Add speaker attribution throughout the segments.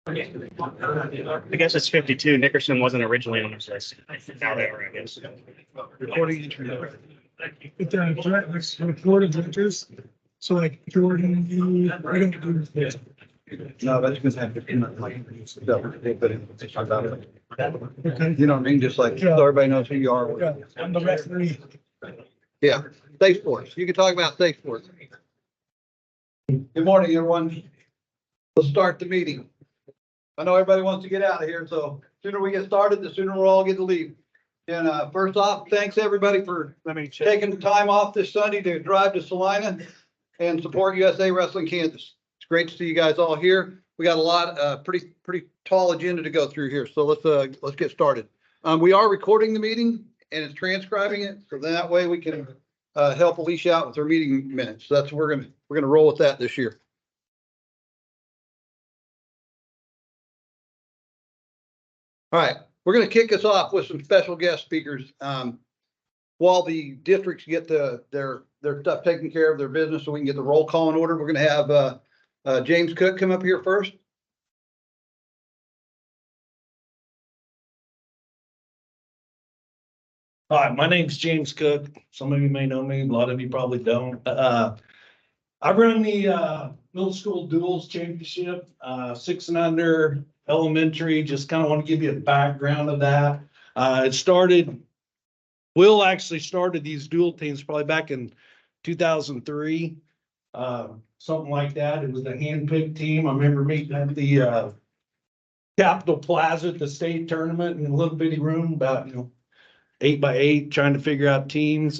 Speaker 1: I guess it's 52. Nickerson wasn't originally on this list. Now they are, I guess.
Speaker 2: Recording internet. It's recorded judges. So like Jordan, you, I don't do this.
Speaker 3: No, that's gonna have to be about it.
Speaker 2: Okay.
Speaker 3: You know what I mean? Just like, so everybody knows who you are.
Speaker 2: Yeah, I'm the referee.
Speaker 3: Yeah, safe sports. You can talk about safe sports. Good morning, everyone. Let's start the meeting. I know everybody wants to get out of here, so sooner we get started, the sooner we'll all get to leave. And first off, thanks everybody for taking the time off this Sunday to drive to Salina and support USA Wrestling Kansas. It's great to see you guys all here. We got a lot, pretty tall agenda to go through here, so let's get started. We are recording the meeting and it's transcribing it, so that way we can help Alicia out with her meeting minutes. So that's we're gonna roll with that this year. All right, we're going to kick us off with some special guest speakers. While the districts get their stuff taken care of, their business, so we can get the roll call in order, we're going to have James Cook come up here first.
Speaker 4: Hi, my name's James Cook. Some of you may know me, a lot of you probably don't. I run the middle school duals championship, 6 and under, elementary. Just kind of want to give you a background of that. Will actually started these dual teams probably back in 2003, something like that. It was a hand-picked team. I remember meeting at the Capitol Plaza at the state tournament in a little bitty room, about 8 by 8, trying to figure out teams.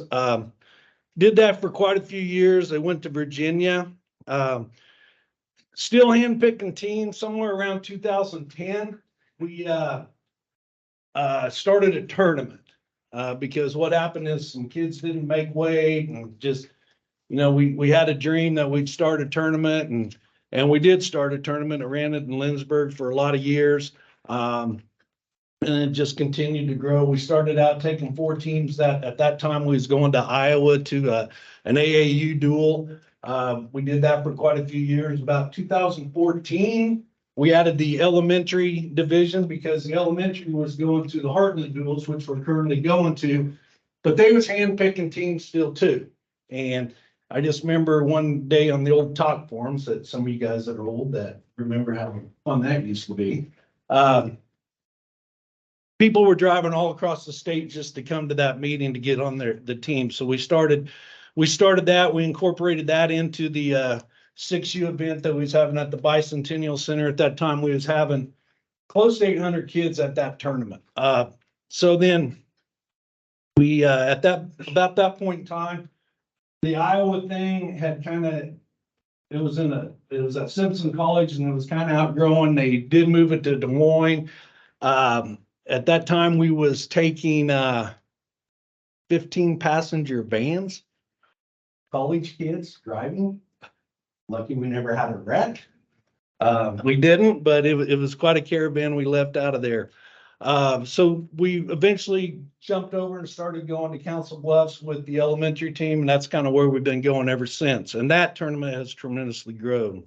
Speaker 4: Did that for quite a few years. I went to Virginia. Still hand-picking teams. Somewhere around 2010, we started a tournament because what happened is some kids didn't make weight, and just we had a dream that we'd start a tournament, and we did start a tournament. I ran it in Lynchburg for a lot of years. And it just continued to grow. We started out taking 4 teams that at that time we was going to Iowa to an AAU duel. We did that for quite a few years. About 2014, we added the elementary division because the elementary was going to the Heartland duels, which we're currently going to, but they was hand-picking teams still too. And I just remember one day on the old talk forums that some of you guys that are old that remember how fun that used to be. People were driving all across the state just to come to that meeting to get on the team. So we started that. We incorporated that into the 6U event that we was having at the Bicentennial Center. At that time, we was having close to 800 kids at that tournament. So then we about that point in time, the Iowa thing had it was at Simpson College, and it was kind of outgrowing. They did move it to Des Moines. At that time, we was taking 15 passenger vans, college kids driving. Lucky we never had a wreck. We didn't, but it was quite a caravan we left out of there. So we eventually jumped over and started going to Council Bluffs with the elementary team, and that's kind of where we've been going ever since. And that tournament has tremendously grown.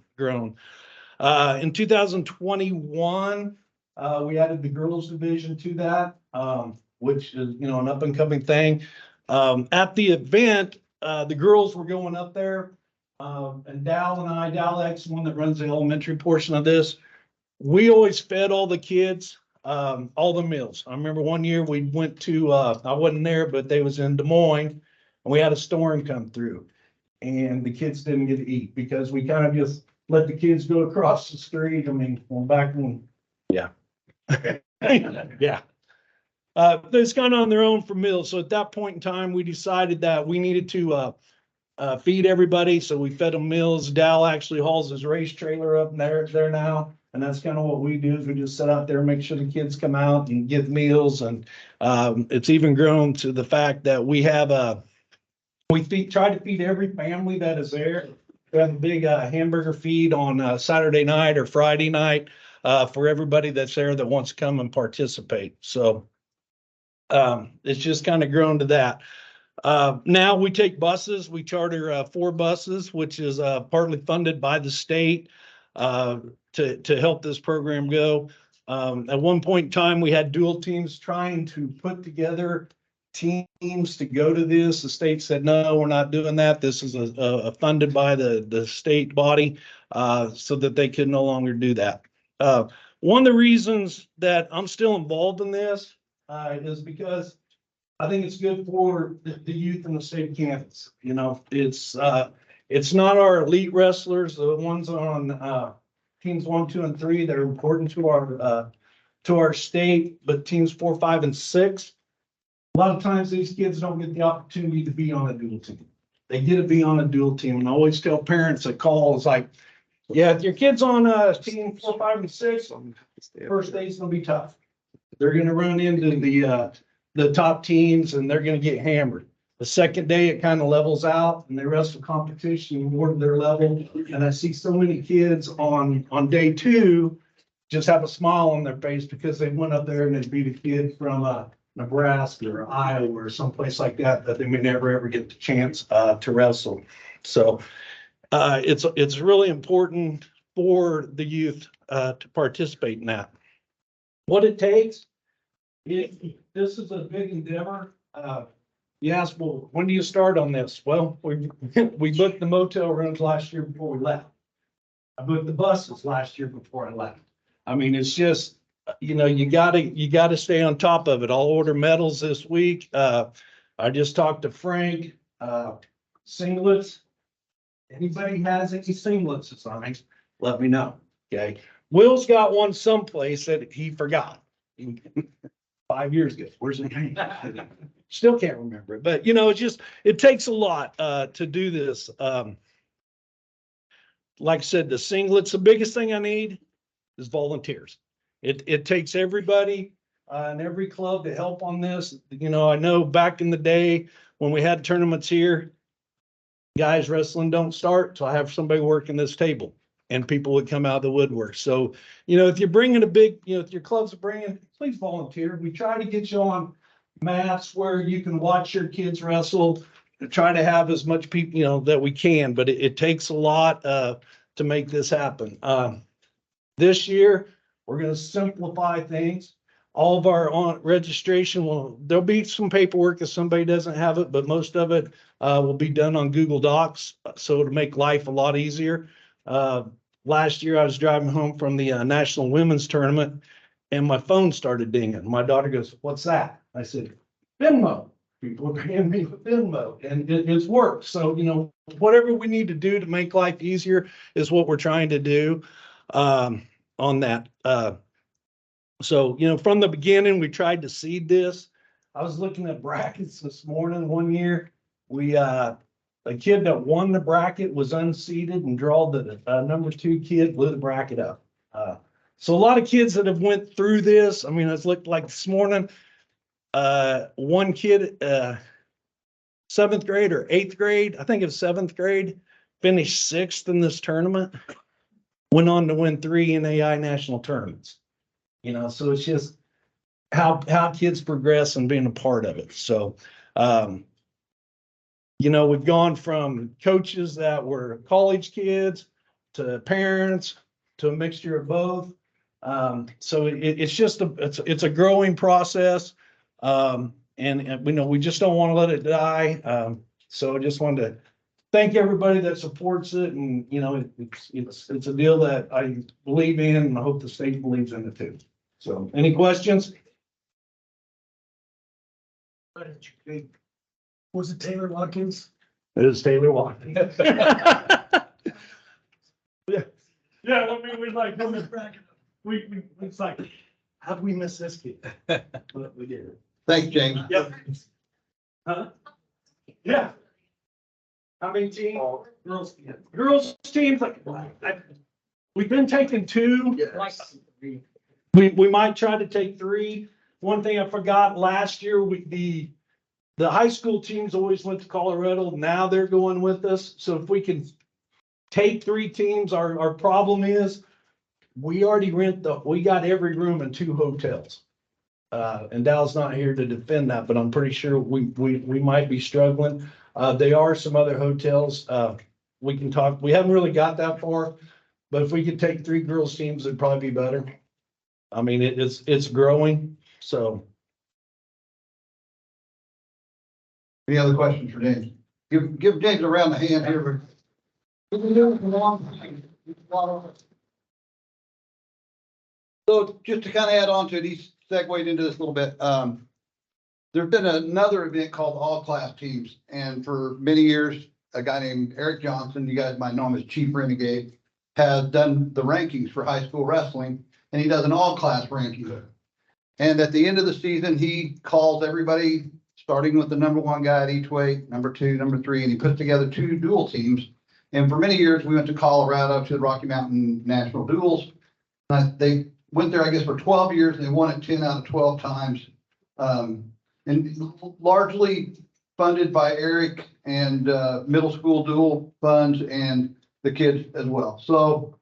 Speaker 4: In 2021, we added the girls division to that, which is, an up and coming thing. At the event, the girls were going up there, and Dal X, one that runs the elementary portion of this, we always fed all the kids, all the meals. I remember one year we went to, I wasn't there, but they was in Des Moines, and we had a storm come through, and the kids didn't get to eat because we kind of just let the kids go across the street. I mean, back when, yeah. Yeah. It's kind of on their own for meals. So at that point in time, we decided that we needed to feed everybody. So we fed them meals. Dal actually hauls his race trailer up there now. And that's kind of what we do is we just sit out there and make sure the kids come out and get meals. And it's even grown to the fact that we have try to feed every family that is there. We have a big hamburger feed on Saturday night or Friday night. For everybody that's there that wants to come and participate. So it's just kind of grown to that. Now we take buses. We charter 4 buses, which is partly funded by the state. to help this program go. At one point in time, we had dual teams trying to put together teams to go to this. The state said, no, we're not doing that. This is funded by the state body, so that they could no longer do that. One of the reasons that I'm still involved in this is because I think it's good for the youth in the state of Kansas. You know, it's not our elite wrestlers, the ones on teams 1, 2, and 3 that are important to our state, but teams 4, 5, and 6. A lot of times these kids don't get the opportunity to be on a dual team. They get to be on a dual team, and I always tell parents that call, it's like, yeah, if your kid's on team 4, 5, and 6, first day's gonna be tough. They're gonna run into the top teams and they're gonna get hammered. The second day, it kind of levels out and they wrestle competition more to their level. And I see so many kids on day 2 just have a smile on their face because they went up there and they beat a kid from Nebraska or Iowa or someplace like that they may never ever get the chance to wrestle. So it's really important for the youth to participate in that. What it takes, this is a big endeavor. You ask, well, when do you start on this? Well, we booked the motel rooms last year before we left. I booked the buses last year before I left. I mean, it's just, you know, you gotta stay on top of it. I'll order medals this week. I just talked to Frank, singlets. Anybody has any singlets assigned, let me know, okay? Will's got one someplace that he forgot 5 years ago. Where's it? Still can't remember it, but you know, it takes a lot to do this. Like I said, the singlets, the biggest thing I need is volunteers. It takes everybody in every club to help on this. You know, I know back in the day when we had tournaments here, guys wrestling don't start till I have somebody working this table, and people would come out of the woodwork. So, you know, if you're bringing if your clubs are bringing, please volunteer. We try to get you on mats where you can watch your kids wrestle, to try to have as much people, you know, that we can, but it takes a lot to make this happen. This year, we're going to simplify things. All of our registration there'll be some paperwork if somebody doesn't have it, but most of it will be done on Google Docs. So it'll make life a lot easier. Last year I was driving home from the National Women's Tournament and my phone started dinging. My daughter goes, "What's that?" I said, "Venmo." People are paying me with Venmo, and it's worked. So, you know, whatever we need to do to make life easier is what we're trying to do on that. So, you know, from the beginning, we tried to seed this. I was looking at brackets this morning. One year, a kid that won the bracket was unseeded and drawed the number 2 kid, blew the bracket up. So a lot of kids that have went through this, I mean, it's looked like this morning, one kid, 7th grade or 8th grade, I think it was 7th grade, finished 6th in this tournament, went on to win 3 NAI national tournaments. You know, so it's just how kids progress and being a part of it. So, you know, we've gone from coaches that were college kids to parents to a mixture of both. So it's just it's a growing process. And we know we just don't want to let it die. So I just wanted to thank everybody that supports it. And, you know, it's a deal that I believe in, and I hope the state believes in it too. So any questions?
Speaker 2: Was it Taylor Watkins?
Speaker 4: It is Taylor Watkins. Yeah. Yeah, I mean, it's like, how do we miss this kid? But we did.
Speaker 3: Thanks, James.
Speaker 4: Yep. Huh? Yeah. How many teams? Girls. Yeah. Girls teams, like, we've been taking 2.
Speaker 3: Yes.
Speaker 4: We might try to take 3. One thing I forgot last year, the high school teams always went to Colorado. Now they're going with us. So if we can take 3 teams, our problem is we already we got every room in 2 hotels. And Dal's not here to defend that, but I'm pretty sure we might be struggling. There are some other hotels we can talk. We haven't really got that far. But if we could take 3 girls teams, it'd probably be better. I mean, it's growing, so.
Speaker 3: Any other questions for James? Give James a round of hand here. We've been doing it for a long time. So just to kind of add on to it, he's segued into this a little bit. There's been another event called All Class Teams, and for many years, a guy named Eric Johnson, you guys might know him as Chief Renegade, has done the rankings for high school wrestling, and he does an all-class ranking. And at the end of the season, he calls everybody, starting with the number 1 guy at each weight, number 2, number 3, and he puts together 2 dual teams. And for many years, we went to Colorado to the Rocky Mountain National Duels. They went there, I guess, for 12 years, and they won it 10 out of 12 times. And largely funded by Eric and middle school dual funds and the kids as well. So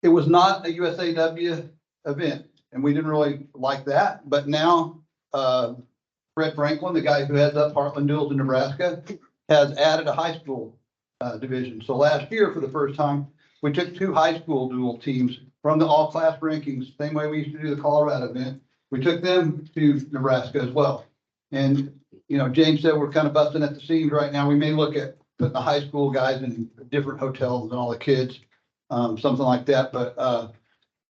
Speaker 3: it was not a USAW event, and we didn't really like that. But now Fred Franklin, the guy who heads up Heartland Duels in Nebraska, has added a high school division. So last year, for the first time, we took 2 high school dual teams from the all class rankings, same way we used to do the Colorado event. We took them to Nebraska as well. And, you know, James said we're kind of busting at the seams right now. We may look at putting the high school guys in different hotels than all the kids, something like that. But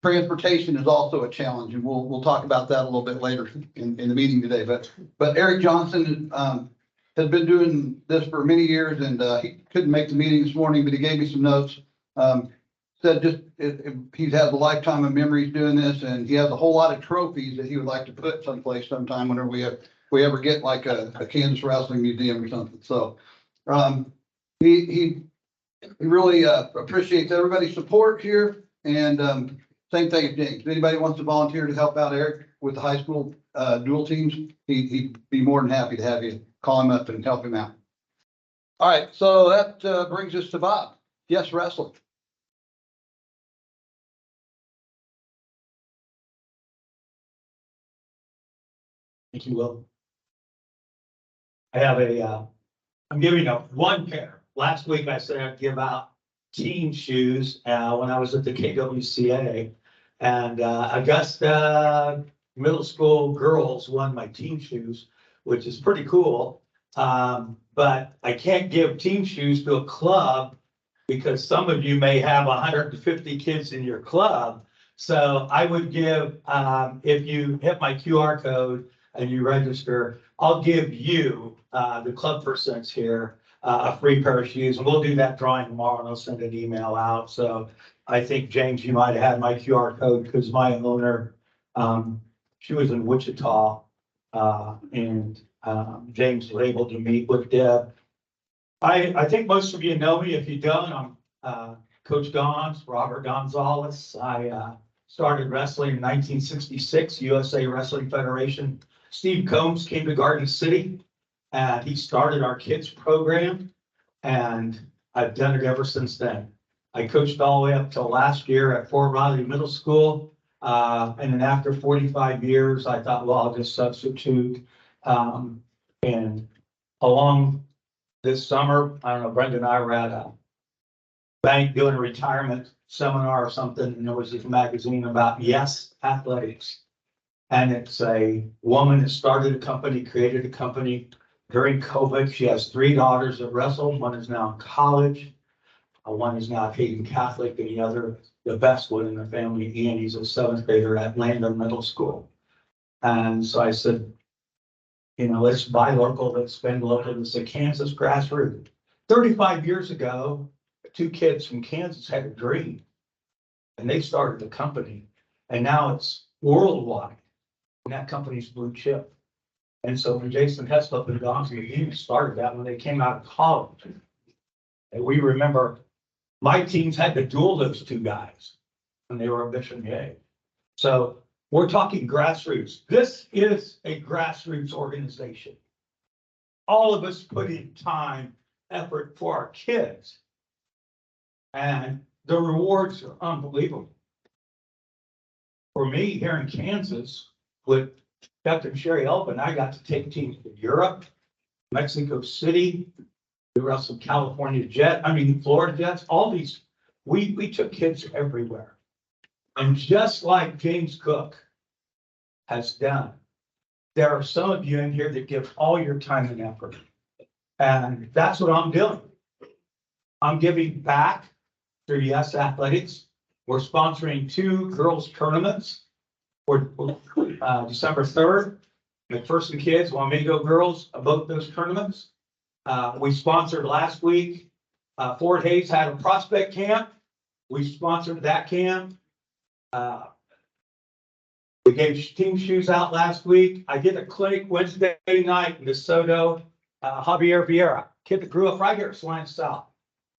Speaker 3: transportation is also a challenge, and we'll talk about that a little bit later in the meeting today. But Eric Johnson has been doing this for many years, and he couldn't make the meeting this morning, but he gave me some notes. Said just he's had a lifetime of memories doing this, and he has a whole lot of trophies that he would like to put someplace sometime whenever we ever get like a Kansas Wrestling Museum or something. So he really appreciates everybody's support here, and same thing as James. If anybody wants to volunteer to help out Eric with the high school dual teams, he'd be more than happy to have you call him up and help him out. All right, so that brings us to Bob. Yes, wrestling.
Speaker 5: Thank you, Will. I have I'm giving out 1 pair. Last week I said I'd give out team shoes when I was at the KWCA, and Augusta middle school girls won my team shoes, which is pretty cool. But I can't give team shoes to a club because some of you may have 150 kids in your club. So I would give, if you hit my QR code and you register, I'll give you, the club persons here, a free pair of shoes, and we'll do that drawing tomorrow, and I'll send an email out. So I think, James, you might have had my QR code because my owner, she was in Wichita, and James was able to meet with Deb. I think most of you know me. If you don't, I'm Coach Gons, Robert Gonzalez. I started wrestling in 1966, USA Wrestling Federation. Steve Combs came to Garden City, and he started our kids program, and I've done it ever since then. I coached all the way up till last year at Fort Riley Middle School, and then after 45 years, I thought, well, I'll just substitute. And along this summer, I don't know, Brenda and I were at a bank doing a retirement seminar or something, and there was this magazine about Yes Athletics. And it's a woman that started a company, created a company during COVID. She has 3 daughters that wrestle. One is now in college. One is now Hayden Catholic, and the other, the best one in the family, Ian, he's a 7th grader at Landon Middle School. And so I said, you know, let's buy local, let's spend local. It's a Kansas grassroots. 35 years ago, 2 kids from Kansas had a dream, and they started the company, and now it's worldwide. And that company's blue chip. And so when Jason Heslop and Don he started that when they came out of college. And we remember my teams had to duel those 2 guys when they were a Mission Gay. So we're talking grassroots. This is a grassroots organization. All of us put in time, effort for our kids. And the rewards are unbelievable. For me here in Kansas, with Dr. Sherry Elvin, I got to take teams to Europe, Mexico City, we wrestled Florida Jets, all these we took kids everywhere. And just like James Cook has done, there are some of you in here that give all your time and effort. And that's what I'm doing. I'm giving back through US Athletics. We're sponsoring 2 girls tournaments for December 3rd. McPherson kids, Wamego girls, both those tournaments. We sponsored last week. Fort Hays had a prospect camp. We sponsored that camp. We gave team shoes out last week. I did a clinic Wednesday night in DeSoto. Javier Vieira, kid that grew up right here at Slime South.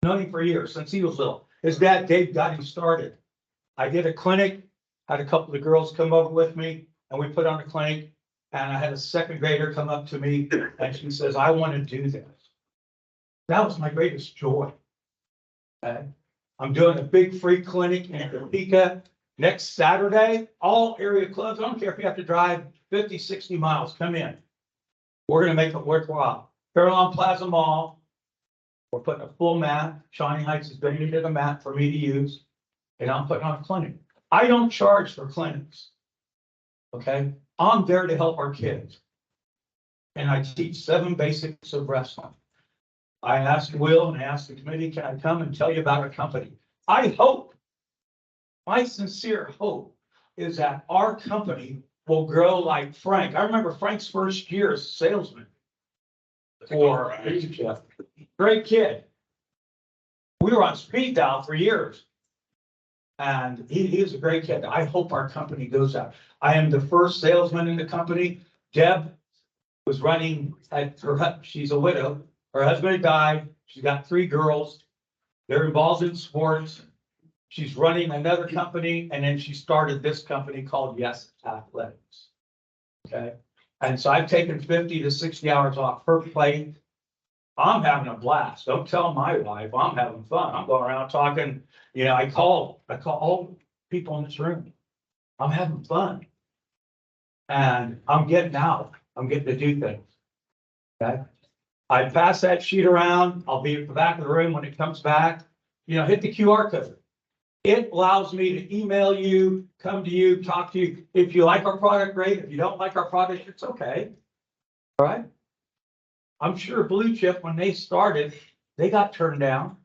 Speaker 5: Known him for years, since he was little. His dad, Dave, got him started. I did a clinic, had a couple of the girls come over with me, and we put on a clinic. And I had a 2nd grader come up to me, and she says, I want to do this. That was my greatest joy. Okay. I'm doing a big free clinic in Topeka next Saturday. All area clubs, I don't care if you have to drive 50, 60 miles, come in. We're going to make it worthwhile. Fairlawn Plaza Mall. We're putting a full mat. Shawnee Heights is donated a mat for me to use. And I'm putting on a clinic. I don't charge for clinics. Okay. I'm there to help our kids. And I teach 7 basics of wrestling. I asked Will and I asked the committee, can I come and tell you about our company? I hope, my sincere hope is that our company will grow like Frank. I remember Frank's first year as a salesman for Jeff. Great kid. We were on speed dial for years. And he is a great kid. I hope our company goes out. I am the first salesman in the company. Deb was running at her, she's a widow. Her husband died. She's got 3 girls. They're involved in sports. She's running another company, and then she started this company called Yes Athletics. Okay. And so I've taken 50 to 60 hours off her plate. I'm having a blast. Don't tell my wife I'm having fun. I'm going around talking. You know, I call all people in this room. I'm having fun. And I'm getting out. I'm getting to do things. Okay. I pass that sheet around. I'll be at the back of the room when it comes back. You know, hit the QR code. It allows me to email you, come to you, talk to you. If you like our product, great. If you don't like our product, it's okay. All right. I'm sure Blue Chip, when they started, they got turned down.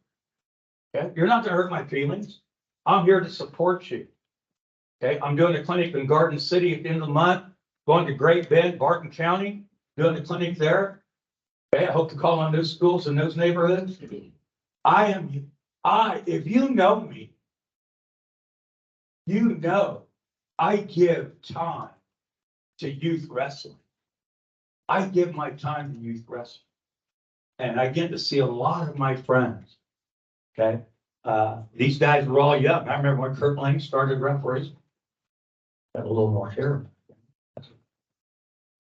Speaker 5: Okay. You're not going to hurt my feelings. I'm here to support you. Okay. I'm doing a clinic in Garden City at the end of the month, going to Great Bend, Barton County, doing a clinic there. Okay. I hope to call on those schools in those neighborhoods. If you know me, you know, I give time to youth wrestling. I give my time to youth wrestling. And I get to see a lot of my friends. Okay. These guys were all young. I remember when Kurt Lang started referees. Got a little more hair.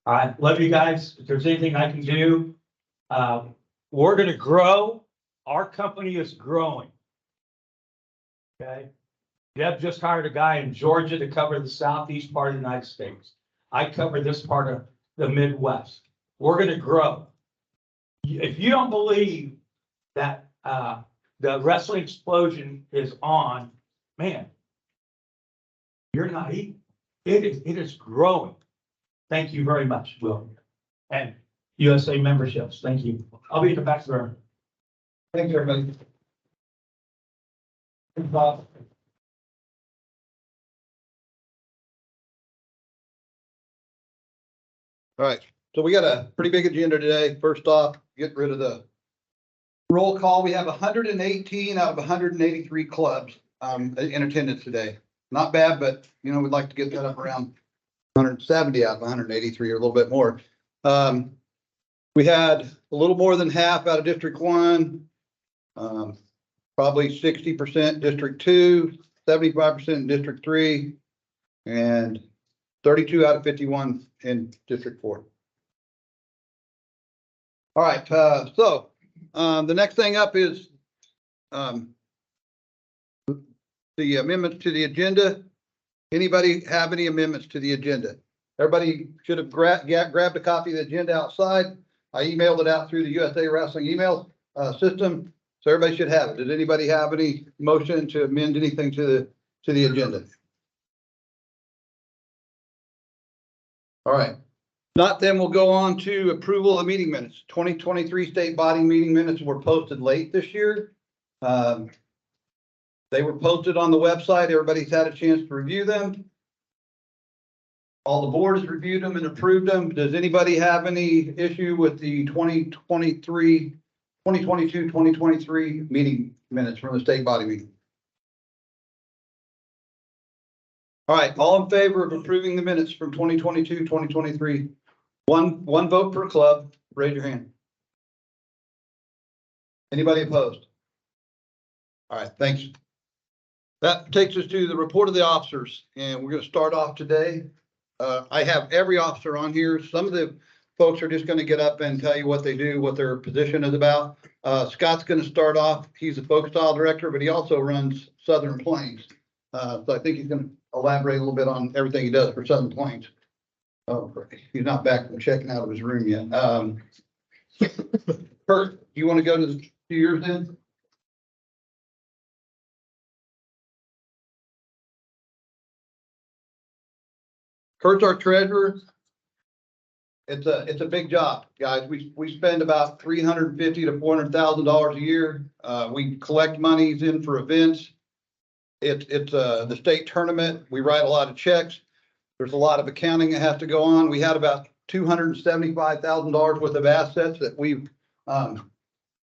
Speaker 5: I love you guys. If there's anything I can do, we're going to grow. Our company is growing. Okay. Deb just hired a guy in Georgia to cover the southeast part of the United States. I cover this part of the Midwest. We're going to grow. If you don't believe that the wrestling explosion is on, man, you're naive. It is growing. Thank you very much, Will. And USA memberships. Thank you. I'll be in the back room.
Speaker 3: Thank you, everybody. Bob. All right, so we got a pretty big agenda today. First off, get rid of the roll call. We have 118 out of 183 clubs in attendance today. Not bad, but you know, we'd like to get that up around 170 out of 183 or a little bit more. We had a little more than half out of District 1, probably 60% District 2, 75% in District 3, and 32 out of 51 in District 4. All right, so the next thing up is the amendments to the agenda. Anybody have any amendments to the agenda? Everybody should have grabbed a copy of the agenda outside. I emailed it out through the USA Wrestling email system. So everybody should have it. Did anybody have any motion to amend anything to the agenda? All right. Not then we'll go on to approval of meeting minutes. 2023 state body meeting minutes were posted late this year. They were posted on the website. Everybody's had a chance to review them. All the board has reviewed them and approved them. Does anybody have any issue with the 2023 meeting minutes from the state body meeting? All right, all in favor of approving the minutes from 2022, 2023? One vote per club. Raise your hand. Anybody opposed? All right, thanks. That takes us to the report of the officers, and we're going to start off today. I have every officer on here. Some of the folks are just going to get up and tell you what they do, what their position is about. Scott's going to start off. He's a folk style director, but he also runs Southern Plains. So I think he's going to elaborate a little bit on everything he does for Southern Plains. Oh, he's not back from checking out of his room yet. Kurt, do you want to go to yours then? Kurt's our treasurer. It's a big job, guys. We spend about $350,000 to $400,000 a year. We collect monies in for events. It's the state tournament. We write a lot of checks. There's a lot of accounting that has to go on. We had about $275,000 worth of assets that we've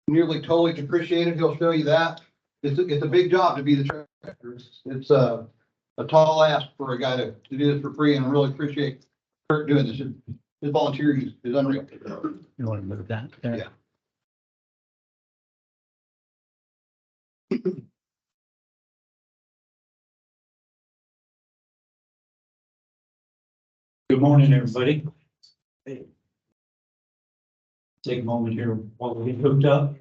Speaker 3: nearly totally depreciated. He'll show you that. It's a big job to be the treasurer. It's a tall ask for a guy to do this for free, and I really appreciate Kurt doing this. His volunteer is unreal.
Speaker 5: You want to move that there?
Speaker 3: Yeah.
Speaker 5: Good morning, everybody. Take a moment here while we get hooked up.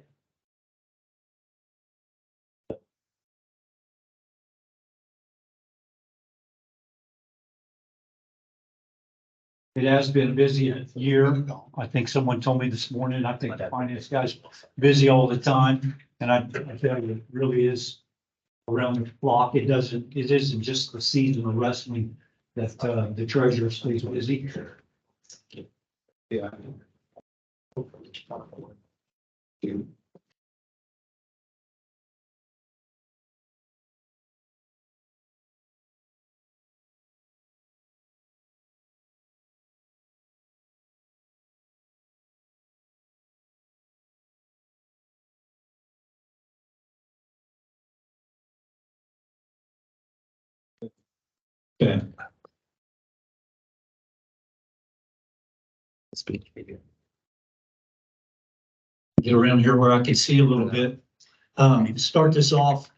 Speaker 5: It has been a busy year. I think someone told me this morning, I think the finance guy's busy all the time. And I tell you, it really is around the clock. It isn't just the season of wrestling that the treasurer stays busy.
Speaker 3: Yeah.
Speaker 5: Okay. Get around here where I can see a little bit. Start this off.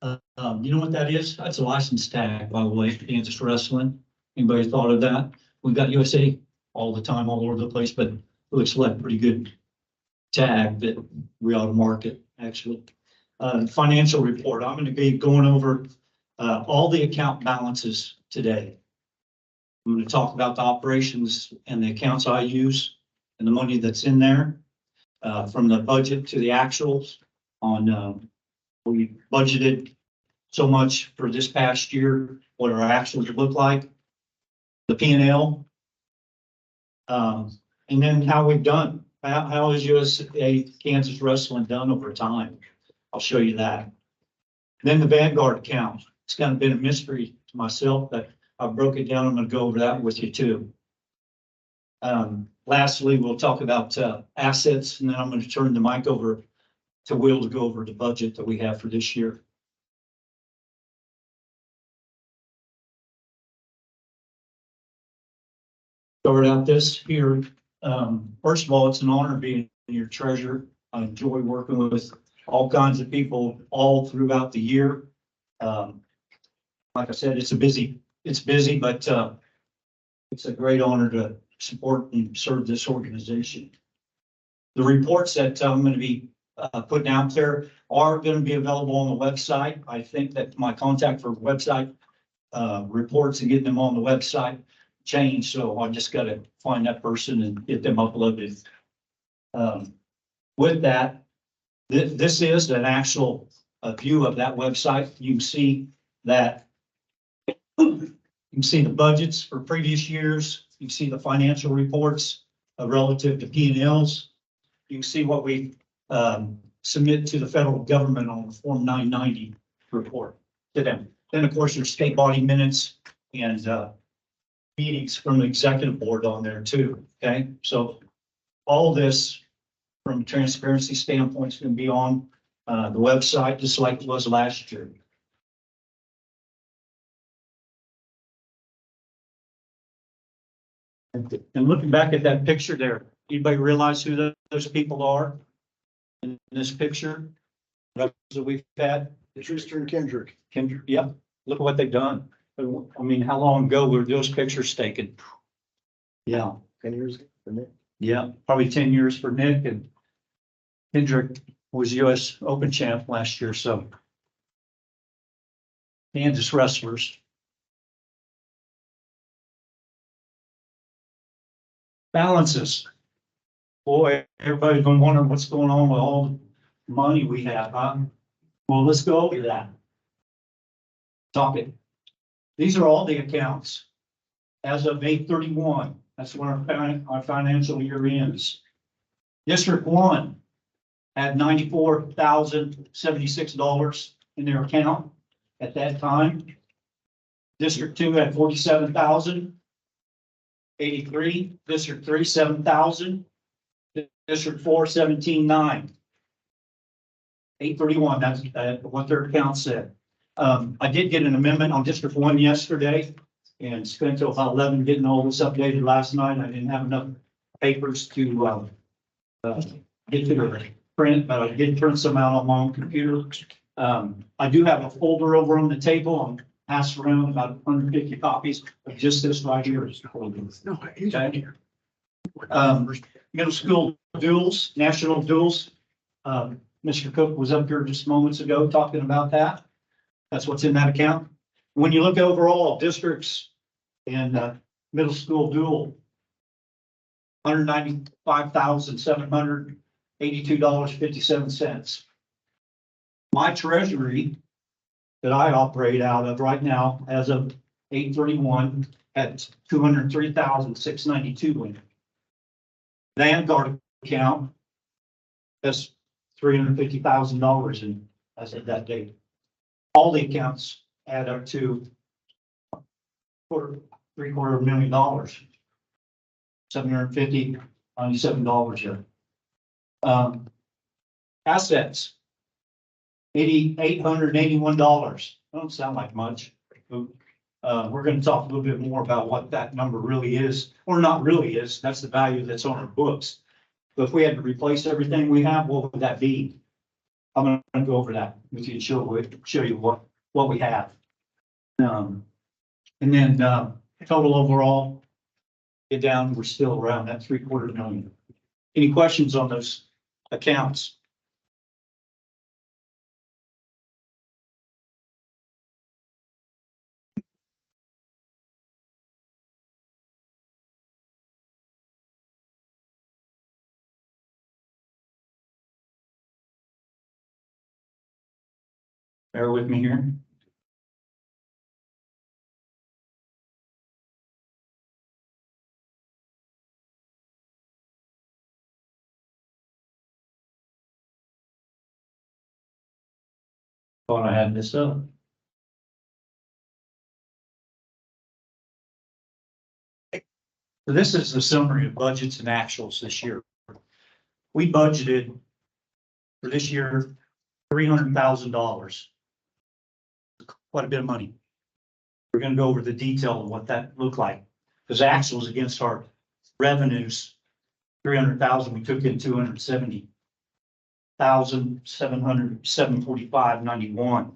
Speaker 5: You know what that is? That's a license tag, by the way, Kansas Wrestling. Anybody thought of that? We've got USA all the time, all over the place, but it looks like a pretty good tag that we ought to market, actually. Financial report. I'm going to be going over all the account balances today. I'm going to talk about the operations and the accounts I use and the money that's in there, from the budget to the actuals on, we budgeted so much for this past year, what our actuals look like, the P&L, and then how we've done. How is USA Kansas Wrestling done over time? I'll show you that. Then the Vanguard account. It's kind of been a mystery to myself, but I broke it down. I'm going to go over that with you too. Lastly, we'll talk about assets, and then I'm going to turn the mic over to Will to go over the budget that we have for this year. Start out this here. First of all, it's an honor being your treasurer. I enjoy working with all kinds of people all throughout the year. Like I said, it's busy, but it's a great honor to support and serve this organization. The reports that I'm going to be putting out there are going to be available on the website. I think that my contact for website reports and getting them on the website changed, so I just got to find that person and get them uploaded. With that, This is an actual view of that website. You can see that. You can see the budgets for previous years. You can see the financial reports relative to P&Ls. You can see what we submit to the federal government on the Form 990 report to them. Then, of course, there's state body minutes and meetings from the executive board on there too. Okay, so all this from a transparency standpoint is going to be on the website, just like it was last year. And looking back at that picture there, anybody realize who those people are in this picture that we've had?
Speaker 3: Schuster and Kendrick.
Speaker 5: Kendrick, yeah, look at what they've done. I mean, how long ago were those pictures taken? Yeah,
Speaker 3: 10 years ago.
Speaker 5: yeah, probably 10 years for Nick, and Kendrick was US Open champ last year, so. Kansas wrestlers. Balances. Boy, everybody's been wondering what's going on with all the money we have, huh? Well, let's go over that. Talk it. These are all the accounts as of 8/31. That's when our financial year ends. District 1 had $94,076 in their account at that time. District 2 had 47,083. District 3, 7,000. District 4, 17,900. 8/31, that's what their account said. I did get an amendment on District 1 yesterday and spent till about 11 getting all this updated last night. I didn't have enough papers to get to the print, but I did print some out on my own computer. I do have a folder over on the table. I'm passed around about 150 copies of just this right here.
Speaker 2: No, he's
Speaker 5: Okay.
Speaker 2: on here.
Speaker 5: Middle school duels, national duels. Mr. Cook was up here just moments ago talking about that. That's what's in that account. When you look overall, districts and middle school duel, $195,782.57. My treasury that I operate out of right now, as of 8/31, at 203,692 in it. Vanguard account has $350,000 in as of that date. All the accounts add up to $750,000, $797 here. Assets, $881. Don't sound like much. We're going to talk a little bit more about what that number really is, or not really is. That's the value that's on our books. But if we had to replace everything we have, what would that be? I'm going to go over that with you and show you what we have. And then total overall, get down, we're still around that $750,000. Any questions on those accounts? Bear with me here. Thought I had this up. So this is the summary of budgets and actuals this year. We budgeted for this year $300,000. Quite a bit of money. We're going to go over the detail of what that looked like, because actuals against our revenues, 300,000, we took in 270,745.91.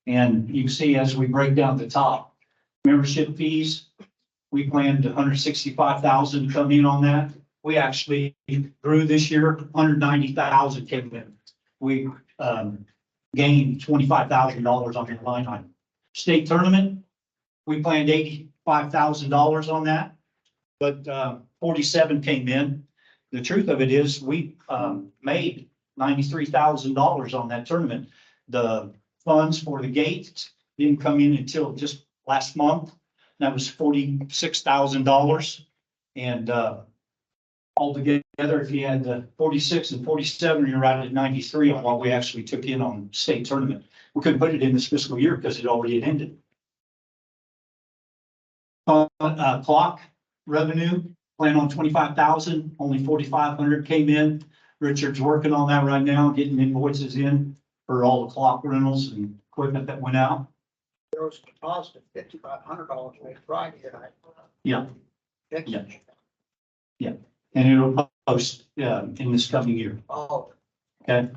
Speaker 5: And you can see as we break down the top, membership fees, we planned 165,000 come in on that. We actually grew this year, 190,000 came in. We gained $25,000 on that line item. State tournament, we planned $85,000 on that, but 47 came in. The truth of it is we made $93,000 on that tournament. The funds for the gates didn't come in until just last month. That was $46,000. And, altogether, if you had the 46 and 47, you're right at 93 on what we actually took in on state tournament. We couldn't put it in this fiscal year because it already had ended. Clock revenue, plan on 25,000, only 4,500 came in. Richard's working on that right now, getting invoices in for all the clock rentals and equipment that went out.
Speaker 6: There was a deposit of $5,500 made Friday night.
Speaker 5: Yeah.
Speaker 6: Yeah.
Speaker 5: And it'll post, in this coming year.
Speaker 6: Oh,
Speaker 5: Okay.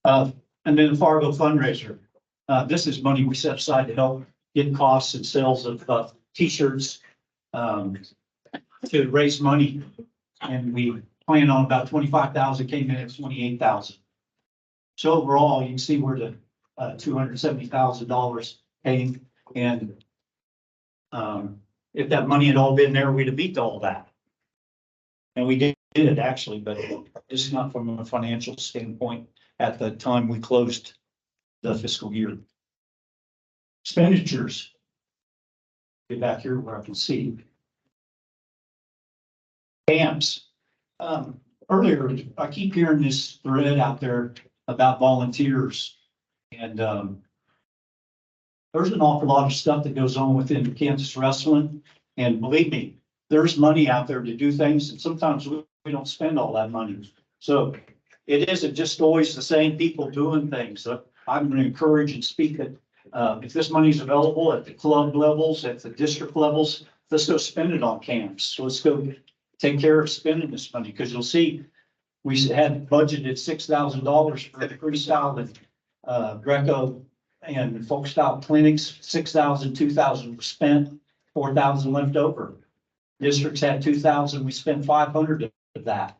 Speaker 5: And then the Fargo fundraiser. This is money we set aside to help get costs and sales of, t-shirts, to raise money. And we plan on about 25,000, came in at 28,000. So overall, you can see we're the, $270,000 paying. And, if that money had all been there, we'd have beat all that. And we did it actually, but just not from a financial standpoint at the time we closed the fiscal year. Expenditures. Get back here where I can see. Camps. Earlier, I keep hearing this thread out there about volunteers. And there's an awful lot of stuff that goes on within Kansas wrestling. And believe me, there's money out there to do things, and sometimes we don't spend all that money. So it isn't just always the same people doing things. So I'm going to encourage and speak that if this money is available at the club levels, at the district levels, let's go spend it on camps. So let's go take care of spending this money, because you'll see we had budgeted $6,000 for the freestyle and Greco and folk style clinics. 6,000, 2,000 were spent, 4,000 left over. Districts had 2,000, we spent 500 of that.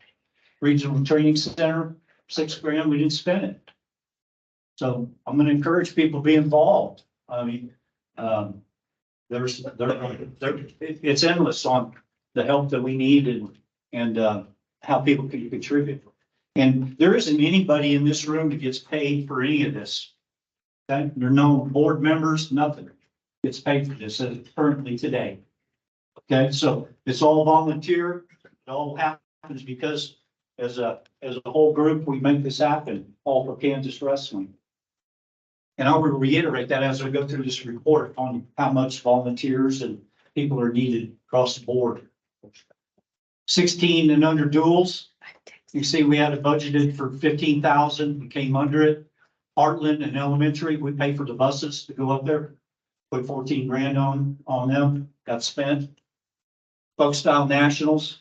Speaker 5: Regional Training Center, $6,000, we didn't spend it. So I'm gonna encourage people to be involved. I mean, it's endless on the help that we need and how people can contribute. And there isn't anybody in this room that gets paid for any of this. Okay, there are no board members, nothing gets paid for this currently today. Okay, so it's all volunteer. It all happens because as a whole group, we make this happen, all for Kansas wrestling. And I will reiterate that as I go through this report on how much volunteers and people are needed across the board. 16 and under duels. You see, we had it budgeted for 15,000. We came under it. Heartland and Elementary, we pay for the buses to go up there. Put 14 grand on them. Got spent. Folk Style Nationals,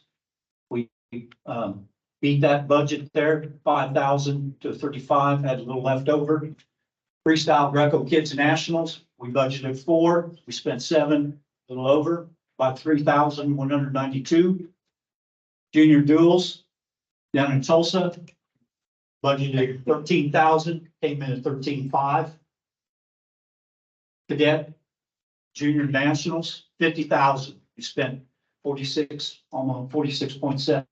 Speaker 5: we beat that budget there, 5,000 to 35, had a little left over. Freestyle Greco Kids Nationals, we budgeted 4, we spent 7, a little over, about 3,192. Junior Duels down in Tulsa, budgeted 13,000, came in at 13,500. Cadet Junior Nationals, 50,000, we spent 46, almost 46.7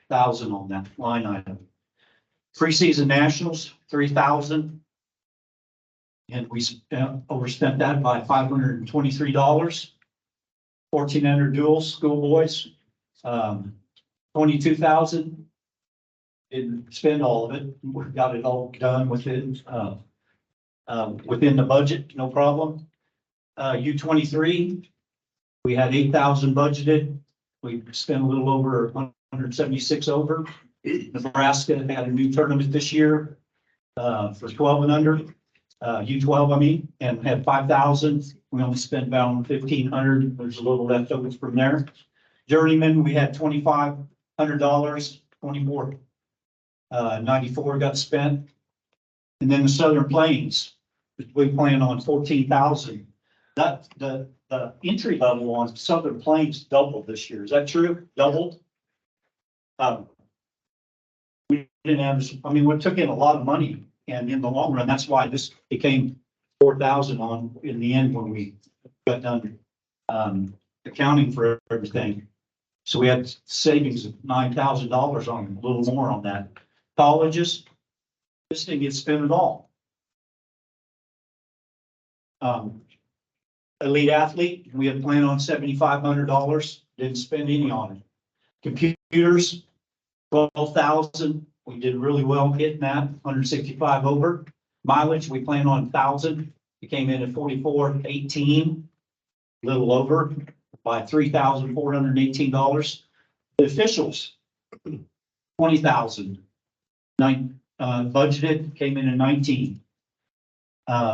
Speaker 5: thousand on that line item. Preseason Nationals, 3,000. And we overspent that by $523. 1,400 duals, schoolboys, 22,000. Didn't spend all of it. We got it all done within the budget, no problem. U23, we had 8,000 budgeted. We spent a little over 176 over. Nebraska had a new tournament this year for 12 and under. U12, I mean, and had 5,000. We only spent about 1,500. There's a little left over from there. Journeyman, we had $2,500, 24.94 got spent. And then the Southern Plains, we plan on 14,000. That the entry level on Southern Plains doubled this year. Is that true? Doubled? We didn't have, I mean, we took in a lot of money, and in the long run, that's why this became 4,000 on in the end when we got done accounting for everything. So we had savings of $9,000 on a little more on that. Colleges, this didn't get spent at all. Elite athlete, we had planned on $7,500, didn't spend any on it. Computers, 12,000, we did really well hitting that, 165 over. Mileage, we planned on 1,000, it came in at 4418, a little over by $3,418. The officials, 20,000, budgeted, came in at 19.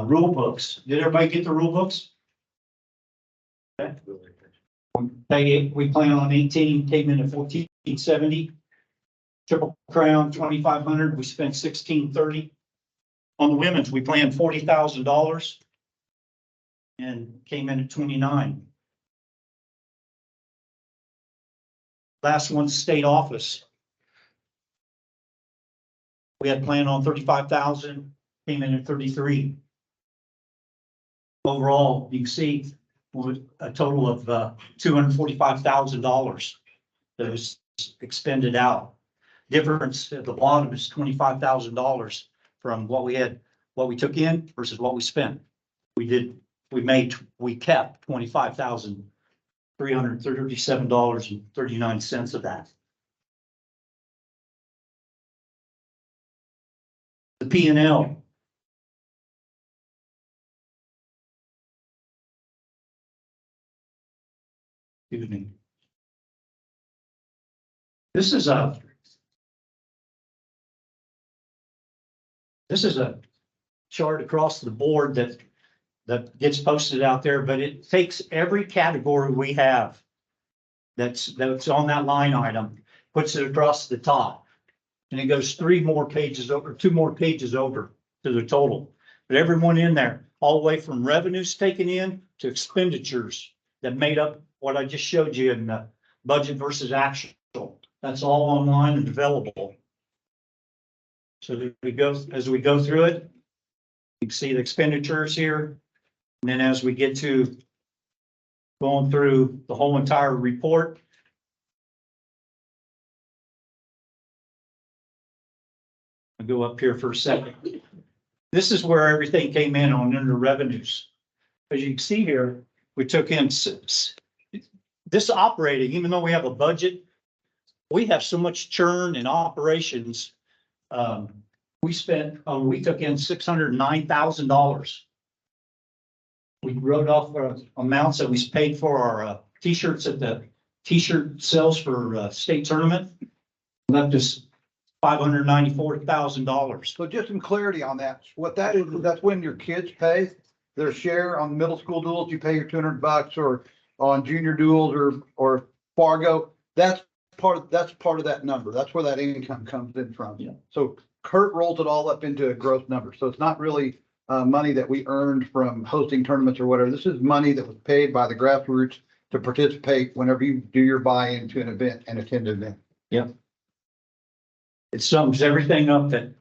Speaker 5: Rule books, did everybody get the rule books? We plan on 18, came in at 1470. Triple Crown, 2,500, we spent 1,630. On the women's, we planned $40,000 and came in at 29. Last one's state office. We had planned on 35,000, came in at 33. Overall, you can see with a total of $245,000 that was expended out. Difference at the bottom is $25,000 from what we took in versus what we spent. We kept $25,337.39 of that. The P&L. Excuse me. This is a chart across the board that gets posted out there, but it takes every category we have that's on that line item, puts it across the top. And it goes 2 more pages over to the total. But everyone in there, all the way from revenues taken in to expenditures that made up what I just showed you in the budget versus actual. That's all online and available. So as we go through it, you can see the expenditures here. And then as we get to going through the whole entire report, I'll go up here for a second. This is where everything came in on under revenues. As you can see here, we took in this operating, even though we have a budget, we have so much churn in operations. We took in $609,000. We wrote off amounts that we paid for our t-shirts at the t-shirt sales for state tournament. Left us $594,000.
Speaker 3: So just some clarity on that. What that is, that's when your kids pay their share on middle school duels, you pay your $200, or on junior duels or Fargo. That's part of that number. That's where that income comes in from.
Speaker 5: Yeah.
Speaker 3: So Kurt rolls it all up into a gross number. So it's not really money that we earned from hosting tournaments or whatever. This is money that was paid by the grassroots to participate whenever you do your buy-in to an event and attend an event.
Speaker 5: Yep. It sums everything up and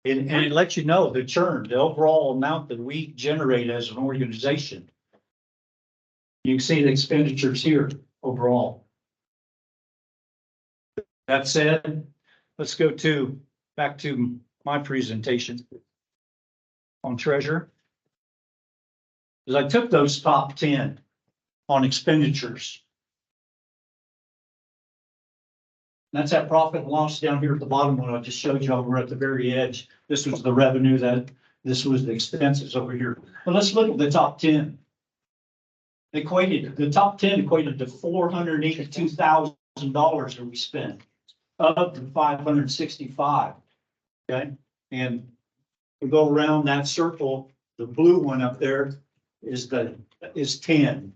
Speaker 5: it lets you know the churn, the overall amount that we generate as an organization. You can see the expenditures here overall. That said, let's go back to my presentation on treasure. As I took those top 10 on expenditures. That's that profit and loss down here at the bottom one I just showed you over at the very edge. This was the revenue, this was the expenses over here. But let's look at the top 10. The top 10 equated to $482,000 that we spent, up to 565. Okay, and we go around that circle. The blue one up there is 10.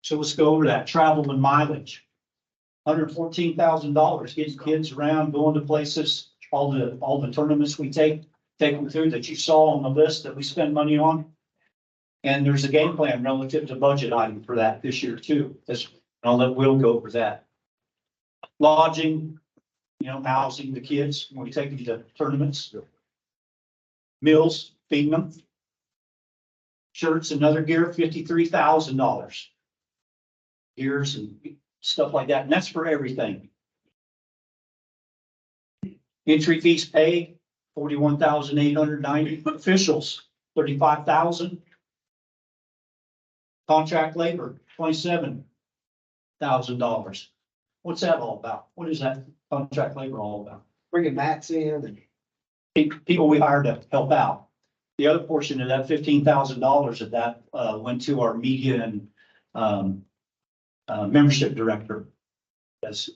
Speaker 5: So let's go over that travel and mileage. $114,000, getting kids around, going to places, all the tournaments we take them through that you saw on the list that we spend money on. And there's a game plan relative to budget item for that this year too. I'll let Will go over that. Lodging, housing the kids when we take them to tournaments. Meals, feeding them. Shirts and other gear, $53,000. Gears and stuff like that, and that's for everything. Entry fees paid, 41,890. Officials, 35,000. Contract labor, $27,000. What's that all about? What is that contract labor all about?
Speaker 6: Bringing mats in and.
Speaker 5: People we hired to help out. The other portion of that $15,000 of that went to our media and membership director as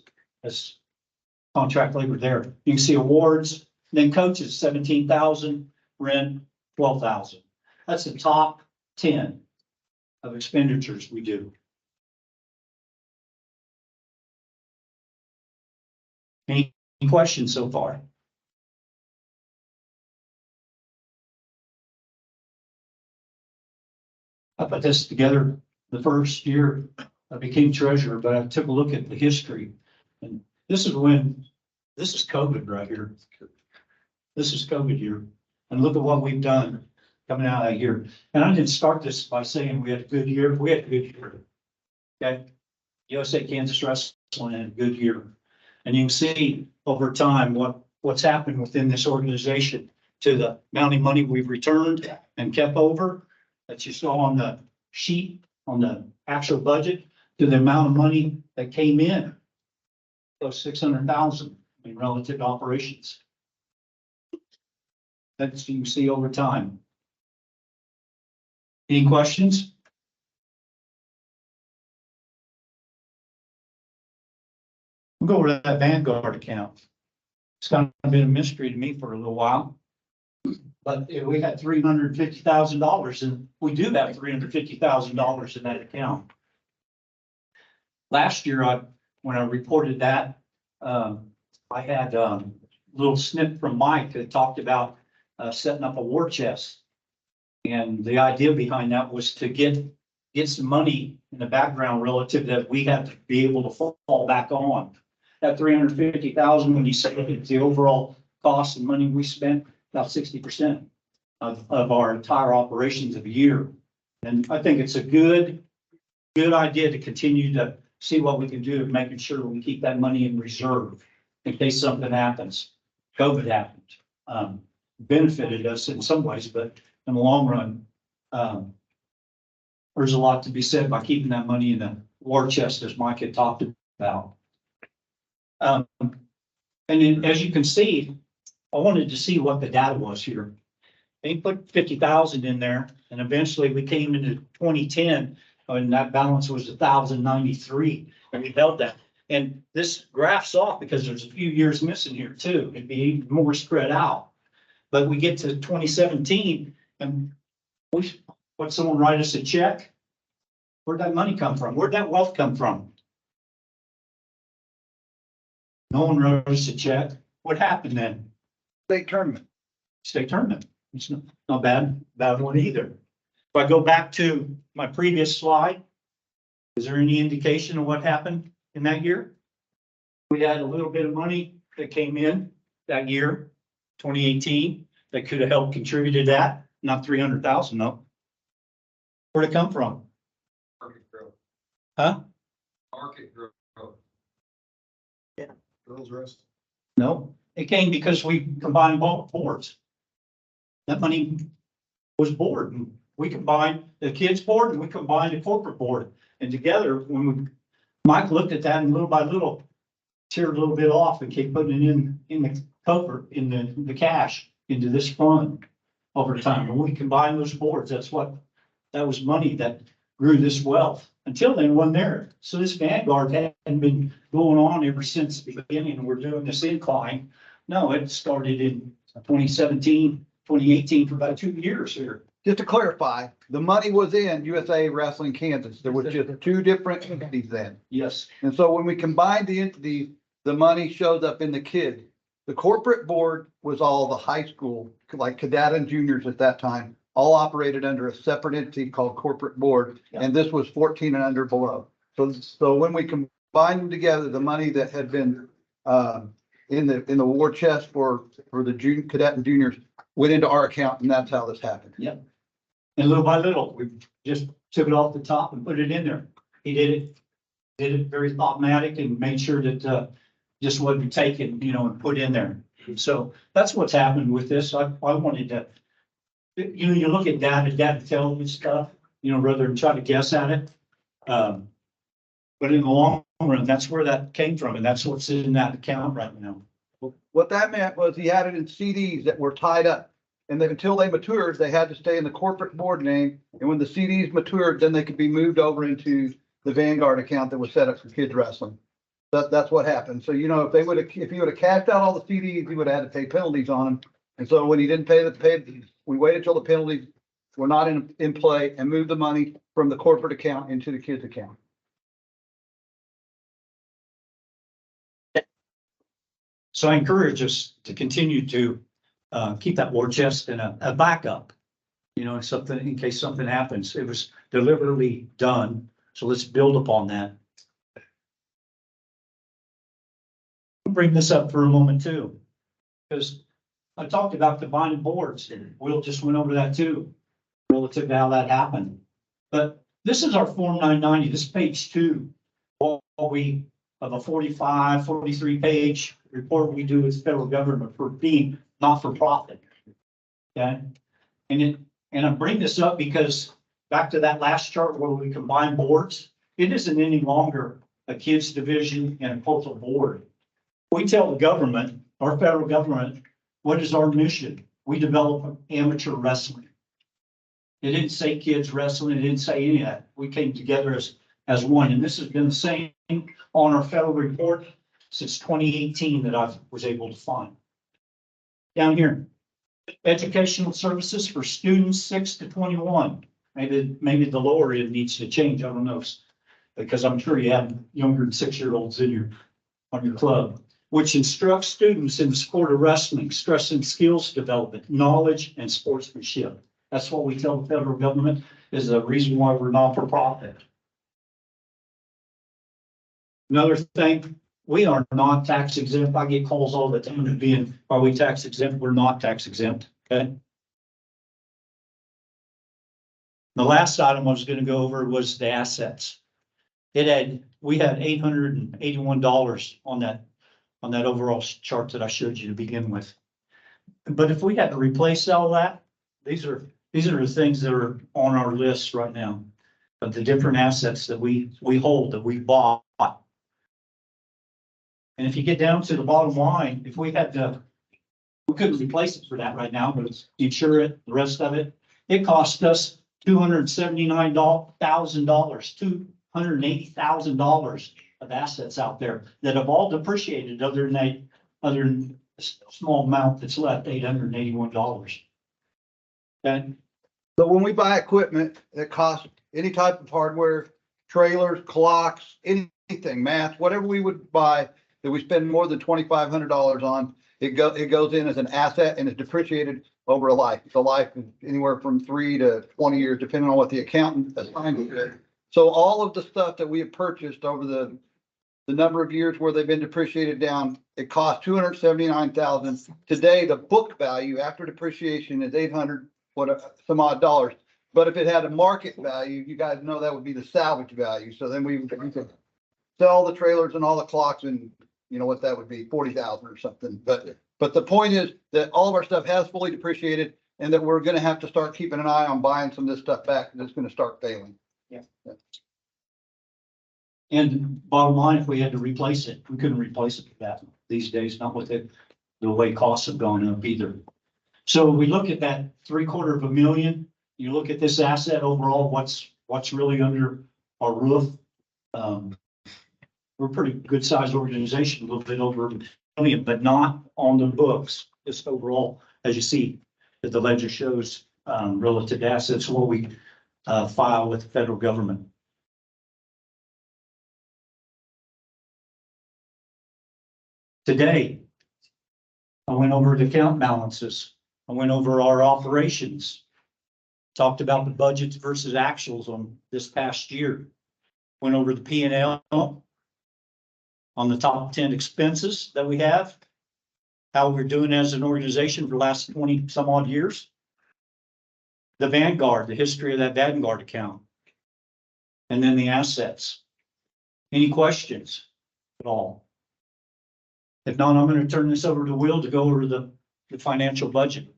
Speaker 5: contract labor there. You can see awards, then coaches, 17,000, rent, 12,000. That's the top 10 of expenditures we do. Any questions so far? I put this together the first year I became treasurer, but I took a look at the history. And this is COVID right here. This is COVID year. And look at what we've done coming out of that year. And I didn't start this by saying we had a good year. We had a good year. Okay. USA Kansas Wrestling had a good year. And you can see over time what's happened within this organization to the amount of money we've returned and kept over that you saw on the sheet, on the actual budget, to the amount of money that came in. Those 600,000 in relative to operations. That's you can see over time. Any questions? We'll go over to that Vanguard account. It's kind of been a mystery to me for a little while. But we had $350,000 and we do have $350,000 in that account. Last year, when I reported that, I had a little snip from Mike that talked about setting up a war chest. And the idea behind that was to get some money in the background relative that we have to be able to fall back on. That $350,000, when you say it's the overall cost and money we spent, about 60% of our entire operations of a year. And I think it's a good idea to continue to see what we can do of making sure we keep that money in reserve in case something happens. COVID happened, benefited us in some ways, but in the long run, there's a lot to be said by keeping that money in the war chest, as Mike had talked about. And then, as you can see, I wanted to see what the data was here. They put 50,000 in there, and eventually we came into 2010, and that balance was 1,093, and we held that. And this graphs off because there's a few years missing here too. It'd be even more spread out. But we get to 2017, and what someone write us a check? Where'd that money come from? Where'd that wealth come from? No one wrote us a check. What happened then?
Speaker 3: State tournament.
Speaker 5: State tournament. It's not bad one either. If I go back to my previous slide, is there any indication of what happened in that year? We had a little bit of money that came in that year, 2018, that could have helped contribute to that. Not 300,000, no. Where'd it come from?
Speaker 7: Market growth.
Speaker 5: Huh?
Speaker 7: Market growth.
Speaker 6: Yeah.
Speaker 7: Girls rest.
Speaker 5: No, it came because we combined both boards. That money was board, and we combined the kids board and we combined the corporate board. And together, when Mike looked at that and little by little, teared a little bit off and kept putting it in the cover, in the cash into this fund over time. When we combined those boards, that was money that grew this wealth. Until then, wasn't there. So this Vanguard hadn't been going on ever since the beginning. We're doing this incline. No, it started in 2017, 2018 for about 2 years here.
Speaker 3: Just to clarify, the money was in USA Wrestling Kansas. There was just two different entities then.
Speaker 5: Yes,
Speaker 3: And so when we combined the entities, the money shows up in the kid. The corporate board was all the high school, like cadet and juniors at that time, all operated under a separate entity called corporate board. And this was 14 and under below. So when we combined them together, the money that had been in the war chest for the cadet and juniors went into our account, and that's how this happened.
Speaker 5: yep. And little by little, we just took it off the top and put it in there. He did it very thoughtless and made sure that just wasn't taken, and put in there. So that's what's happened with this. I wanted to, you look at data tells you stuff, rather than try to guess at it. But in the long run, that's where that came from, and that's what's in that account right now.
Speaker 3: What that meant was he had it in CDs that were tied up. And then until they matured, they had to stay in the corporate board name. And when the CDs matured, then they could be moved over into the Vanguard account that was set up for kids wrestling. That's what happened. So, if he would have cashed out all the CDs, he would have had to pay penalties on them. And so when he didn't pay, we waited till the penalties were not in play and moved the money from the corporate account into the kids account.
Speaker 5: So I encourage us to continue to keep that war chest and a backup, something in case something happens. It was deliberately done. So let's build upon that. I'll bring this up for a moment too, because I talked about combining boards and Will just went over that too, relative to how that happened. But this is our Form 990, this is page 2, what we of a 43 page report we do as federal government for being not for profit. Okay. And I bring this up because back to that last chart where we combine boards, it isn't any longer a kids division and a cultural board. We tell the government, our federal government, what is our mission? We develop amateur wrestling. It didn't say kids wrestling. It didn't say any of that. We came together as one. And this has been the same on our federal report since 2018 that I was able to find. Down here, educational services for students 6 to 21. Maybe the lower end needs to change. I don't know, because I'm sure you have younger than 6-year-olds on your club, which instructs students in the sport of wrestling, stressing skills development, knowledge, and sportsmanship. That's what we tell the federal government is the reason why we're not for profit. Another thing, we are not tax exempt. I get calls all the time of being, are we tax exempt? We're not tax exempt, okay? The last item I was going to go over was the assets. We had $881 on that overall chart that I showed you to begin with. But if we had to replace all that, these are the things that are on our list right now of the different assets that we hold, that we bought. And if you get down to the bottom line, if we couldn't replace it for that right now, but insure it, the rest of it, it cost us $279,000, $280,000 of assets out there that have all depreciated other than a small amount that's left, $881. Okay.
Speaker 3: So when we buy equipment that costs any type of hardware, trailers, clocks, anything, mats, whatever we would buy that we spend more than $2,500 on, it goes in as an asset and is depreciated over a life. The life is anywhere from 3 to 20 years, depending on what the accountant assigned to it. So all of the stuff that we have purchased over the number of years where they've been depreciated down, it cost $279,000. Today, the book value after depreciation is $800 some odd dollars. But if it had a market value, you guys know that would be the salvage value. So then we could sell the trailers and all the clocks, and you know what that would be, 40,000 or something. But the point is that all of our stuff has fully depreciated, and that we're going to have to start keeping an eye on buying some of this stuff back, and it's going to start failing.
Speaker 5: Yeah. And bottom line, if we had to replace it, we couldn't replace it with that these days, not with it, the way costs have gone up either. So we look at that $750,000, you look at this asset overall, what's really under our roof. We're a pretty good sized organization, a little bit over $1 million, but not on the books. Just overall, as you see, that the ledger shows relative to assets, what we file with the federal government. Today, I went over the account balances. I went over our operations. Talked about the budgets versus actuals on this past year. Went over the P&L on the top 10 expenses that we have. How we're doing as an organization for the last 20 some odd years. The Vanguard, the history of that Vanguard account. And then the assets. Any questions at all? If not, I'm gonna turn this over to Will to go over the financial budget.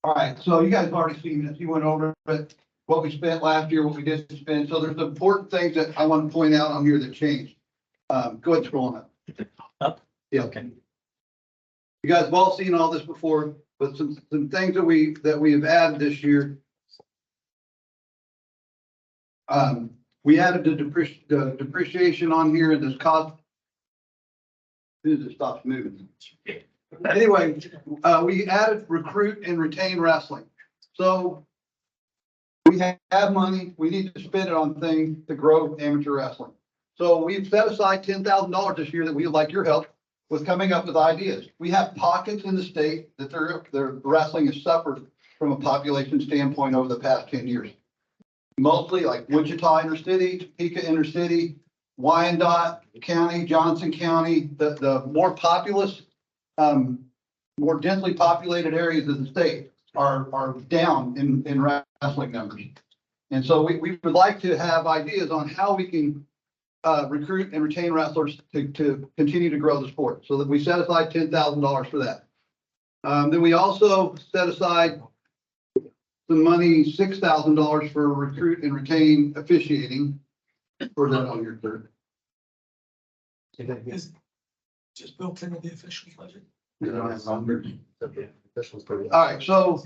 Speaker 3: All right, so you guys have already seen this. You went over it, what we spent last year, what we didn't spend. So there's important things that I want to point out on here that changed. Go ahead, scroll on up.
Speaker 5: Up?
Speaker 3: Yeah.
Speaker 5: Okay.
Speaker 3: You guys have all seen all this before, but some things that we have added this year. We added the depreciation on here and this cost. As it stops moving. Anyway, we added recruit and retain wrestling. So we have money, we need to spend it on things to grow amateur wrestling. So we've set aside $10,000 this year that we would like your help with coming up with ideas. We have pockets in the state that their wrestling has suffered from a population standpoint over the past 10 years. Mostly like Wichita Intercity, Topeka Intercity, Wyandotte County, Johnson County, the more populous, more densely populated areas of the state are down in wrestling numbers. And so we would like to have ideas on how we can recruit and retain wrestlers to continue to grow the sport. So that we set aside $10,000 for that. Then we also set aside some money, $6,000 for recruit and retain officiating. For that on your third.
Speaker 2: Is just built into the official budget.
Speaker 3: All right, so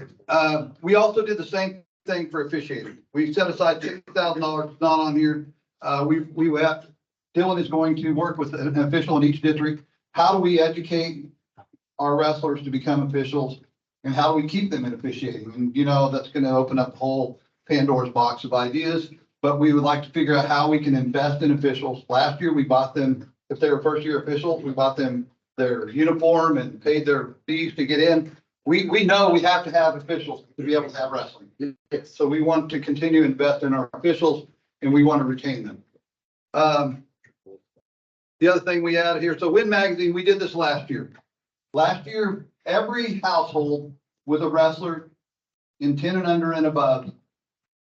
Speaker 3: we also did the same thing for officiating. We set aside $6,000, not on here. We have, Dylan is going to work with an official in each district. How do we educate our wrestlers to become officials? And how do we keep them in officiating? And you know, that's going to open up a whole Pandora's box of ideas, but we would like to figure out how we can invest in officials. Last year, we bought them, if they were first year officials, we bought them their uniform and paid their fees to get in. We know we have to have officials to be able to have wrestling. So we want to continue to invest in our officials and we want to retain them. The other thing we added here, so Win Magazine, we did this last year. Last year, every household with a wrestler in 10 and under and above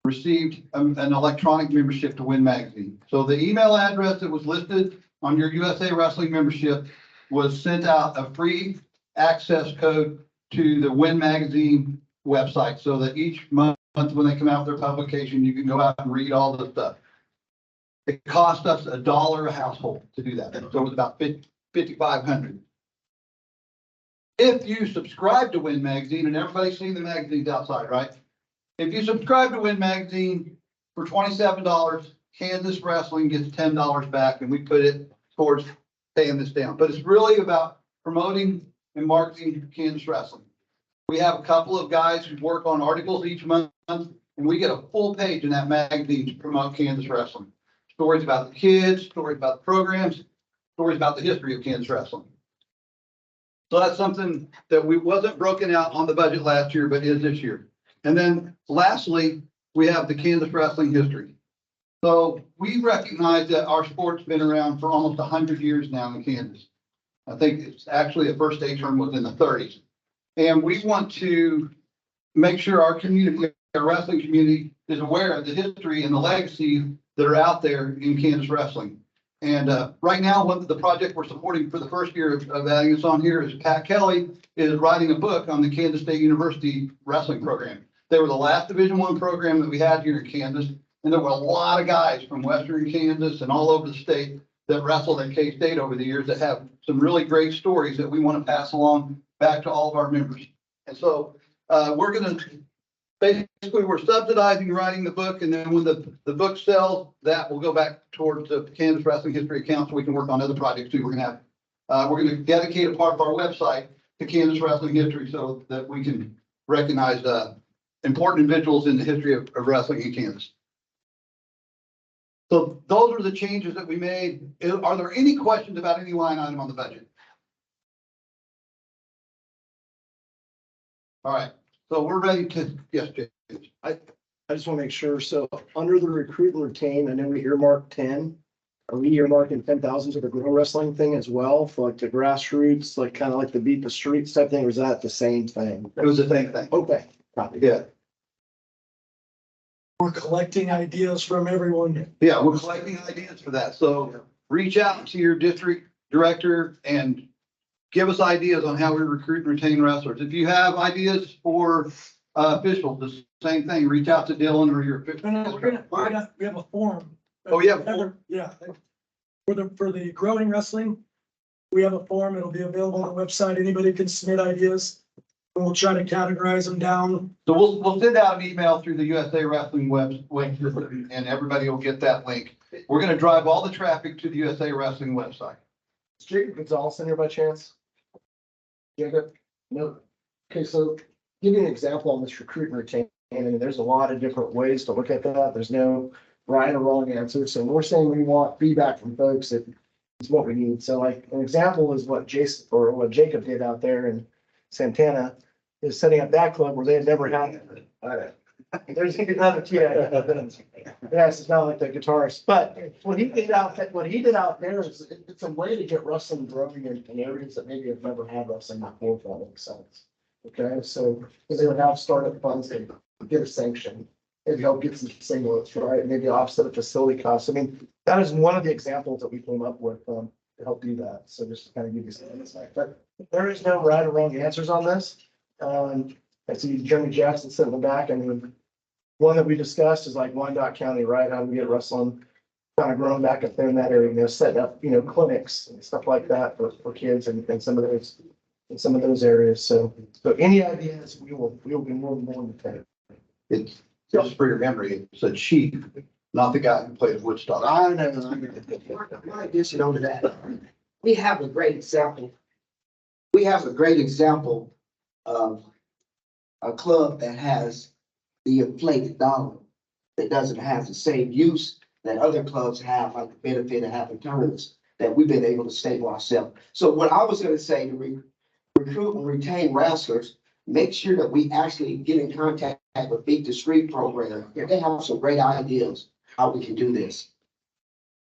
Speaker 3: received an electronic membership to Win Magazine. So the email address that was listed on your USA Wrestling membership was sent out a free access code to the Win Magazine website so that each month when they come out with their publication, you can go out and read all the stuff. It cost us $1 a household to do that. So it was about $5,500. If you subscribe to Win Magazine, and everybody's seen the magazines outside, right? If you subscribe to Win Magazine for $27, Kansas Wrestling gets $10 back, and we put it towards paying this down. But it's really about promoting and marketing Kansas Wrestling. We have a couple of guys who work on articles each month, and we get a full page in that magazine to promote Kansas Wrestling. Stories about the kids, stories about the programs, stories about the history of Kansas Wrestling. So that's something that wasn't broken out on the budget last year, but is this year. And then lastly, we have the Kansas Wrestling history. So we recognize that our sport's been around for almost 100 years now in Kansas. I think it's actually the first state term was in the 30s. And we want to make sure our community, our wrestling community, is aware of the history and the legacy that are out there in Kansas wrestling. And right now, one of the project we're supporting for the first year of adding this on here is Pat Kelly is writing a book on the Kansas State University wrestling program. They were the last Division I program that we had here in Kansas. And there were a lot of guys from Western Kansas and all over the state that wrestled at K-State over the years that have some really great stories that we want to pass along back to all of our members. And so we're going to basically, we're subsidizing writing the book, and then when the book sells, that will go back towards the Kansas Wrestling History account so we can work on other projects too. We're going to dedicate a part of our website to Kansas Wrestling History so that we can recognize important individuals in the history of wrestling in Kansas. So those are the changes that we made. Are there any questions about any line item on the budget? All right, so we're ready to, yes, James.
Speaker 8: I just want to make sure. So under the recruit and retain, I know we earmarked 10. Are we earmarking 10,000 to the grow wrestling thing as well for like the grassroots, like kind of like the beat the streets type thing, or is that the same thing?
Speaker 3: It was the same thing.
Speaker 8: Okay, copy.
Speaker 3: Yeah.
Speaker 2: We're collecting ideas from everyone.
Speaker 3: Yeah, we're collecting ideas for that. So reach out to your district director and give us ideas on how we recruit and retain wrestlers. If you have ideas for officials, the same thing, reach out to Dylan or your.
Speaker 2: No, we have a forum.
Speaker 3: Oh, yeah.
Speaker 2: Yeah. For the growing wrestling, we have a forum. It'll be available on the website. Anybody can submit ideas. And we'll try to categorize them down.
Speaker 3: So we'll send out an email through the USA Wrestling web, and everybody will get that link. We're gonna drive all the traffic to the USA Wrestling website.
Speaker 8: Is Jacob Gonzalez in here by chance? Jacob? No. Okay, so give you an example on this recruit and retain, and there's a lot of different ways to look at that. There's no right or wrong answer. So we're saying we want feedback from folks that is what we need. So like an example is what Jason or what Jacob did out there in Santana is setting up that club where they had never had. There's another, yes, it's not like the guitarist, but what he did out there is it's a way to get wrestling growing in areas that maybe have never had wrestling before, if that makes sense. Okay, so they would have startup funds to get a sanction. Maybe help get some singlets, right? Maybe offset a facility costs. I mean, that is one of the examples that we came up with to help do that. So just to kind of give you some insight, but there is no right or wrong answers on this. I see Jeremy Jackson sitting in the back. I mean, one that we discussed is like Wyandotte County, right? How do we get wrestling kind of growing back up there in that area, setting up, clinics and stuff like that for kids and some of those, in some of those areas. So any ideas, we will be more than willing to take.
Speaker 3: It's just for your memory, it's a chief, not the guy who played at Woodstock.
Speaker 8: I know.
Speaker 6: My addition on to that, we have a great example. We have a great example of a club that has the inflated dollar that doesn't have the same use that other clubs have, like the benefit of having tournaments that we've been able to stable ourselves. So what I was gonna say to recruit and retain wrestlers, make sure that we actually get in contact with Beat the Street program. They have some great ideas how we can do this.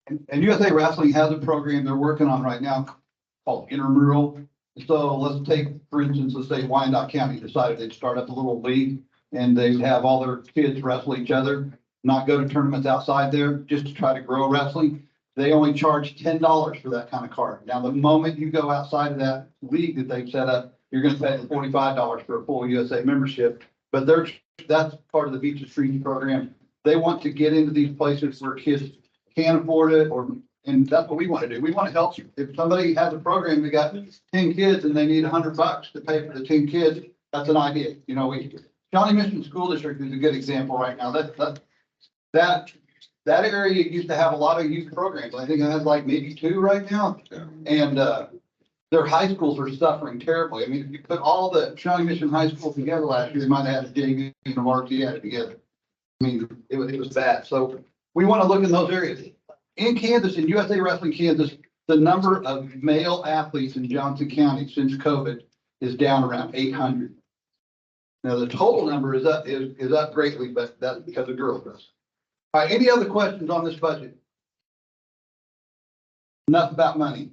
Speaker 3: And USA Wrestling has a program they're working on right now called intramural. So let's take, for instance, let's say Wyandotte County decided they'd start up a little league and they'd have all their kids wrestle each other, not go to tournaments outside there, just to try to grow wrestling. They only charge $10 for that kind of card. Now, the moment you go outside of that league that they've set up, you're gonna pay $45 for a full USA membership. But that's part of the Beach Street program. They want to get into these places where kids can't afford it, and that's what we want to do. We want to help you. If somebody has a program, they got 10 kids and they need $100 to pay for the 10 kids, that's an idea. County Mission School District is a good example right now. That area used to have a lot of youth programs. I think it has like maybe 2 right now. And their high schools are suffering terribly. I mean, if you put all the County Mission high schools together last year, they might have had a JV and a varsity added together. I mean, it was bad. So we want to look in those areas. In Kansas, in USA Wrestling Kansas, the number of male athletes in Johnson County since COVID is down around 800. Now, the total number is up greatly, but that's because of girls. All right, any other questions on this budget? Enough about money.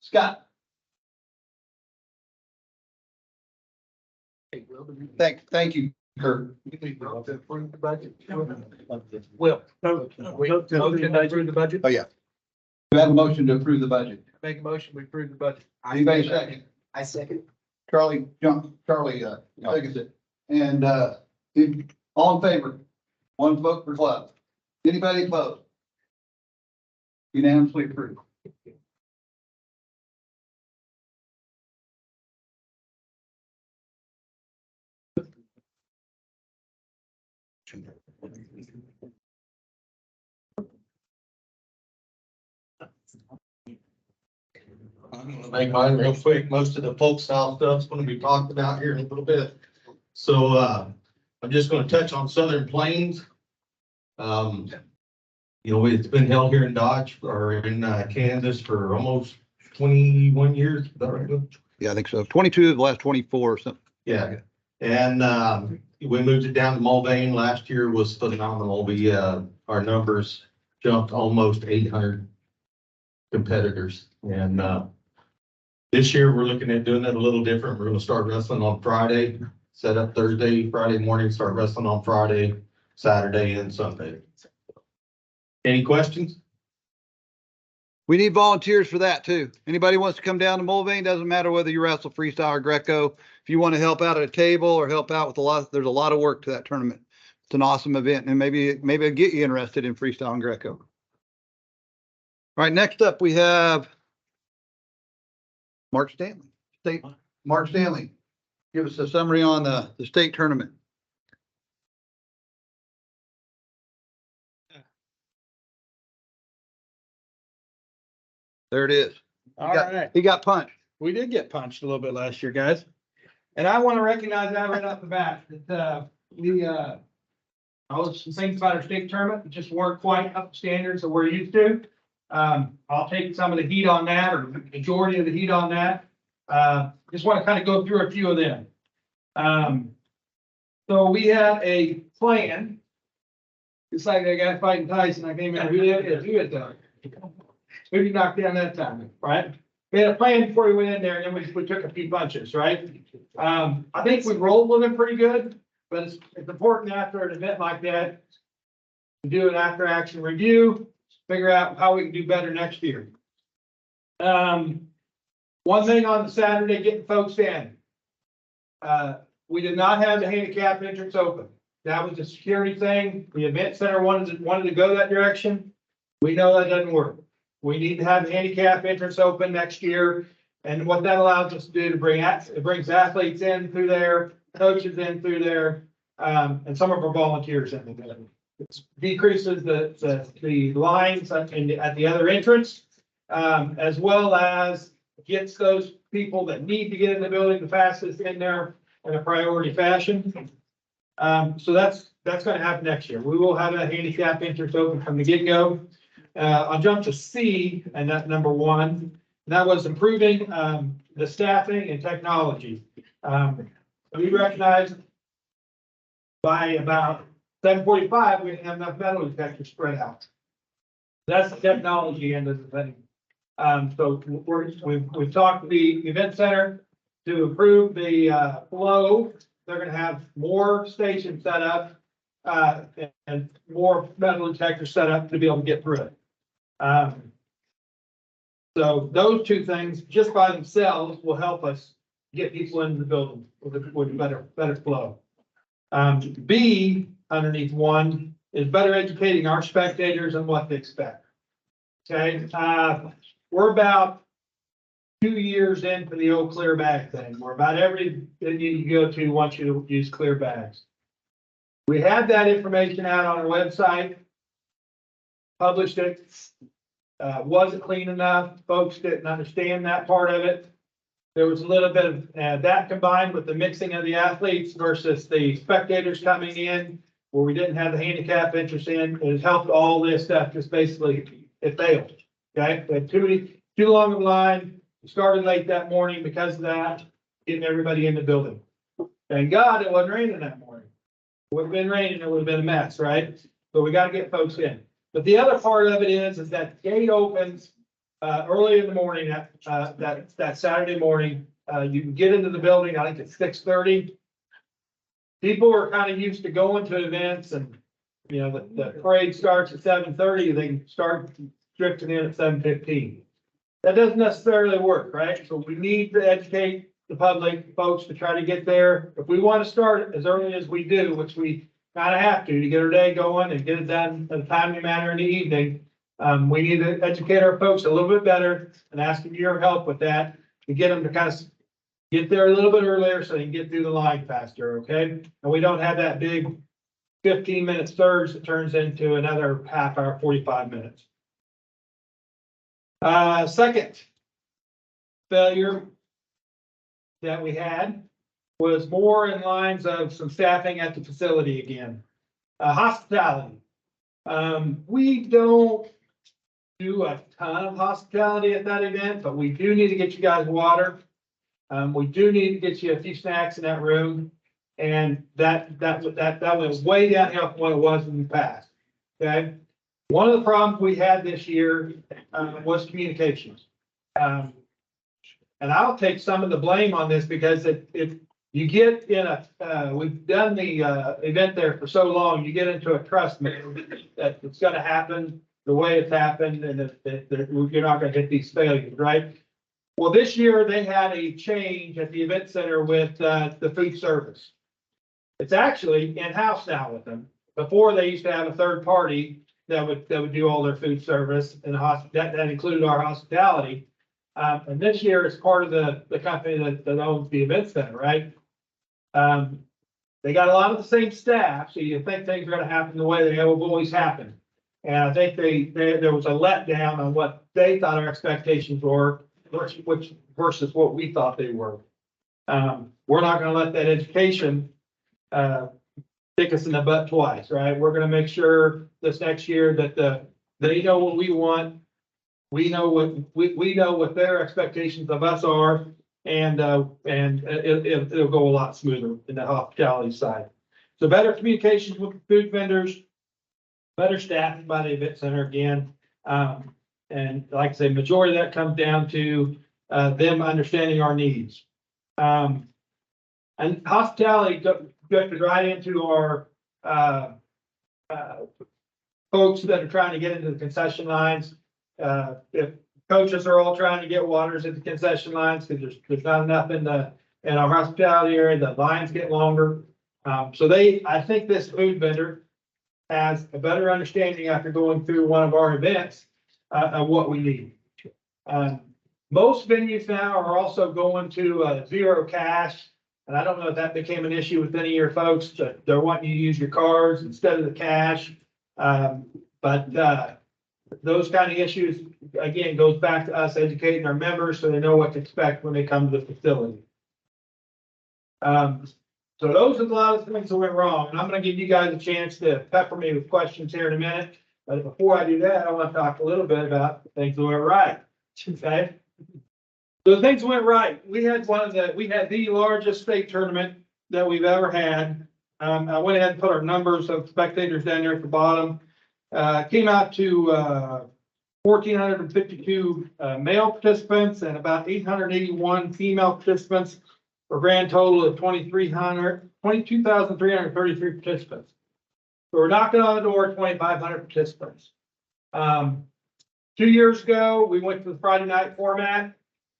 Speaker 3: Scott? Thank you, Kurt.
Speaker 5: Will, we hope to approve the budget.
Speaker 3: Oh, yeah. We have a motion to approve the budget.
Speaker 5: Make a motion, we approve the budget.
Speaker 3: Anybody second?
Speaker 6: I second.
Speaker 3: Charlie, seconds it. And, all in favor? One vote per club. Anybody opposed? Unanimously approved.
Speaker 9: I'm gonna make mine real quick. Most of the folk style stuff's gonna be talked about here in a little bit. So, I'm just gonna touch on Southern Plains. It's been held here in Dodge or in Kansas for almost 21 years. Is that right, Bill?
Speaker 3: Yeah, I think so. 22 of the last 24 or something.
Speaker 9: Yeah. And, we moved it down to Mulvane. Last year was phenomenal. Our numbers jumped almost 800 competitors. And, this year we're looking at doing it a little different. We're gonna start wrestling on Friday, set up Friday morning, start wrestling on Friday. Saturday and Sunday. Any questions?
Speaker 3: We need volunteers for that too. Anybody wants to come down to Mulvane, doesn't matter whether you wrestle freestyle or Greco. If you want to help out at a table or help out with there's a lot of work to that tournament. It's an awesome event, and maybe it'll get you interested in freestyle and Greco. All right, next up we have Mark Stanley. Mark Stanley, give us a summary on the state tournament. There it is.
Speaker 10: All right.
Speaker 3: He got punched.
Speaker 10: We did get punched a little bit last year, guys. And I want to recognize that right off the bat, that, some things about our state tournament that just weren't quite up to standards that we're used to. I'll take some of the heat on that, or the majority of the heat on that. Just want to kind of go through a few of them. So we had a plan. It's like that guy fighting Tyson. I can't remember who that is. Who it done? Who did you knock down that time, right? We had a plan before we went in there, and then we took a few punches, right? I think we rolled with it pretty good, but it's important after an event like that to do an after action review, figure out how we can do better next year. One thing on the Saturday, getting folks in. We did not have the handicap entrance open. That was a security thing. The event center wanted to go that direction. We know that doesn't work. We need to have the handicap entrance open next year. And what that allows us to do it brings athletes in through there, coaches in through there, and some of our volunteers in there. It decreases the lines at the other entrance, as well as gets those people that need to get in the building the fastest in there in a priority fashion. So that's going to happen next year. We will have a handicap entrance open from the get-go. I'll jump to C, and that's number one. And that was improving the staffing and technology. We recognized by about 7:45, we didn't have enough metal detectors spread out. That's the technology end of the thing. So we've talked to the event center to improve the flow. They're going to have more stations set up and more metal detectors set up to be able to get through it. So those two things just by themselves will help us get people into the building with better flow. B, underneath one, is better educating our spectators on what to expect. Okay, we're about 2 years into the old clear bag thing. We're about every venue you go to wants you to use clear bags. We had that information out on our website, published it. Wasn't clean enough. Folks didn't understand that part of it. There was a little bit of that combined with the mixing of the athletes versus the spectators coming in, where we didn't have the handicap interest in. It helped all this stuff. Just basically, it failed. Okay, we had too long of a line. We started late that morning because of that, getting everybody in the building. Thank God it wasn't raining that morning. If it would have been raining, it would have been a mess, right? But we got to get folks in. But the other part of it is that gate opens early in the morning, that Saturday morning. You can get into the building, I think it's 6:30. People are kind of used to going to events, and the parade starts at 7:30. They can start drifting in at 7:15. That doesn't necessarily work, right? So we need to educate the public, folks, to try to get there. If we want to start as early as we do, which we kind of have to get our day going and get it done in a timely manner in the evening, we need to educate our folks a little bit better and ask for your help with that to get them to kind of get there a little bit earlier so they can get through the line faster, okay? And we don't have that big 15-minute surge that turns into another half hour, 45 minutes. Second failure that we had was more in lines of some staffing at the facility again. Hospitality. We don't do a ton of hospitality at that event, but we do need to get you guys water. We do need to get you a few snacks in that room. And that was way downhill from what it was in the past. Okay. One of the problems we had this year was communications. And I'll take some of the blame on this because you get in we've done the event there for so long, you get into a trust mode that it's gonna happen the way it's happened and that you're not gonna hit these failures, right? Well, this year they had a change at the event center with the food service. It's actually in-house now with them. Before they used to have a third party that would do all their food service and that included our hospitality. And this year it's part of the company that owns the event center, right? They got a lot of the same staff, so you think things are gonna happen the way they have always happened. And I think there was a letdown on what they thought our expectations were, versus what we thought they were. We're not gonna let that education kick us in the butt twice, right? We're gonna make sure this next year that they know what we want. We know what their expectations of us are, and it'll go a lot smoother in the hospitality side. So better communications with food vendors, better staffing by the event center again. And like I say, majority of that comes down to them understanding our needs. And hospitality goes right into our folks that are trying to get into the concession lines. If coaches are all trying to get waters at the concession lines because there's not enough in our hospitality area, the lines get longer. So I think this food vendor has a better understanding after going through one of our events of what we need. Most venues now are also going to zero cash. And I don't know if that became an issue with any of your folks, that they're wanting you to use your cards instead of the cash. But those kind of issues, again, goes back to us educating our members so they know what to expect when they come to the facility. So those are a lot of things that went wrong. And I'm going to give you guys a chance to pepper me with questions here in a minute. But before I do that, I want to talk a little bit about things that went right. Okay. So things went right. We had the largest state tournament that we've ever had. I went ahead and put our numbers of spectators down there at the bottom. Came out to 1,452 male participants and about 881 female participants, for a grand total of 22,333 participants. So we're knocking on the door at 2,500 participants. 2 years ago, we went to the Friday night format,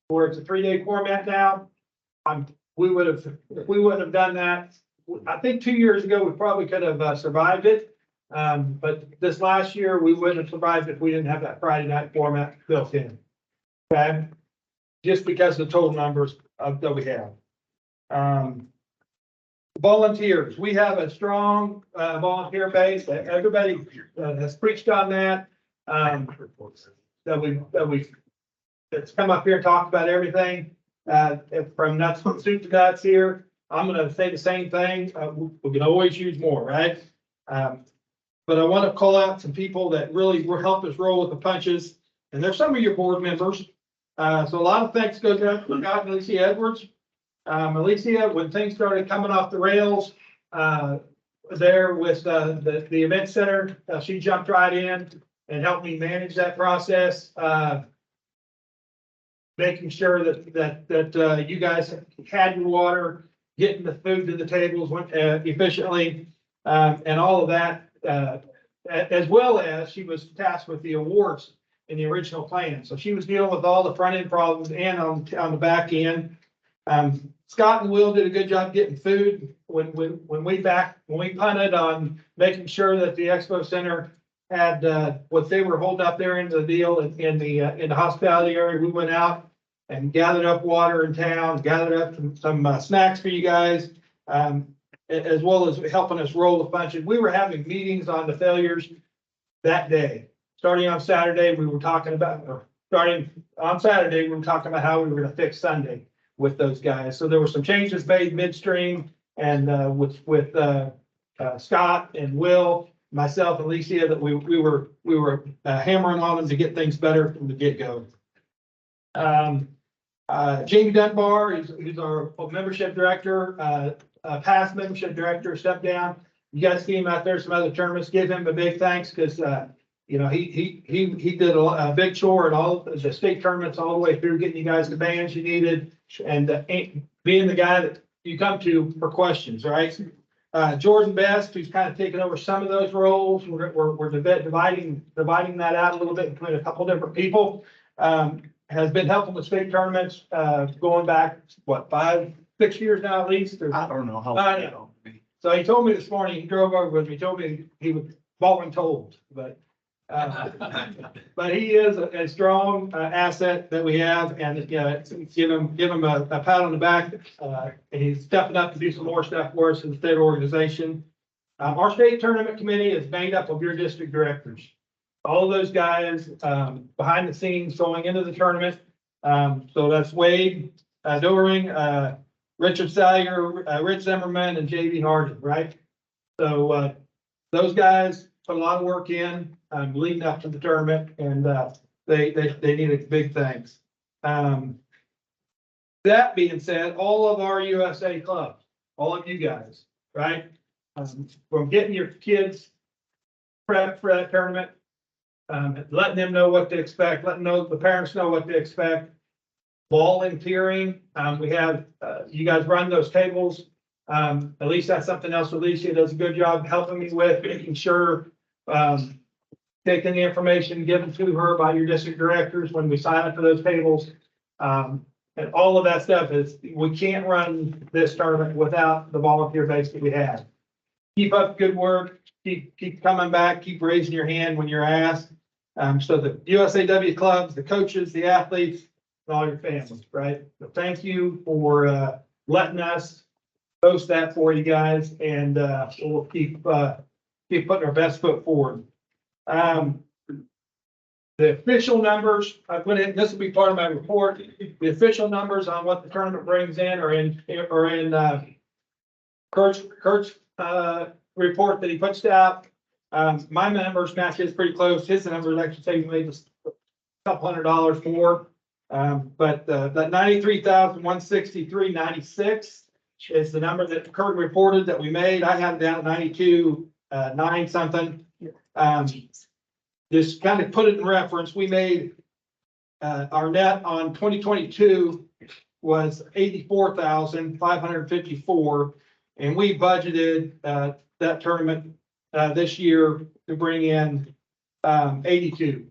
Speaker 10: where it's a 3-day format now. If we wouldn't have done that, I think 2 years ago, we probably could have survived it. But this last year, we wouldn't have survived if we didn't have that Friday night format built in. Okay, just because of the total numbers that we have. Volunteers, we have a strong volunteer base. Everybody has preached on that. That's come up here and talked about everything from nuts from soup to nuts here. I'm going to say the same thing. We can always use more, right? But I want to call out some people that really help us roll with the punches. And there's some of your board members. So a lot of thanks goes out to Scott and Alicia Edwards. Alicia, when things started coming off the rails there with the event center, she jumped right in and helped me manage that process, making sure that you guys had your water, getting the food to the tables efficiently, and all of that, as well as she was tasked with the awards in the original plan. So she was dealing with all the front end problems and on the back end. Scott and Will did a good job getting food when we punted on making sure that the expo center had what they were holding up there into the deal in the hospitality area. We went out and gathered up water in town, gathered up some snacks for you guys, as well as helping us roll the punches. We were having meetings on the failures that day. Starting on Saturday, we were talking about how we were going to fix Sunday with those guys. So there were some changes made midstream, and with Scott and Will, myself and Alicia, that we were hammering on them to get things better from the get-go. Jamie Dunbar, who's our membership director, past membership director, stepped down. You guys see him out there some other tournaments. Give him a big thanks, because he did a big chore at all the state tournaments all the way through, getting you guys the bands you needed, and being the guy that you come to for questions, right? Jordan Best, who's kind of taken over some of those roles, we're dividing that out a little bit between a couple different people. Has been helping with state tournaments, going back, what, 5, 6 years now at least? Or-
Speaker 4: I don't know how.
Speaker 10: I know. So he told me this morning, he drove over with me, told me he was voluntold, but he is a strong asset that we have, and give him a pat on the back. He's stepping up to do some more stuff for us in the state organization. Our state tournament committee is made up of your district directors. All of those guys behind the scenes going into the tournament. So that's Wade Doering, Richard Salyer, Rich Zimmerman, and JV Harding, right? So those guys put a lot of work in leading up to the tournament, and they needed big things. That being said, all of our USA clubs, all of you guys, right? From getting your kids prepped for that tournament, letting them know what to expect, letting the parents know what to expect. Volunteering, we have, you guys run those tables. At least that's something else Alicia does a good job helping me with, making sure, taking the information given to her by your district directors when we sign up for those tables. And all of that stuff we can't run this tournament without the volunteer base that we have. Keep up good work, keep coming back, keep raising your hand when you're asked. So the USAW clubs, the coaches, the athletes, and all your families, right? So thank you for letting us host that for you guys, and we'll keep putting our best foot forward. The official numbers, I put in, this will be part of my report. The official numbers on what the tournament brings in are in Kurt's report that he puts out. My numbers match his pretty close. His numbers actually say he made just a couple $100 more. But that 93,163.96 is the number that Kurt reported that we made. I had it down at 92.9 something. Just kind of put it in reference. We made our net on 2022 was 84,554, and we budgeted that tournament this year to bring in 82.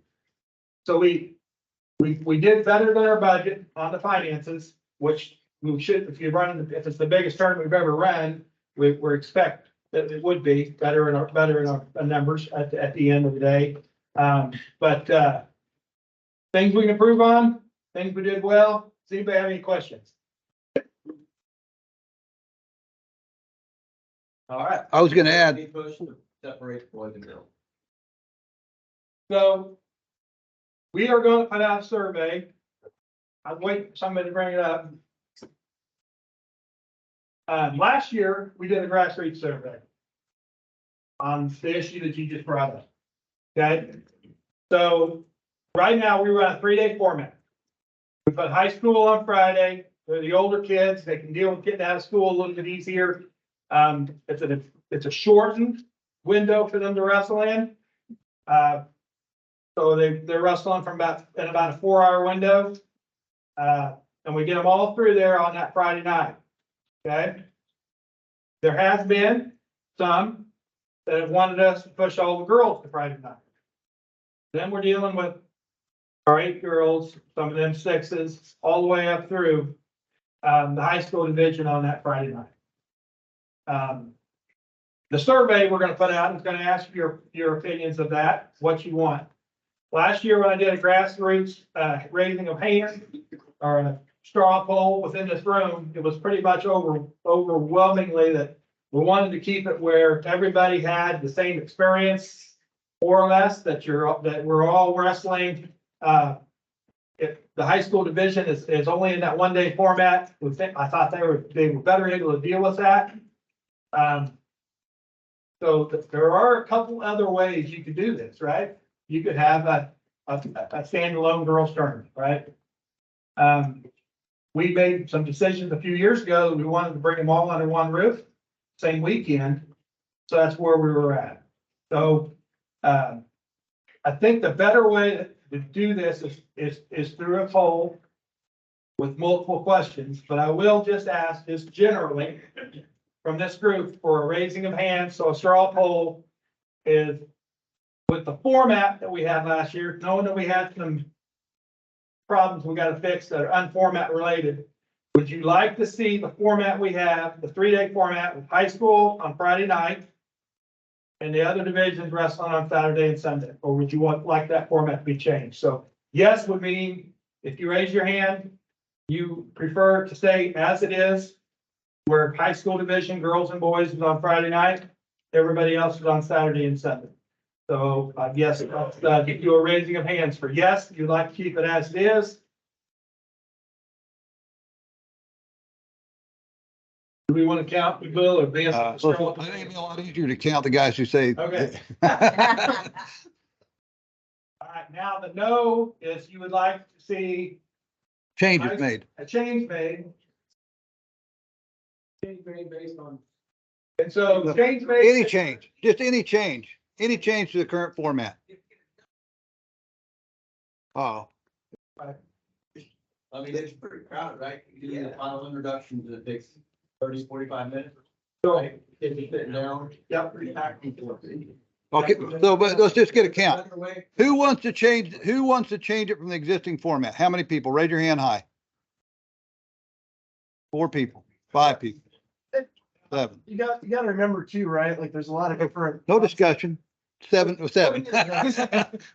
Speaker 10: So we did better than our budget on the finances, which we should, if it's the biggest tournament we've ever run, we're expect that it would be better in our numbers at the end of the day. But things we can improve on, things we did well. Does anybody have any questions? All right.
Speaker 3: I was gonna add,
Speaker 7: Separate boys and girls.
Speaker 10: So we are going to put out a survey. I'm waiting for somebody to bring it up. Last year, we did a grassroots survey on the issue that you just brought up. Okay, so right now we run a 3-day format. We put high school on Friday. They're the older kids. They can deal with getting out of school a little bit easier. It's a shortened window for them to wrestle in. So they're wrestling from about a 4-hour window. And we get them all through there on that Friday night. Okay. There has been some that have wanted us to push all the girls to Friday night. Then we're dealing with our 8 girls, some of them 6s, all the way up through the high school division on that Friday night. The survey we're going to put out is going to ask your opinions of that, what you want. Last year when I did a grassroots raising of hands or a straw poll within this room, it was pretty much overwhelmingly that we wanted to keep it where everybody had the same experience, more or less, that we're all wrestling. If the high school division is only in that 1-day format, I thought they were better able to deal with that. So there are a couple other ways you could do this, right? You could have a standalone girls tournament, right? We made some decisions a few years ago that we wanted to bring them all under one roof, same weekend. So that's where we were at. So I think the better way to do this is through a poll. with multiple questions, but I will just ask just generally from this group for a raising of hands. So a straw poll is with the format that we had last year, knowing that we had some problems we got to fix that are unformat related. Would you like to see the format we have, the 3-day format with high school on Friday night and the other divisions wrestling on Saturday and Sunday? Or would you like that format to be changed? So yes would mean, if you raise your hand, you prefer to stay as it is, where high school division, girls and boys is on Friday night, everybody else is on Saturday and Sunday. So yes, give you a raising of hands for yes, you'd like to keep it as it is. Do we want to count the bill or advance?
Speaker 3: I think it'd be a lot easier to count the guys who say.
Speaker 10: Okay. All right, now the no is you would like to see
Speaker 3: Changes made.
Speaker 10: a change made.
Speaker 8: Change made based on.
Speaker 10: And so the change made.
Speaker 3: Any change, just any change to the current format. Oh,
Speaker 7: I mean, it's pretty crowded, right? You do the final introductions, it takes 30, 45 minutes.
Speaker 10: So,
Speaker 7: If you sit down.
Speaker 10: yep.
Speaker 3: okay, so but let's just get a count. Who wants to change it from the existing format? How many people? Raise your hand high. 4 people, 5 people, 7.
Speaker 8: You gotta remember too, right? Like there's a lot of different.
Speaker 3: No discussion. 7.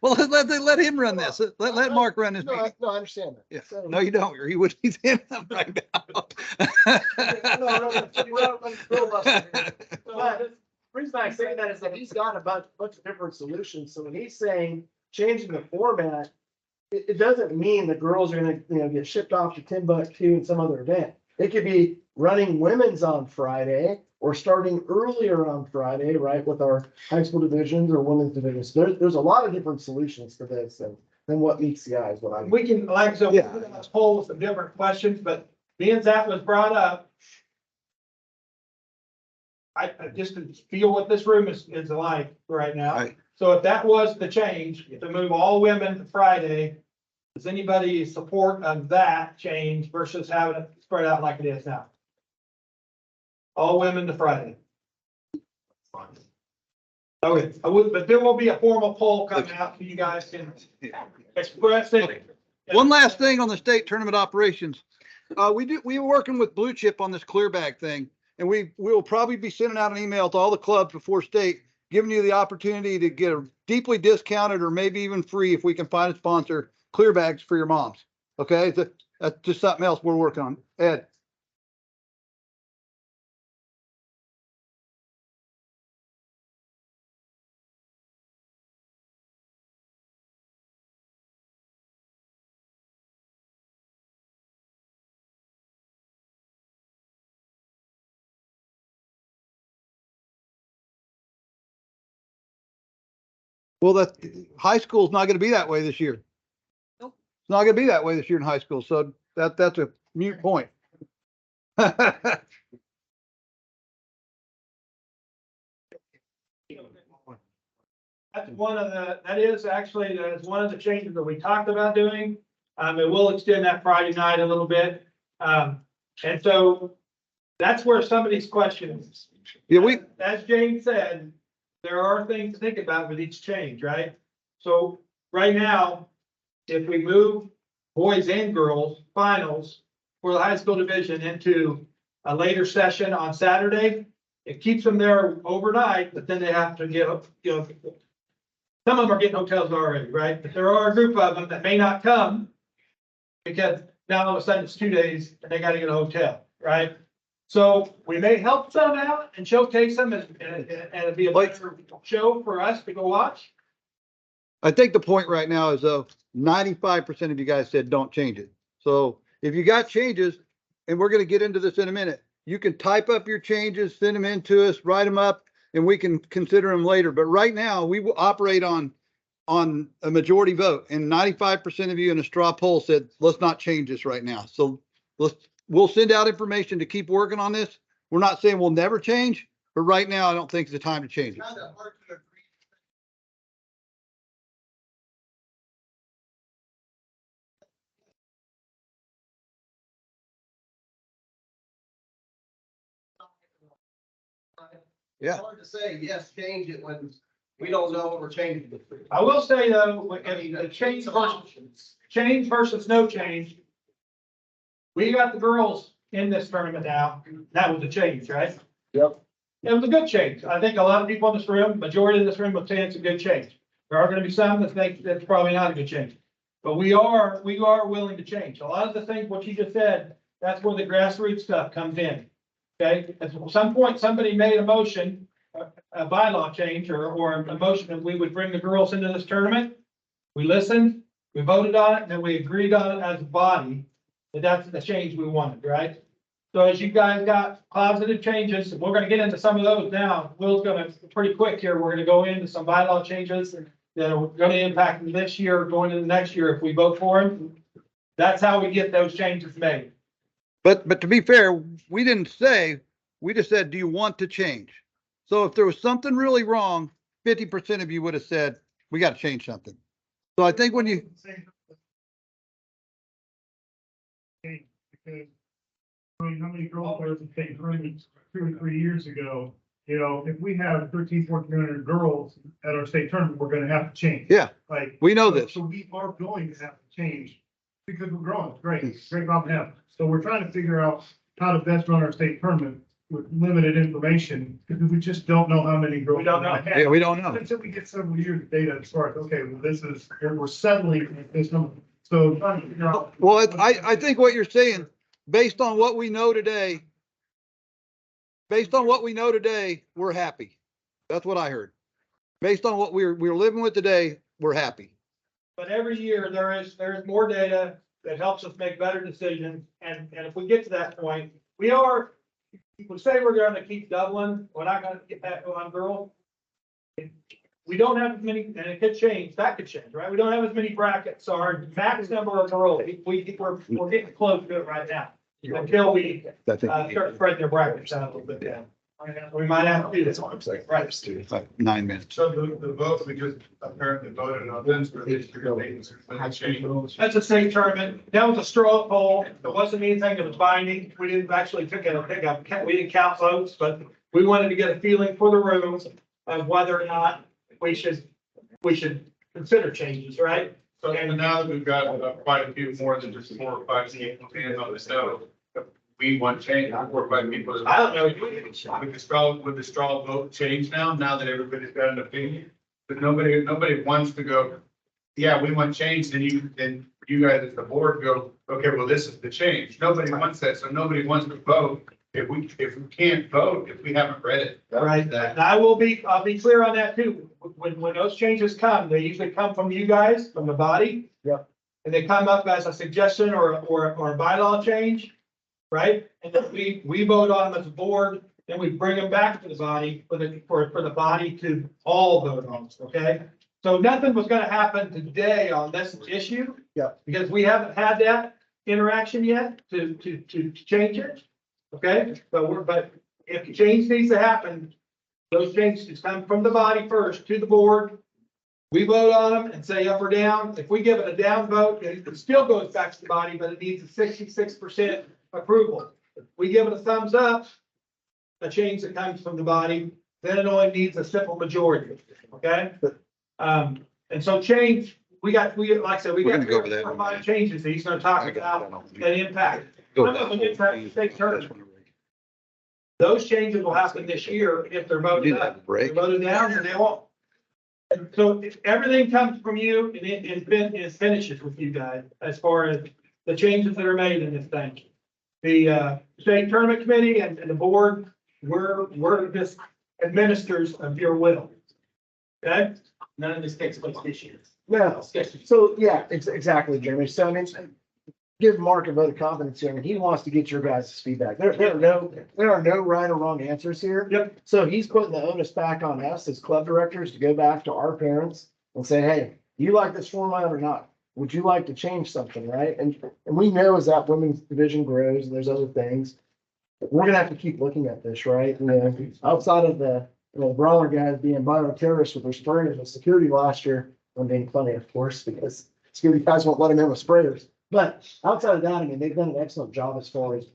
Speaker 3: Well, let him run this. Let Mark run this
Speaker 8: No,
Speaker 3: meeting.
Speaker 8: I understand that.
Speaker 3: Yeah.
Speaker 8: So-
Speaker 3: No, you don't. Or you would be him right now.
Speaker 8: But the reason I say that is that he's got a bunch of different solutions. So when he's saying changing the format, it doesn't mean the girls are gonna, get shipped off to Timbuktu and some other event. It could be running women's on Friday or starting earlier on Friday, right, with our high school divisions or women's divisions. There's a lot of different solutions to this than what meets the eye is what I'm.
Speaker 10: We can, like, so
Speaker 3: Yeah.
Speaker 10: let's poll with some different questions, but being that was brought up, I just feel what this room is like right now.
Speaker 3: Right.
Speaker 10: So if that was the change, to move all women to Friday, does anybody support of that change versus having it spread out like it is now? All women to Friday. Okay, but there will be a formal poll coming out so you guys can express it.
Speaker 3: One last thing on the state tournament operations. We were working with Blue Chip on this clear bag thing, and we will probably be sending out an email to all the clubs before state, giving you the opportunity to get a deeply discounted or maybe even free, if we can find a sponsor, clear bags for your moms. Okay, that's just something else we're working on. Ed. Well, that high school is not going to be that way this year. Nope. It's not going to be that way this year in high school. So that's a mute point.
Speaker 10: That's one of the changes that we talked about doing. It will extend that Friday night a little bit. And so that's where some of these questions.
Speaker 3: Yeah,
Speaker 10: As Jane said, there are things to think about with each change, right? So right now, if we move boys and girls finals for the high school division into a later session on Saturday, it keeps them there overnight, but then they have to get, some of them are getting hotels already, right? But there are a group of them that may not come because now all of a sudden it's 2 days and they got to get a hotel, right? So we may help some out and showcase them and it'd be a better show for us to go watch.
Speaker 3: I think the point right now is 95% of you guys said don't change it. So if you got changes, and we're going to get into this in a minute, you can type up your changes, send them in to us, write them up, and we can consider them later. But right now we will operate on a majority vote, and 95% of you in a straw poll said, let's not change this right now. So we'll send out information to keep working on this. We're not saying we'll never change, but right now I don't think it's the time to change it. Yeah.
Speaker 8: hard to say, yes, change it when we don't know what we're changing it to.
Speaker 10: I will say though, the change versus no change. We got the girls in this tournament now. That was a change, right?
Speaker 8: Yep.
Speaker 10: It was a good change. I think a lot of people in this room, majority of this room will say it's a good change. There are gonna be some that think that's probably not a good change. But we are willing to change. A lot of the things, what you just said, that's where the grassroots stuff comes in. Okay, at some point, somebody made a motion, a bylaw change or a motion that we would bring the girls into this tournament. We listened, we voted on it, and then we agreed on it as a body. And that's the change we wanted, right? So as you guys got positive changes, we're gonna get into some of those now. Will's gonna, pretty quick here, we're gonna go into some bylaw changes that are gonna impact this year, going into next year if we vote for them. That's how we get those changes made.
Speaker 3: But to be fair, we didn't say, we just said, do you want to change? So if there was something really wrong, 50% of you would have said, we got to change something. So I think when you,
Speaker 11: Because, I mean, how many girls players have taken tournaments 2 or 3 years ago? You know, if we have 1,300-1,400 girls at our state tournament, we're gonna have to change.
Speaker 3: yeah,
Speaker 11: Like,
Speaker 3: we know this.
Speaker 11: so we are going to have to change because we're growing. It's great. It's a great problem to have. So we're trying to figure out how to best run our state tournament with limited information because we just don't know how many girls.
Speaker 10: We don't know.
Speaker 11: we're gonna have.
Speaker 3: Yeah, we don't know.
Speaker 11: Until we get several years of data as far as, okay, well, this is, we're settling at this number. So trying to figure out.
Speaker 3: Well, I think what you're saying, based on what we know today, we're happy. That's what I heard. Based on what we're living with today, we're happy.
Speaker 10: But every year there is more data that helps us make better decisions. And if we get to that point, we say we're gonna keep doubling, we're not gonna get that on girls. We don't have as many, and it could change, that could change, right? We don't have as many brackets, our max number of girls, we're getting close to it right now. Until we
Speaker 3: I think
Speaker 10: start spreading their brackets out a little bit down. We might have to do this. Right.
Speaker 3: 9 minutes.
Speaker 11: So the vote, we just apparently voted on this for this year.
Speaker 10: That's a state tournament. That was a straw poll. It wasn't anything that was binding. We didn't actually we didn't count votes, but we wanted to get a feeling for the room of whether or not we should consider changes, right?
Speaker 11: So now that we've got quite a few more than just 4 or 5 people on the stove, we want change, 4 or 5 people.
Speaker 10: I don't know.
Speaker 11: Would the straw vote change now that everybody's got an opinion? But nobody wants to go, yeah, we want change, then you guys as the board go, okay, well, this is the change. Nobody wants that, so nobody wants to vote. If we can't vote, if we haven't read it.
Speaker 10: Right, and I'll be clear on that too. When those changes come, they usually come from you guys, from the body.
Speaker 8: Yep.
Speaker 10: And they come up as a suggestion or a bylaw change, right? And then we vote on them as a board, then we bring them back to the body for the body to all vote on, okay? So nothing was gonna happen today on this issue.
Speaker 8: Yep.
Speaker 10: Because we haven't had that interaction yet to change it. Okay, but if change needs to happen, those changes come from the body first to the board. We vote on them and say up or down. If we give it a down vote, it still goes back to the body, but it needs a 66% approval. If we give it a thumbs up, a change that comes from the body, then it only needs a simple majority, okay? And so change, like I said, we
Speaker 3: We're
Speaker 10: got
Speaker 3: gonna go over that
Speaker 10: 4 or
Speaker 3: one.
Speaker 10: 5 changes that he's gonna talk about that impact.
Speaker 3: Go
Speaker 10: Some
Speaker 3: with
Speaker 10: of them
Speaker 3: that
Speaker 10: impact the state tournament. Those changes will happen this year if they're voted
Speaker 3: Do that
Speaker 10: up.
Speaker 3: break.
Speaker 10: If they're voted down, then they won't. And so if everything comes from you and it finishes with you guys as far as the changes that are made in this thing. The state tournament committee and the board, we're just administrators of your will. Okay? None of this takes place this year.
Speaker 8: No, so yeah, it's exactly, Jeremy. So I mean, give Mark a vote of confidence here, and he wants to get your guys' feedback. There are no right or wrong answers here.
Speaker 10: Yep.
Speaker 8: So he's putting the onus back on us as club directors to go back to our parents and say, hey, do you like this format or not? Would you like to change something, right? And we know as that women's division grows and there's other things, we're gonna have to keep looking at this, right? You know, outside of the brawler guys being bioterrorists with their sprayers and security last year, I'm being funny, of course, because security guys won't let them in with sprayers. But outside of that, I mean, they've done an excellent job as far as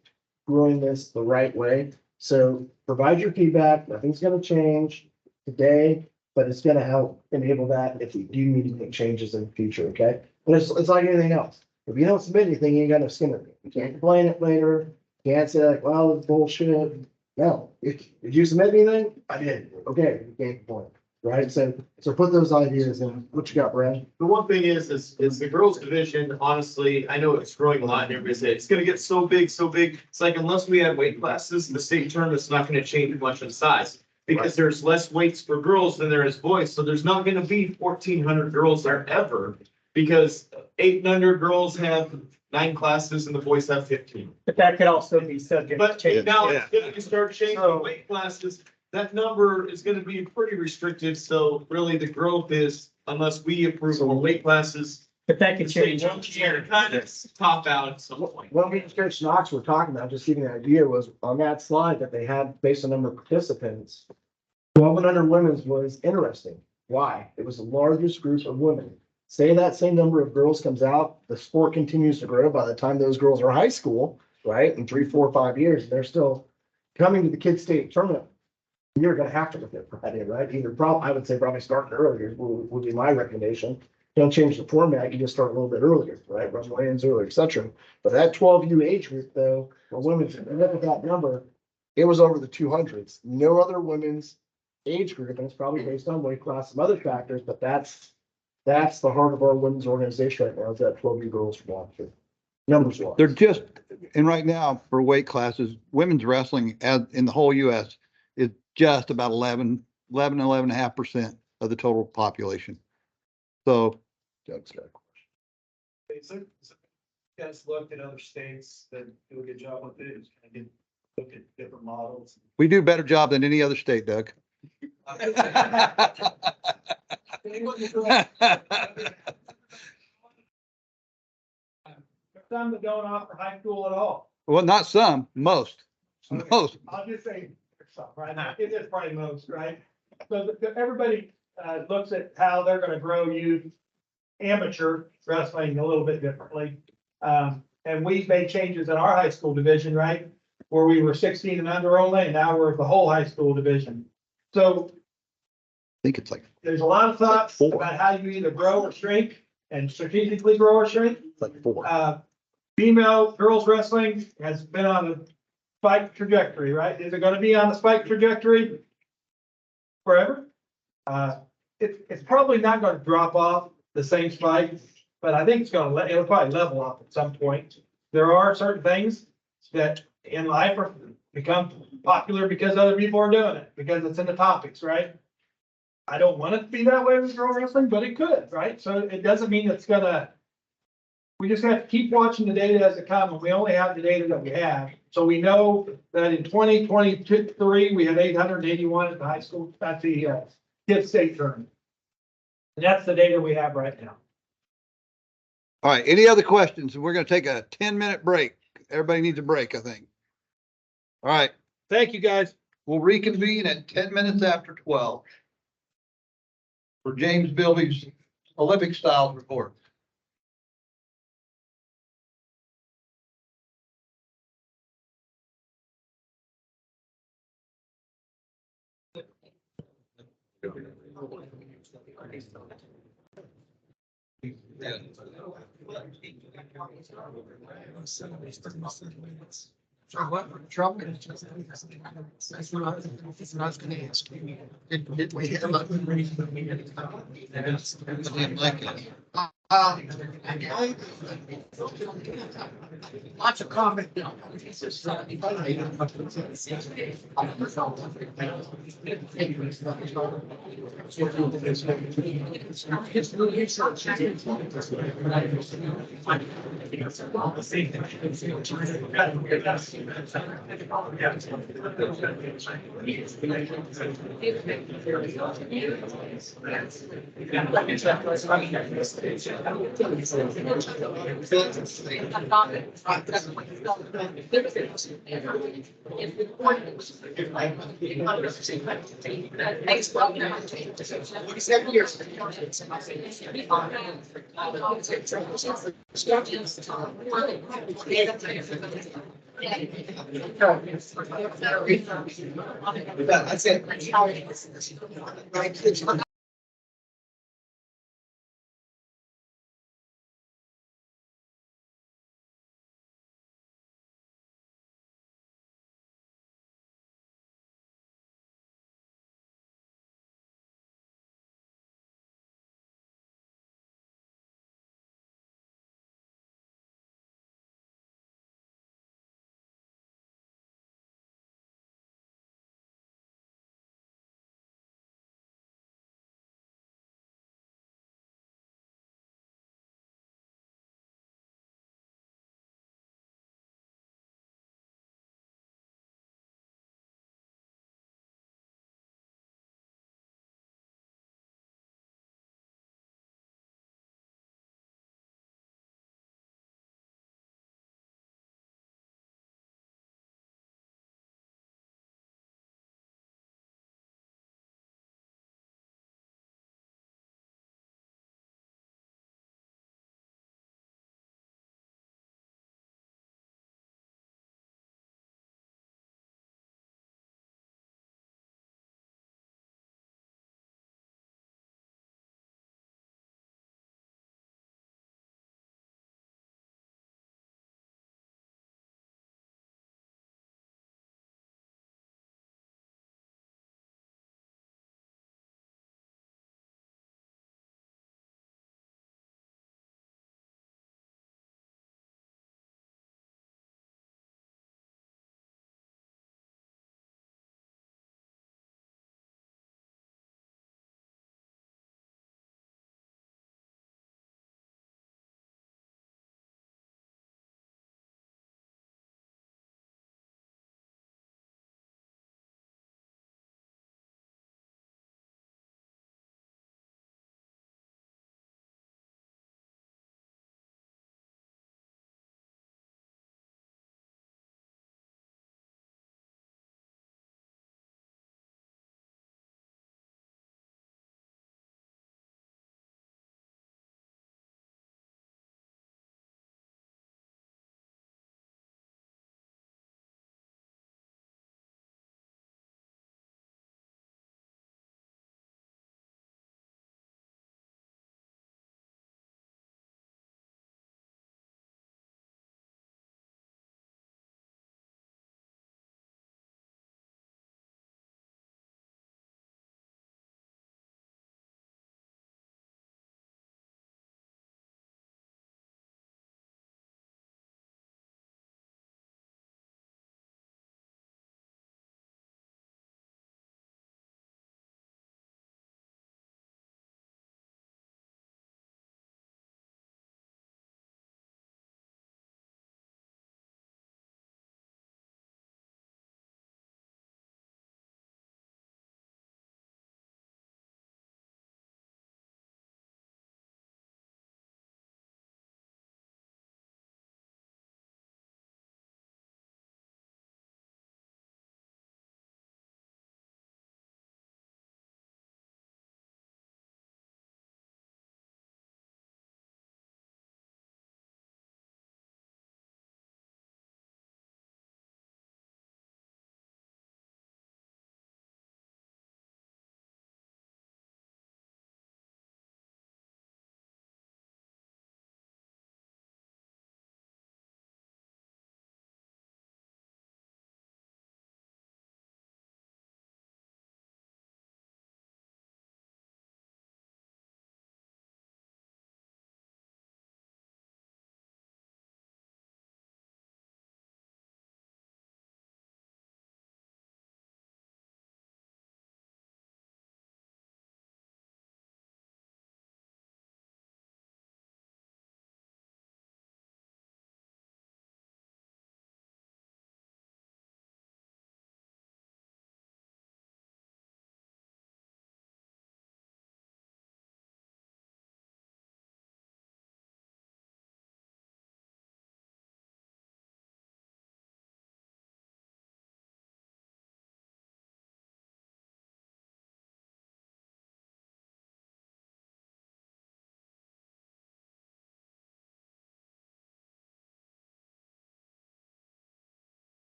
Speaker 8: growing this the right way. So provide your feedback. Nothing's gonna change today, but it's gonna help enable that if we do need to make changes in the future, okay? But it's like anything else. If you don't submit anything, you ain't got no skin in it. You can't complain it later. You can't say like, well, it's bullshit. No, did you submit anything? I did. Okay, you can't complain, right? So put those ideas in. What you got, Brad?
Speaker 12: The one thing is the girls division, honestly, I know it's growing a lot and everybody says it's gonna get so big, so big. It's like unless we have weight classes in the state tournament's not gonna change much in size. Because there's less weights for girls than there is boys, so there's not gonna be 1,400 girls there ever. Because 800 girls have 9 classes and the boys have 15.
Speaker 10: But that could also be subject to
Speaker 12: But
Speaker 10: change.
Speaker 12: now, if you start changing weight classes, that number is gonna be pretty restricted, so really the growth is, unless we approve more weight classes.
Speaker 10: But that could
Speaker 12: the state
Speaker 10: change.
Speaker 12: jumps here, kind of top out at some point.
Speaker 8: What me and Coach Knox were talking about, just giving you an idea, was on that slide that they had based on number of participants. 1,200 women's was interesting. Why? It was the largest group of women. Say that same number of girls comes out, the sport continues to grow by the time those girls are high school, right? In 3, 4, 5 years, they're still coming to the kids' state tournament. You're gonna have to look at Friday, right? I would say probably starting earlier would be my recommendation. Don't change the format, you just start a little bit earlier, right? Run lanes earlier, et cetera. But that 12U age group though, for women's, if you look at that number, it was over the 200s. No other women's age group, and it's probably based on weight class and other factors, but that's the heart of our women's organization right now, is that 12U girls from Washington. Numbers wise.
Speaker 3: They're just, and right now for weight classes, women's wrestling as in the whole US is just about 11.5% of the total population. So. Doug's got a question.
Speaker 10: Guys looked at other states that do a good job with it, look at different models.
Speaker 3: We do a better job than any other state, Doug.
Speaker 10: Some that don't offer high school at all.
Speaker 3: Well, not some, most. Most.
Speaker 10: I'll just say some, right? It is probably most, right? So everybody looks at how they're gonna grow youth amateur wrestling a little bit differently. And we made changes in our high school division, right? Where we were 16 and under only, and now we're the whole high school division. So
Speaker 3: I think it's like
Speaker 10: there's a lot of thoughts about how you either grow or shrink and strategically grow or shrink.
Speaker 3: 4.
Speaker 10: Female girls wrestling has been on a spike trajectory, right? Is it gonna be on the spike trajectory forever? It's probably not gonna drop off the same spike, but I think it'll probably level off at some point. There are certain things that in life are become popular because other people are doing it, because it's in the topics, right? I don't want it to be that way with girl wrestling, but it could, right? So it doesn't mean it's gonna. We just have to keep watching the data as it comes, and we only have the data that we have. So we know that in 2023, we had 881 at the high school, at the kids state tournament. And that's the data we have right now.
Speaker 3: All right. Any other questions? We're going to take a 10-minute break. Everybody needs a break, I think. All right.
Speaker 10: Thank you, guys.
Speaker 3: We'll reconvene at 10 minutes after 12 for James Bilby's Olympic styles report.
Speaker 6: For what? Trouble? That's what I was gonna ask you. Did we have a? Lots of comment. That's it.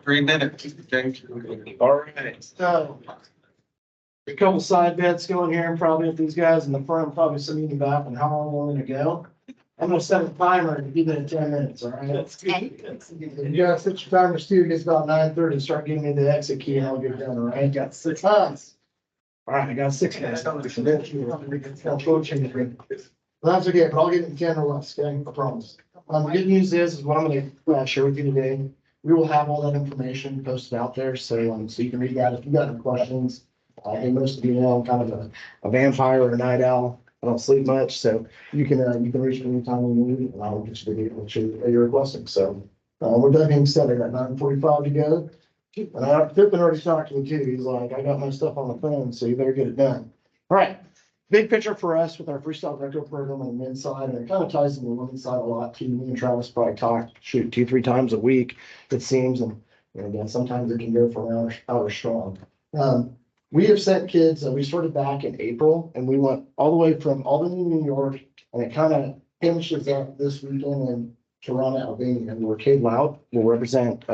Speaker 9: 3 minutes.
Speaker 8: All right, so. A couple side bets going here, and probably with these guys in the front, probably some in the back, and how long we're gonna go. I'm gonna set a timer and keep it at 10 minutes, all right? You guys set your timers too, it's about 9:30, start giving me the exit key and I'll get done, all right? Got 6 minutes. All right, I got 6 minutes. Well, that's okay, but I'll get it in 10 or less, okay, I promise. The good news is what I'm gonna share with you today. We will have all that information posted out there, so you can read that if you got any questions. I think most of you know I'm kind of a vampire or a night owl. I don't sleep much, so you can reach me anytime you need, and I'll get you the data that you're requesting. So, with that being said, I got 9:45 to go. And Pippin already talked to me too. He's like, I got my stuff on the phone, so you better get it done. All right. Big picture for us with our freestyle retro program on the men's side, and it kind of ties into the women's side a lot too. Me and Travis probably talk, 2-3 times a week, it seems, and sometimes it can go for an hour strong. We have sent kids, we started back in April, and we went all the way from Albany, New York, and it kind of finishes up this weekend in Toronto, Albania, where Cade Loud will represent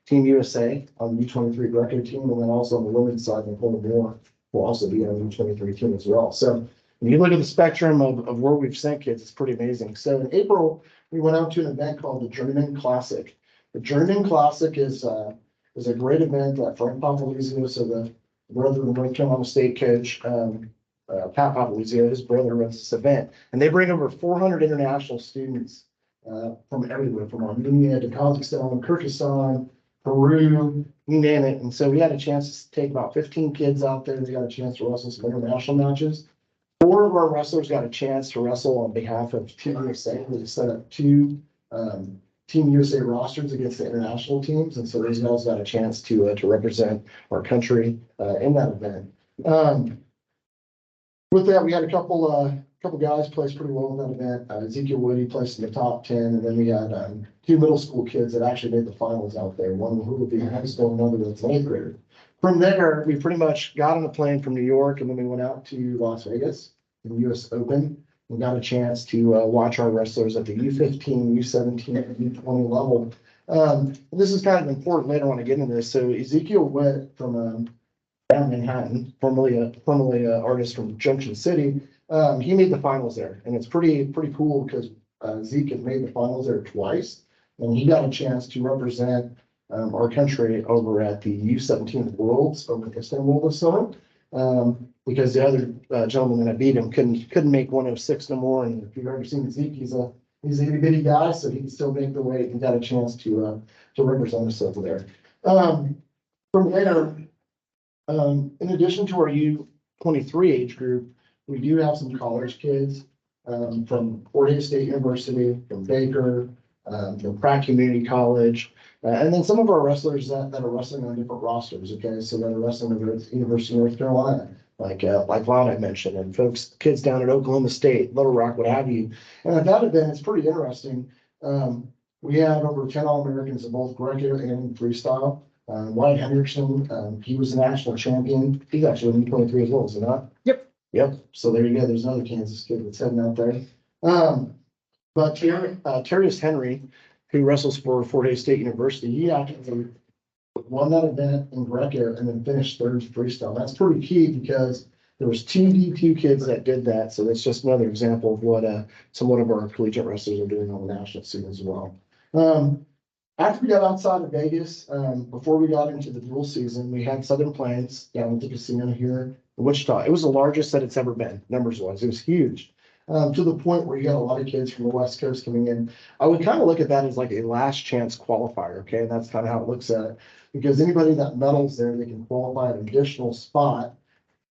Speaker 8: Team USA on the U23 record team, and then also on the women's side, Nicole Moore will also be on the U23 team as well. So when you look at the spectrum of where we've sent kids, it's pretty amazing. So in April, we went out to an event called the Journeyman Classic. The Journeyman Classic is a great event that Frank Papalizio, so the brother of the North Carolina State coach, Pat Papalizio, his brother runs this event, and they bring over 400 international students from everywhere, from Armenia to Kazakhstan, Kyrgyzstan, Peru, you name it. And so we had a chance to take about 15 kids out there. They got a chance to wrestle some international matches. 4 of our wrestlers got a chance to wrestle on behalf of Team USA. We set up 2 Team USA rosters against the international teams, and so those guys got a chance to represent our country in that event. With that, we had a couple guys place pretty well in that event. Ezekiel Woody placed in the top 10, and then we had 2 middle school kids that actually made the finals out there. One who would be in high school, another that's an 8th grader. From there, we pretty much got on a plane from New York, and then we went out to Las Vegas in the US Open. We got a chance to watch our wrestlers at the U15, U17, and U20 level. This is kind of important later on to get into this. So Ezekiel went from down Manhattan, formerly an artist from Junction City. He made the finals there, and it's pretty cool because Zeke has made the finals there twice, and he got a chance to represent our country over at the U17 Worlds over in Istanbul this summer. Because the other gentleman that beat him couldn't make 106 no more. And if you've ever seen Zeke, he's a itty bitty guy, so he can still make the weight and got a chance to represent us over there. From there, in addition to our U23 age group, we do have some college kids from Fort Hays State University, from Baker, from Pratt Community College, and then some of our wrestlers that are wrestling on different rosters. Okay, so that are wrestling over at the University of North Carolina, like Lon I mentioned, and kids down at Oklahoma State, Little Rock, what have you. And at that event, it's pretty interesting. We had over 10 All-Americans in both Greco and freestyle. Wyatt Hendrickson, he was a national champion. He's actually in U23 as well, is he not? Yep. So there you go. There's another Kansas kid that's heading out there. But Terrius Henry, who wrestles for Fort Hays State University, he actually won that event in Greco and then finished 3rd freestyle. That's pretty key because there was 2 D2 kids that did that. So that's just another example of what some of our collegiate wrestlers are doing on the national scene as well. After we got outside of Vegas, before we got into the dual season, we had Southern Plains down at the casino here in Wichita. It was the largest that it's ever been, numbers-wise. It was huge. To the point where you got a lot of kids from the West Coast coming in. I would kind of look at that as like a last chance qualifier, okay? And that's kind of how it looks at it. Because anybody that medals there, they can qualify an additional spot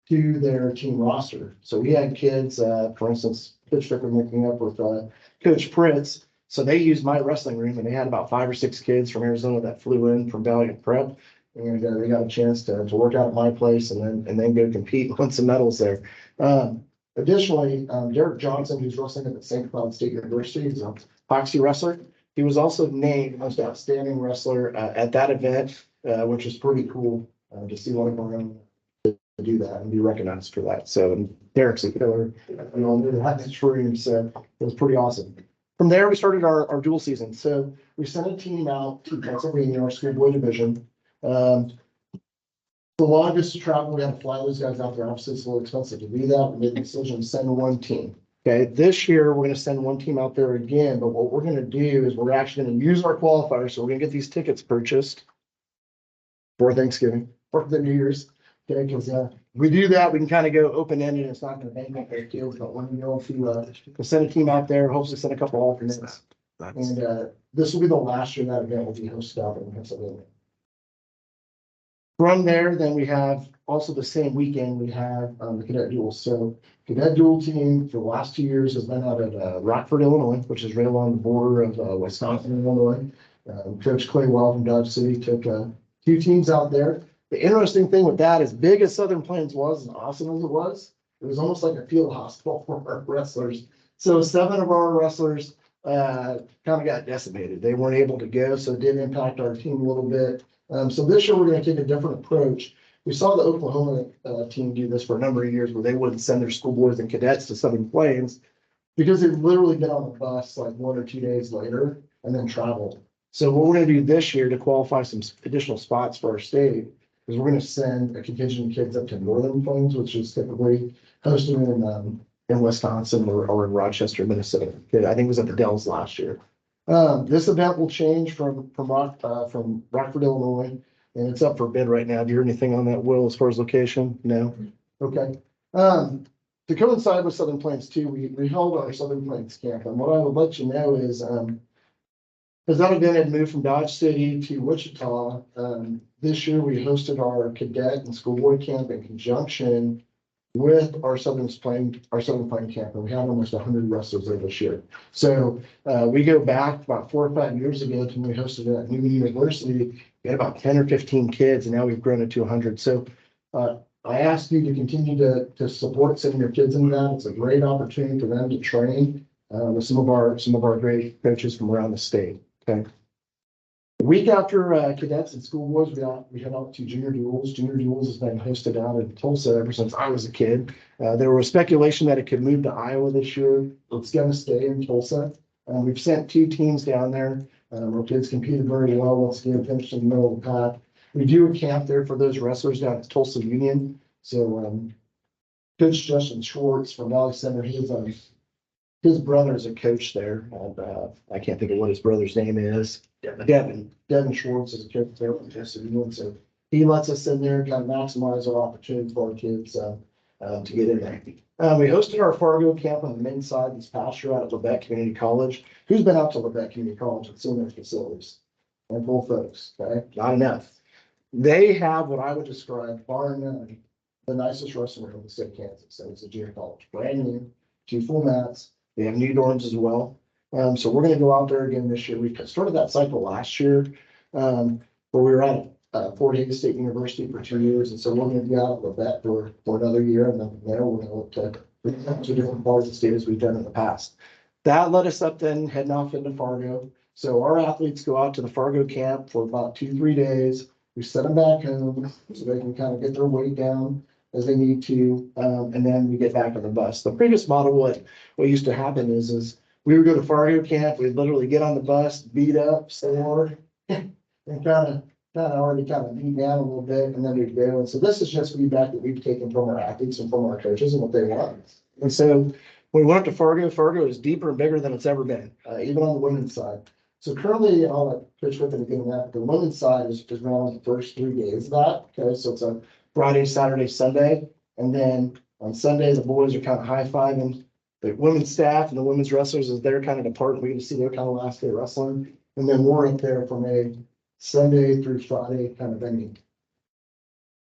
Speaker 8: to their team roster. So we had kids, for instance, Coach Strickland looking up with Coach Pritz. So they used my wrestling room, and they had about 5 or 6 kids from Arizona that flew in from Valiant Prep. And they got a chance to work out at my place and then go compete and win some medals there. Additionally, Derek Johnson, who's wrestling at the St. Cloud State University, is a Foxy wrestler. He was also named most outstanding wrestler at that event, which is pretty cool to see one of our own to do that and be recognized for that. So, and Derek's a killer, had this room, so it was pretty awesome. From there, we started our dual season. So we sent a team out to Pennsylvania, our schoolboy division. The longest travel, we had to fly those guys out there. Obviously, it's a little expensive to do that. We made the decision to send one team. Okay, this year, we're gonna send one team out there again, but what we're gonna do is we're actually gonna use our qualifiers. So we're gonna get these tickets purchased for Thanksgiving, or for the New Year's. Okay, because we do that, we can kind of go open-ended. It's not gonna bank up their kids, but when you know, if you we'll send a team out there, hopefully send a couple alternates. And this will be the last year that event will be hosted out in Pennsylvania. From there, then we have also the same weekend, we have the cadet duel. So cadet duel team for the last 2 years has been out at Rockford, Illinois, which is right along the border of Wisconsin and Illinois. Coach Clay Wild from Dodge City took 2 teams out there. The interesting thing with that, as big as Southern Plains was and awesome as it was almost like a field hospital for our wrestlers. So 7 of our wrestlers kind of got decimated. They weren't able to go, so it did impact our team a little bit. So this year, we're going to take a different approach. We saw the Oklahoma team do this for a number of years where they wouldn't send their schoolboys and cadets to Southern Plains because they'd literally get on the bus like 1 or 2 days later and then travel. So what we're going to do this year to qualify some additional spots for our state is we're going to send a contingent of kids up to Northern Plains, which is typically hosted in Wisconsin or in Rochester, Minnesota. I think it was at the Dells last year. This event will change from Rockford, Illinois, and it's up for bid right now. Do you hear anything on that, Will, as far as location? No? Okay. To coincide with Southern Plains too, we held our Southern Plains camp, and what I would let you know is, as that event had moved from Dodge City to Wichita, this year we hosted our cadet and schoolboy camp in conjunction with our Southern Plains camp, and we had almost 100 wrestlers there this year. So we go back about 4 or 5 years ago to when we hosted it at New University. We had about 10 or 15 kids, and now we've grown it to 100. So I ask you to continue to support sending your kids into that. It's a great opportunity for them to train with some of our great coaches from around the state. Okay. The week after cadets and schoolboys, we head out to junior duels. Junior duels has been hosted out in Tulsa ever since I was a kid. There was speculation that it could move to Iowa this year. It's going to stay in Tulsa. We've sent 2 teams down there. Our kids competed very well. Once again, finished in the middle of the pack. We do a camp there for those wrestlers down at Tulsa Union. So Coach Justin Schwartz from Valley Center, his brother's a coach there. I can't think of what his brother's name is. Devin Schwartz is a coach there from Tulsa Union. So he lets us in there, kind of maximize our opportunity for our kids to get in there. We hosted our Fargo camp on the men's side this past year out at Lebec Community College. Who's been out to Lebec Community College and seen their facilities? And full folks, okay? Not enough. They have what I would describe, bar none, the nicest wrestling room in the state of Kansas. So it's a junior college, brand new, 2 full mats. They have new dorms as well. So we're going to go out there again this year. We started that cycle last year where we were at Fort Hays State University for 2 years. And so we're going to be out of that for another year. And then from there, we're going to look to different parts of the state as we've done in the past. That led us up then heading off into Fargo. So our athletes go out to the Fargo camp for about 2-3 days. We set them back home so they can kind of get their weight down as they need to. And then we get back on the bus. The previous model, what used to happen is we would go to Fargo camp, we'd literally get on the bus, beat up, sore, and kind of already beat down a little bit, and then we'd go. And so this is just feedback that we've taken from our athletes and from our coaches and what they want. And so when we went up to Fargo is deeper and bigger than it's ever been, even on the women's side. So currently, I'll let Coach Whippen get in that, but the women's side is around the first 3 days of that. Okay, so it's a Friday, Saturday, Sunday. And then on Sunday, the boys are kind of high-fiving the women's staff and the women's wrestlers as they're kind of departing. We get to see their kind of last day wrestling. And then we're up there from a Sunday through Friday kind of ending.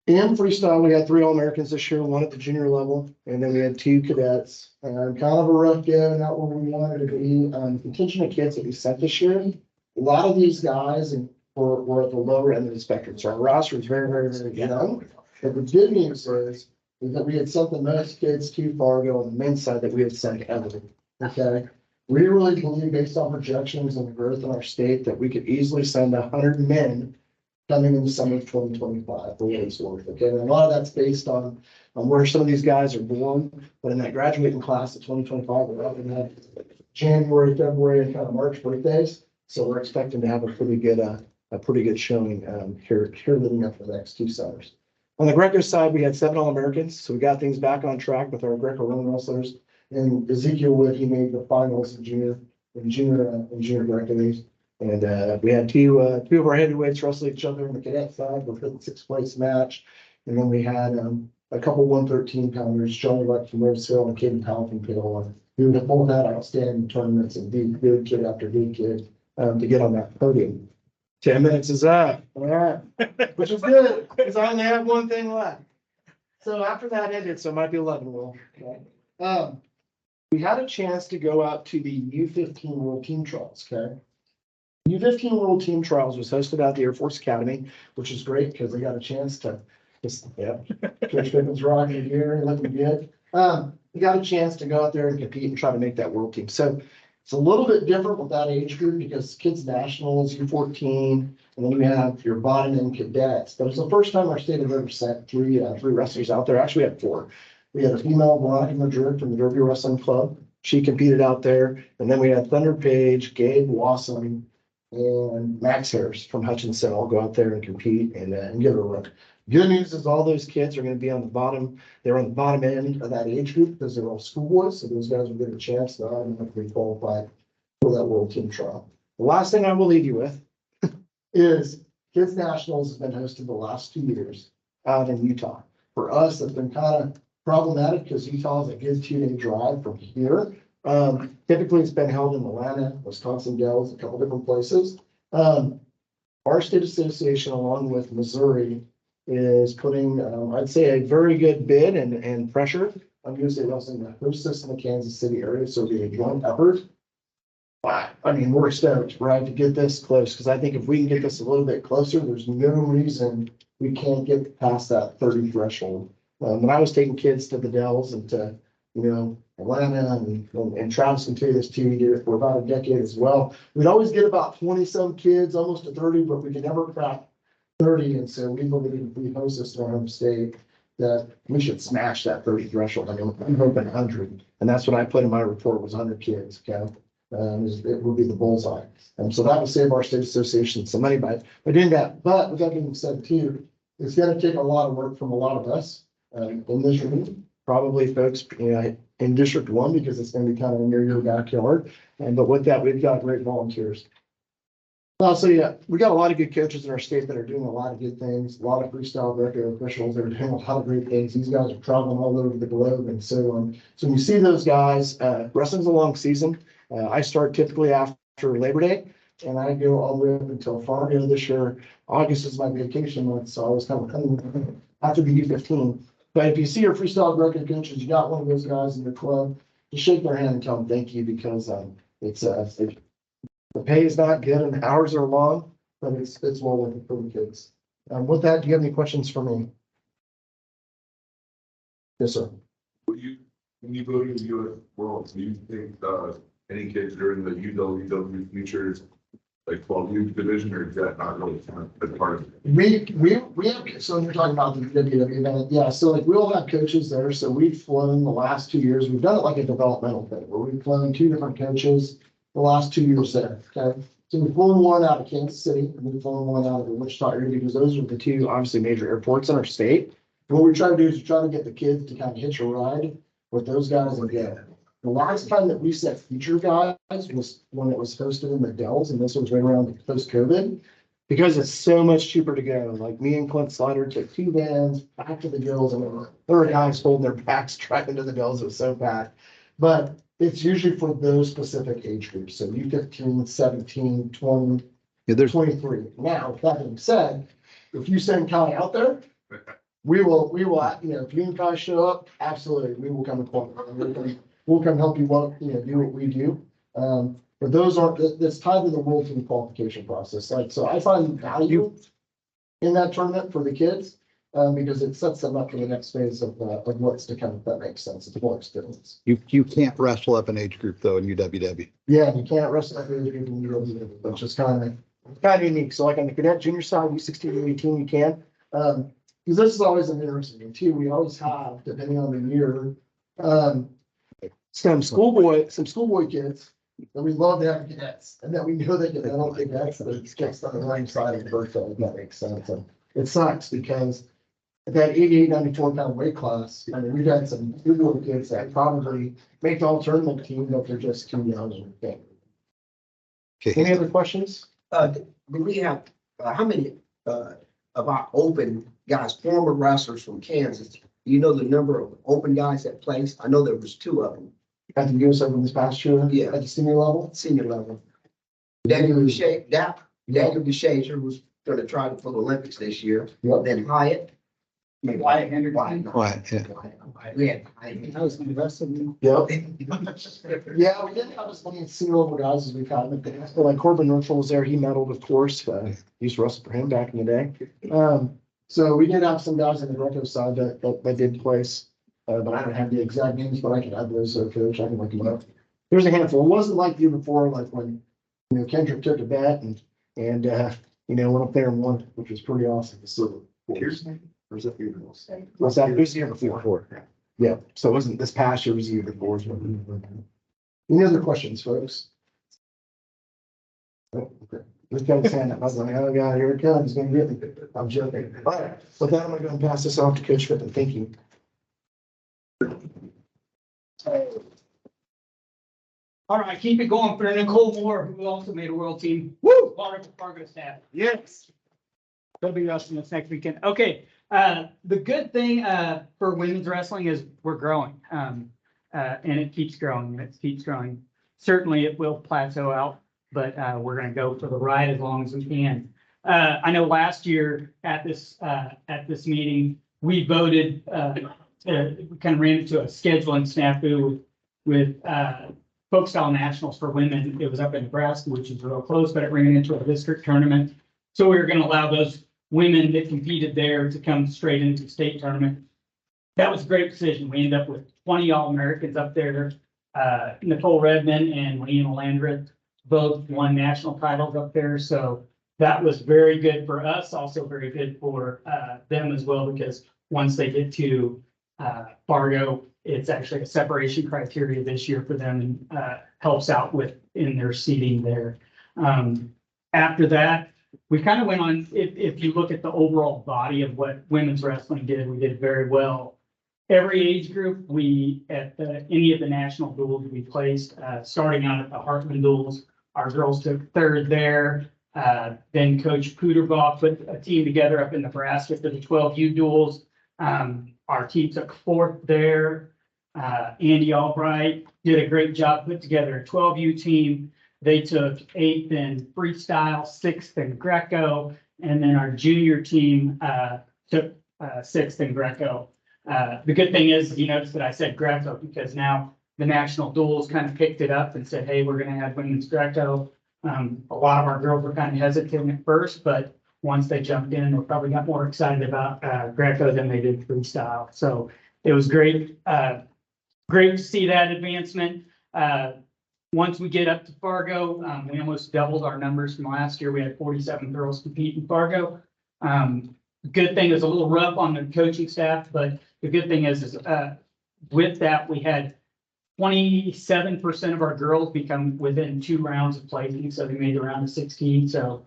Speaker 8: In freestyle, we had 3 All-Americans this year, 1 at the junior level, and then we had 2 cadets. Kind of a rough go, not where we wanted to be. Contingent of kids that we sent this year, a lot of these guys were at the lower end of the spectrum. So our roster is very, very, very young. But the good news is that we had sent the most kids to Fargo on the men's side that we had sent ever. Okay. We really believe, based on projections and the growth in our state, that we could easily send 100 men coming in the summer of 2025 for what it's worth. Okay, and a lot of that's based on where some of these guys are born, but in that graduating class of 2025, we're up in that January, February, and kind of March birthdays. So we're expecting to have a pretty good showing here leading up to the next 2 summers. On the Greco side, we had 7 All-Americans, so we got things back on track with our Greco-Roman wrestlers. And Ezekiel Wood, he made the finals in junior Greco days. And we had two of our heavyweights wrestle each other on the cadet side with the 6th place match. And then we had a couple 113 pounders, Johnny Luck from Roseville and Caden Powell from Paola, who have both had outstanding tournaments and beat good kid after good kid to get on that podium. 10 minutes is up. All right. Which is good because I only have one thing left. So after that ended, so it might be 11, Will. Okay. We had a chance to go out to the U15 World Team Trials. Okay. U15 World Team Trials was hosted at the Air Force Academy, which is great because they got a chance to just, yeah, Coach Pickens rocking here and looking good. We got a chance to go out there and compete and try to make that world team. So it's a little bit different with that age group because kids nationals, U14, and then you have your bottom end cadets. But it's the first time our state has ever sent three wrestlers out there. Actually, we had 4. We had a female Veronica Madrid from the Derby Wrestling Club. She competed out there. And then we had Thunder Page, Gabe Wasson, and Max Harris from Hutchinson all go out there and compete and give it a look. Good news is all those kids are going to be on the bottom. They're on the bottom end of that age group because they're all schoolboys. So those guys will get a chance to automatically qualify for that world team trial. The last thing I will leave you with is Kids Nationals has been hosted the last 2 years out in Utah. For us, it's been kind of problematic because Utah is a good 2-day drive from here. Typically, it's been held in Atlanta, Wisconsin Dells, a couple different places. Our state association, along with Missouri, is putting, I'd say, a very good bid and pressure on USA Wrestling to host this in the Kansas City area. So it'll be a joint effort. Wow. I mean, we're stoked, right, to get this close because I think if we can get this a little bit closer, there's no reason we can't get past that 30 threshold. When I was taking kids to the Dells and to, Atlanta and Travis can tell you this too, for about a decade as well, we'd always get about 20-some kids, almost to 30, but we could never crack 30. And so we believe if we host this in our home state, that we should smash that 30 threshold. I mean, I'm hoping 100. And that's what I put in my report was 100 kids. Okay. It would be the bullseye. And so that would save our state association some money by doing that. But with that being said too, it's going to take a lot of work from a lot of us in this room. Probably folks in District 1 because it's going to be kind of near your backyard. But with that, we've got great volunteers. So yeah, we got a lot of good coaches in our state that are doing a lot of good things. A lot of freestyle record officials that are doing a lot of great things. These guys are traveling all over the globe and so on. So when you see those guys, wrestling's a long season. I start typically after Labor Day, and I go all the way up until Fargo this year. August is my vacation month, so I was kind of coming after the U15. But if you see your freestyle record coaches, you got one of those guys in your club, just shake their hand and tell them thank you because the pay is not good and the hours are long, but it's well worth it for the kids. With that, do you have any questions for me? Yes, sir.
Speaker 13: When you go to the U.S. World, do you think any kids during the UWW futures like 12U division, or is that not really kind of part of it?
Speaker 8: We have, so you're talking about the UWW event, yeah, so like we all have coaches there, so we've flown the last 2 years, we've done it like a developmental thing, where we've flown 2 different coaches the last 2 years there, okay? So we've flown one out of Kansas City, and we've flown one out of the Wichita area, because those are the 2 obviously major airports in our state. And what we try to do is we try to get the kids to kind of hitch a ride with those guys and go. The last time that we sent feature guys was when it was hosted in the Dells, and this was right around post-COVID, because it's so much cheaper to go. Like me and Clint Slider took 2 vans back to the Dells, and there were guys holding their backs driving to the Dells. It was so packed. But it's usually for those specific age groups. So U15, 17, 20, 23. Now, with that being said, if you send Kai out there, we will, if you and Kai show up, absolutely, we will come and qualify. We'll come help you do what we do. But those aren't, that's tied to the World Team qualification process. So I find value in that tournament for the kids because it sets them up for the next phase of what's to come, if that makes sense. It's more experience.
Speaker 3: You can't wrestle up an age group though in UWW.
Speaker 8: Yeah, you can't wrestle up an age group in UWW, which is kind of kind of unique. So like on the cadet junior side, U16, U18, you can. Because this is always an interesting thing too. We always have, depending on the year, some schoolboy kids that we love to have cadets, and that we know that I don't think that's the kids on the right side of the birthday, if that makes sense. And it sucks because that 88, 94 pound weight class, I mean, we've had some schoolboy kids that probably make the all tournament team, but they're just too young. Okay. Any other questions?
Speaker 6: We have, how many, of our open guys, former wrestlers from Kansas? You know the number of open guys that placed? I know there was 2 of them.
Speaker 8: At the US Open this past year?
Speaker 6: Yeah.
Speaker 8: At the senior level?
Speaker 6: Senior level. Daniel Deshazer was gonna try for the Olympics this year.
Speaker 8: Yep.
Speaker 6: Then Hyatt.
Speaker 2: Wyatt Henderson.
Speaker 3: Quiet, yeah.
Speaker 6: We had Hyatt.
Speaker 2: That was the rest of them.
Speaker 8: Yep. Yeah, we didn't have as many senior level guys as we've had in the past. But like Corbin Russell was there, he medaled, of course. Used to wrestle for him back in the day. So we did have some guys in the Greco side that did place. But I don't have the exact names, but I can add those, coach. I can look them up. There's a handful. It wasn't like the year before, like when, Kendrick took a bet and went up there and won, which was pretty awesome. So, or is that the year before? What's that? It was the year before. Yeah. So it wasn't this past year, it was the year before. Any other questions, folks? Oh, okay. This guy's hand up. I was like, oh God, here it comes. He's gonna get me. I'm joking. All right. With that, I'm gonna go and pass this off to Coach Frippen. Thank you.
Speaker 14: All right, keep it going for Nicole Moore, who also made a world team. Woo! Water Fargo staff. Yes. They'll be wrestling this next weekend. Okay, the good thing for women's wrestling is we're growing. And it keeps growing, Certainly it will plateau out, but we're gonna go for the ride as long as we can. I know last year at this meeting, we voted, we kind of ran into a scheduling snafu with folk style nationals for women. It was up in Nebraska, which is real close, but it ran into a district tournament. So we were going to allow those women that competed there to come straight into the state tournament. That was a great decision. We ended up with 20 All-Americans up there. Nicole Redmond and Leanna Landreth both won national titles up there. So that was very good for us, also very good for them as well, because once they get to Fargo, it's actually a separation criteria this year for them and helps out in their seating there. After that, we kind of went on, if you look at the overall body of what women's wrestling did, we did very well. Every age group, any of the national duels we placed, starting out at the Hartman duels, our girls took 3rd there. Then Coach Puderbaugh put a team together up in Nebraska for the 12U duels. Our team took 4th there. Andy Albright did a great job, put together a 12U team. They took 8th in freestyle, 6th in Greco, and then our junior team took 6th in Greco. The good thing is, you notice that I said Greco because now the national duels kind of picked it up and said, hey, we're going to have women's Greco. A lot of our girls were kind of hesitant at first, but once they jumped in, they probably got more excited about Greco than they did freestyle. So it was great. Great to see that advancement. Once we get up to Fargo, we almost doubled our numbers from last year. We had 47 girls compete in Fargo. Good thing is a little rough on the coaching staff, but the good thing is with that, we had 27% of our girls become within 2 rounds of placing, so they made the round of 16. So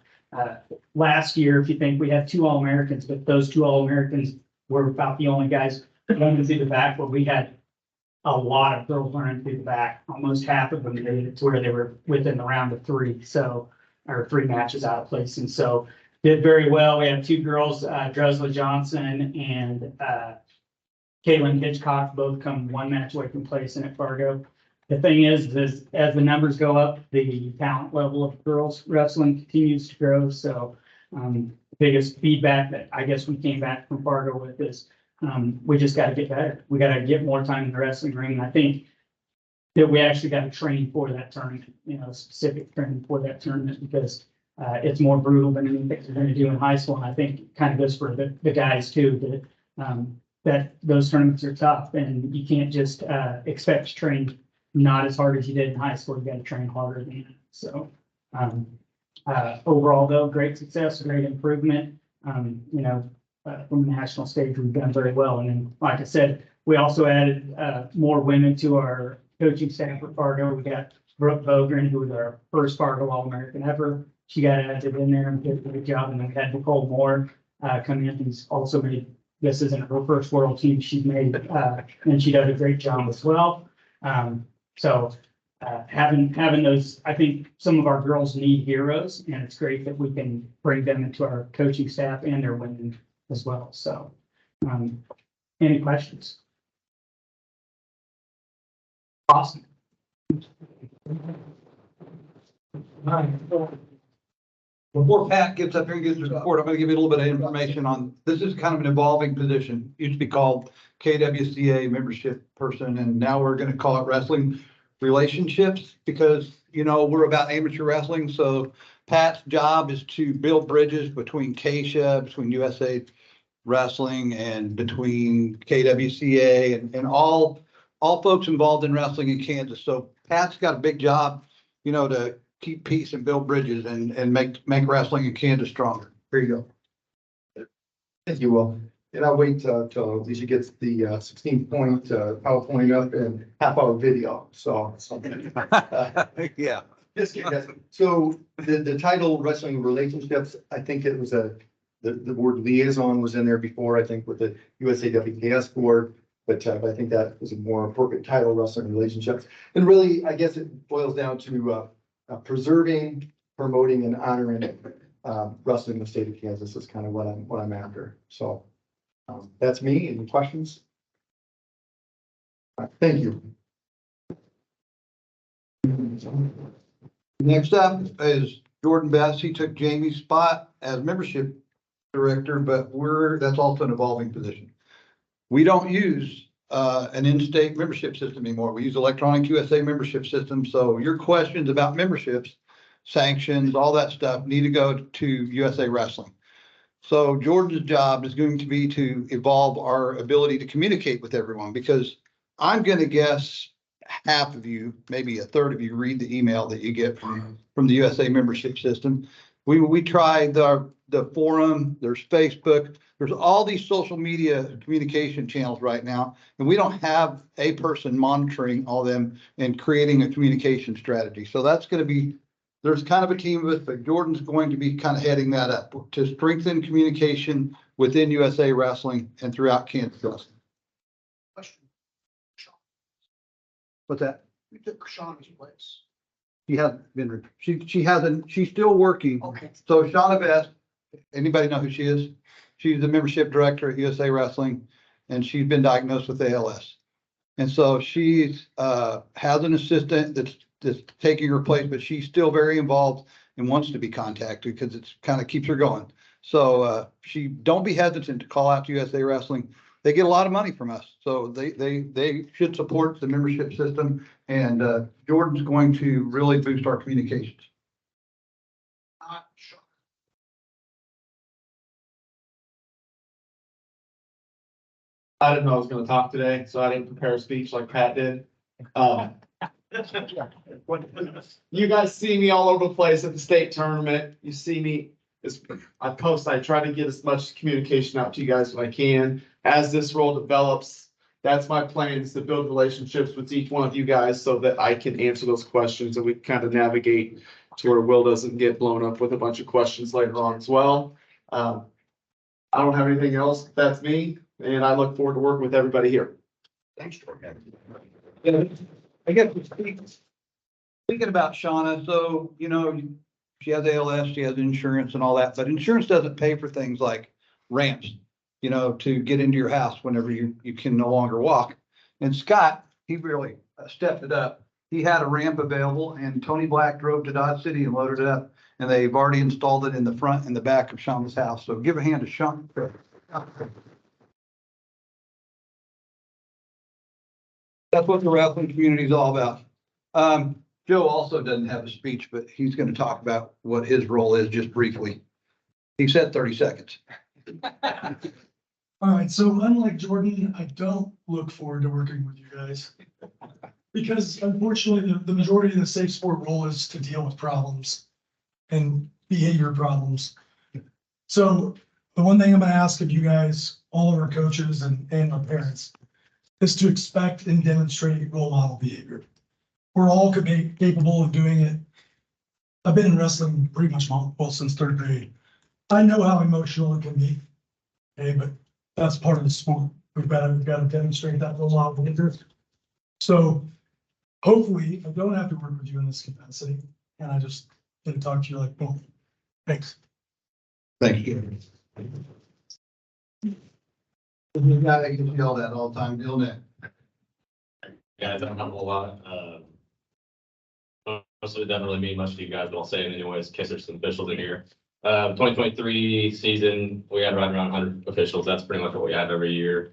Speaker 14: last year, if you think we had 2 All-Americans, but those 2 All-Americans were about the only guys running through the back, where we had a lot of girls running through the back. Almost half of them made it to where they were within the round of 3, or 3 matches out of place. And so did very well. We had 2 girls, Dresla Johnson and Caitlin Hitchcock, both come 1 match away from placing at Fargo. The thing is as the numbers go up, the talent level of girls wrestling continues to grow. So biggest feedback that I guess we came back from Fargo with is we just got to get better. We got to get more time in the wrestling ring. And I think that we actually got to train for that tournament, specific training for that tournament, because it's more brutal than anything we're going to do in high school. And I think it kind of goes for the guys too, that those tournaments are tough and you can't just expect to train not as hard as you did in high school. You got to train harder than that. So Overall though, great success, great improvement. From the national stage, we've done very well. And then, like I said, we also added, more women to our coaching staff at Fargo. We got Brooke Bogren, who was our first Fargo All-American ever. She got added in there and did a good job. And then we had Nicole Moore, come in, who's also made, this isn't her first world team she's made, and she does a great job as well. Having those, I think some of our girls need heroes, and it's great that we can bring them into our coaching staff and their women as well. So, any questions? Awesome.
Speaker 3: Before Pat gets up here and gives his report, I'm gonna give you a little bit of information on, this is kind of an evolving position. Used to be called KWCA membership person, and now we're gonna call it wrestling relationships, because, we're about amateur wrestling. So Pat's job is to build bridges between KSHA, between USA Wrestling, and between KWCA and all folks involved in wrestling in Kansas. So Pat's got a big job, to keep peace and build bridges and make wrestling in Kansas stronger. Here you go.
Speaker 8: Thank you, Will. And I'll wait till Lisa gets the 16-point PowerPoint up and half-hour video, so.
Speaker 3: Yeah.
Speaker 8: Just kidding, guys. So the title Wrestling Relationships, I think it was the word liaison was in there before, I think with the USAWKS board, but I think that was a more appropriate title, Wrestling Relationships. And really, I guess it boils down to preserving, promoting, and honoring wrestling in the state of Kansas is kind of what I'm after. So that's me. Any questions? Thank you.
Speaker 3: Next up is Jordan Best. He took Jamie's spot as membership director, but that's also an evolving position. We don't use an in-state membership system anymore. We use electronic USA membership system. So your questions about memberships, sanctions, all that stuff need to go to USA Wrestling. So Jordan's job is going to be to evolve our ability to communicate with everyone, because I'm going to guess half of you, maybe a third of you, read the email that you get from the USA membership system. We tried the forum, there's Facebook, there's all these social media communication channels right now, and we don't have a person monitoring all them and creating a communication strategy. So that's going to be, there's kind of a team of us, but Jordan's going to be kind of heading that up to strengthen communication within USA Wrestling and throughout Kansas Wrestling. What's that?
Speaker 2: We took Shauna's place.
Speaker 3: She hasn't been, she hasn't, she's still working.
Speaker 2: Okay.
Speaker 3: So Shauna Best, anybody know who she is? She's the membership director at USA Wrestling, and she's been diagnosed with ALS. And so she's has an assistant that's taking her place, but she's still very involved and wants to be contacted because it's kind of keeps her going. So don't be hesitant to call out to USA Wrestling. They get a lot of money from us, so they should support the membership system. And Jordan's going to really boost our communications.
Speaker 12: I didn't know I was gonna talk today, so I didn't prepare a speech like Pat did. You guys see me all over the place at the state tournament. You see me, I try to get as much communication out to you guys as I can. As this role develops, that's my plan, is to build relationships with each one of you guys so that I can answer those questions and we can kind of navigate to where Will doesn't get blown up with a bunch of questions later on as well. I don't have anything else. That's me, and I look forward to working with everybody here.
Speaker 3: Thanks, Jordan. I guess speaking about Shauna, so, she has ALS, she has insurance and all that, but insurance doesn't pay for things like ramps, to get into your house whenever you can no longer walk. And Scott, he really stepped it up. He had a ramp available, and Tony Black drove to Dodge City and loaded it up, and they've already installed it in the front and the back of Shauna's house. So give a hand to Shauna. That's what the wrestling community is all about. Joe also doesn't have a speech, but he's going to talk about what his role is just briefly. He said 30 seconds.
Speaker 2: All right, so unlike Jordan, I don't look forward to working with you guys. Because unfortunately, the majority of the safe sport role is to deal with problems. And behavior problems. So the one thing I'm gonna ask of you guys, all of our coaches and our parents, is to expect and demonstrate role model behavior. We're all capable of doing it. I've been in wrestling pretty much since third grade. I know how emotional it can be. Okay, but that's part of the sport. We've got to demonstrate that role model behavior. So hopefully I don't have to work with you in this capacity. And I just get to talk to you like, boom. Thanks.
Speaker 3: Thank you. You gotta get yelled at all the time, Bill Nick.
Speaker 15: Yeah, I don't have a whole lot. Mostly it doesn't really mean much to you guys, but I'll say it anyways, in case there's some officials in here. 2023 season, we had right around 100 officials. That's pretty much what we have every year.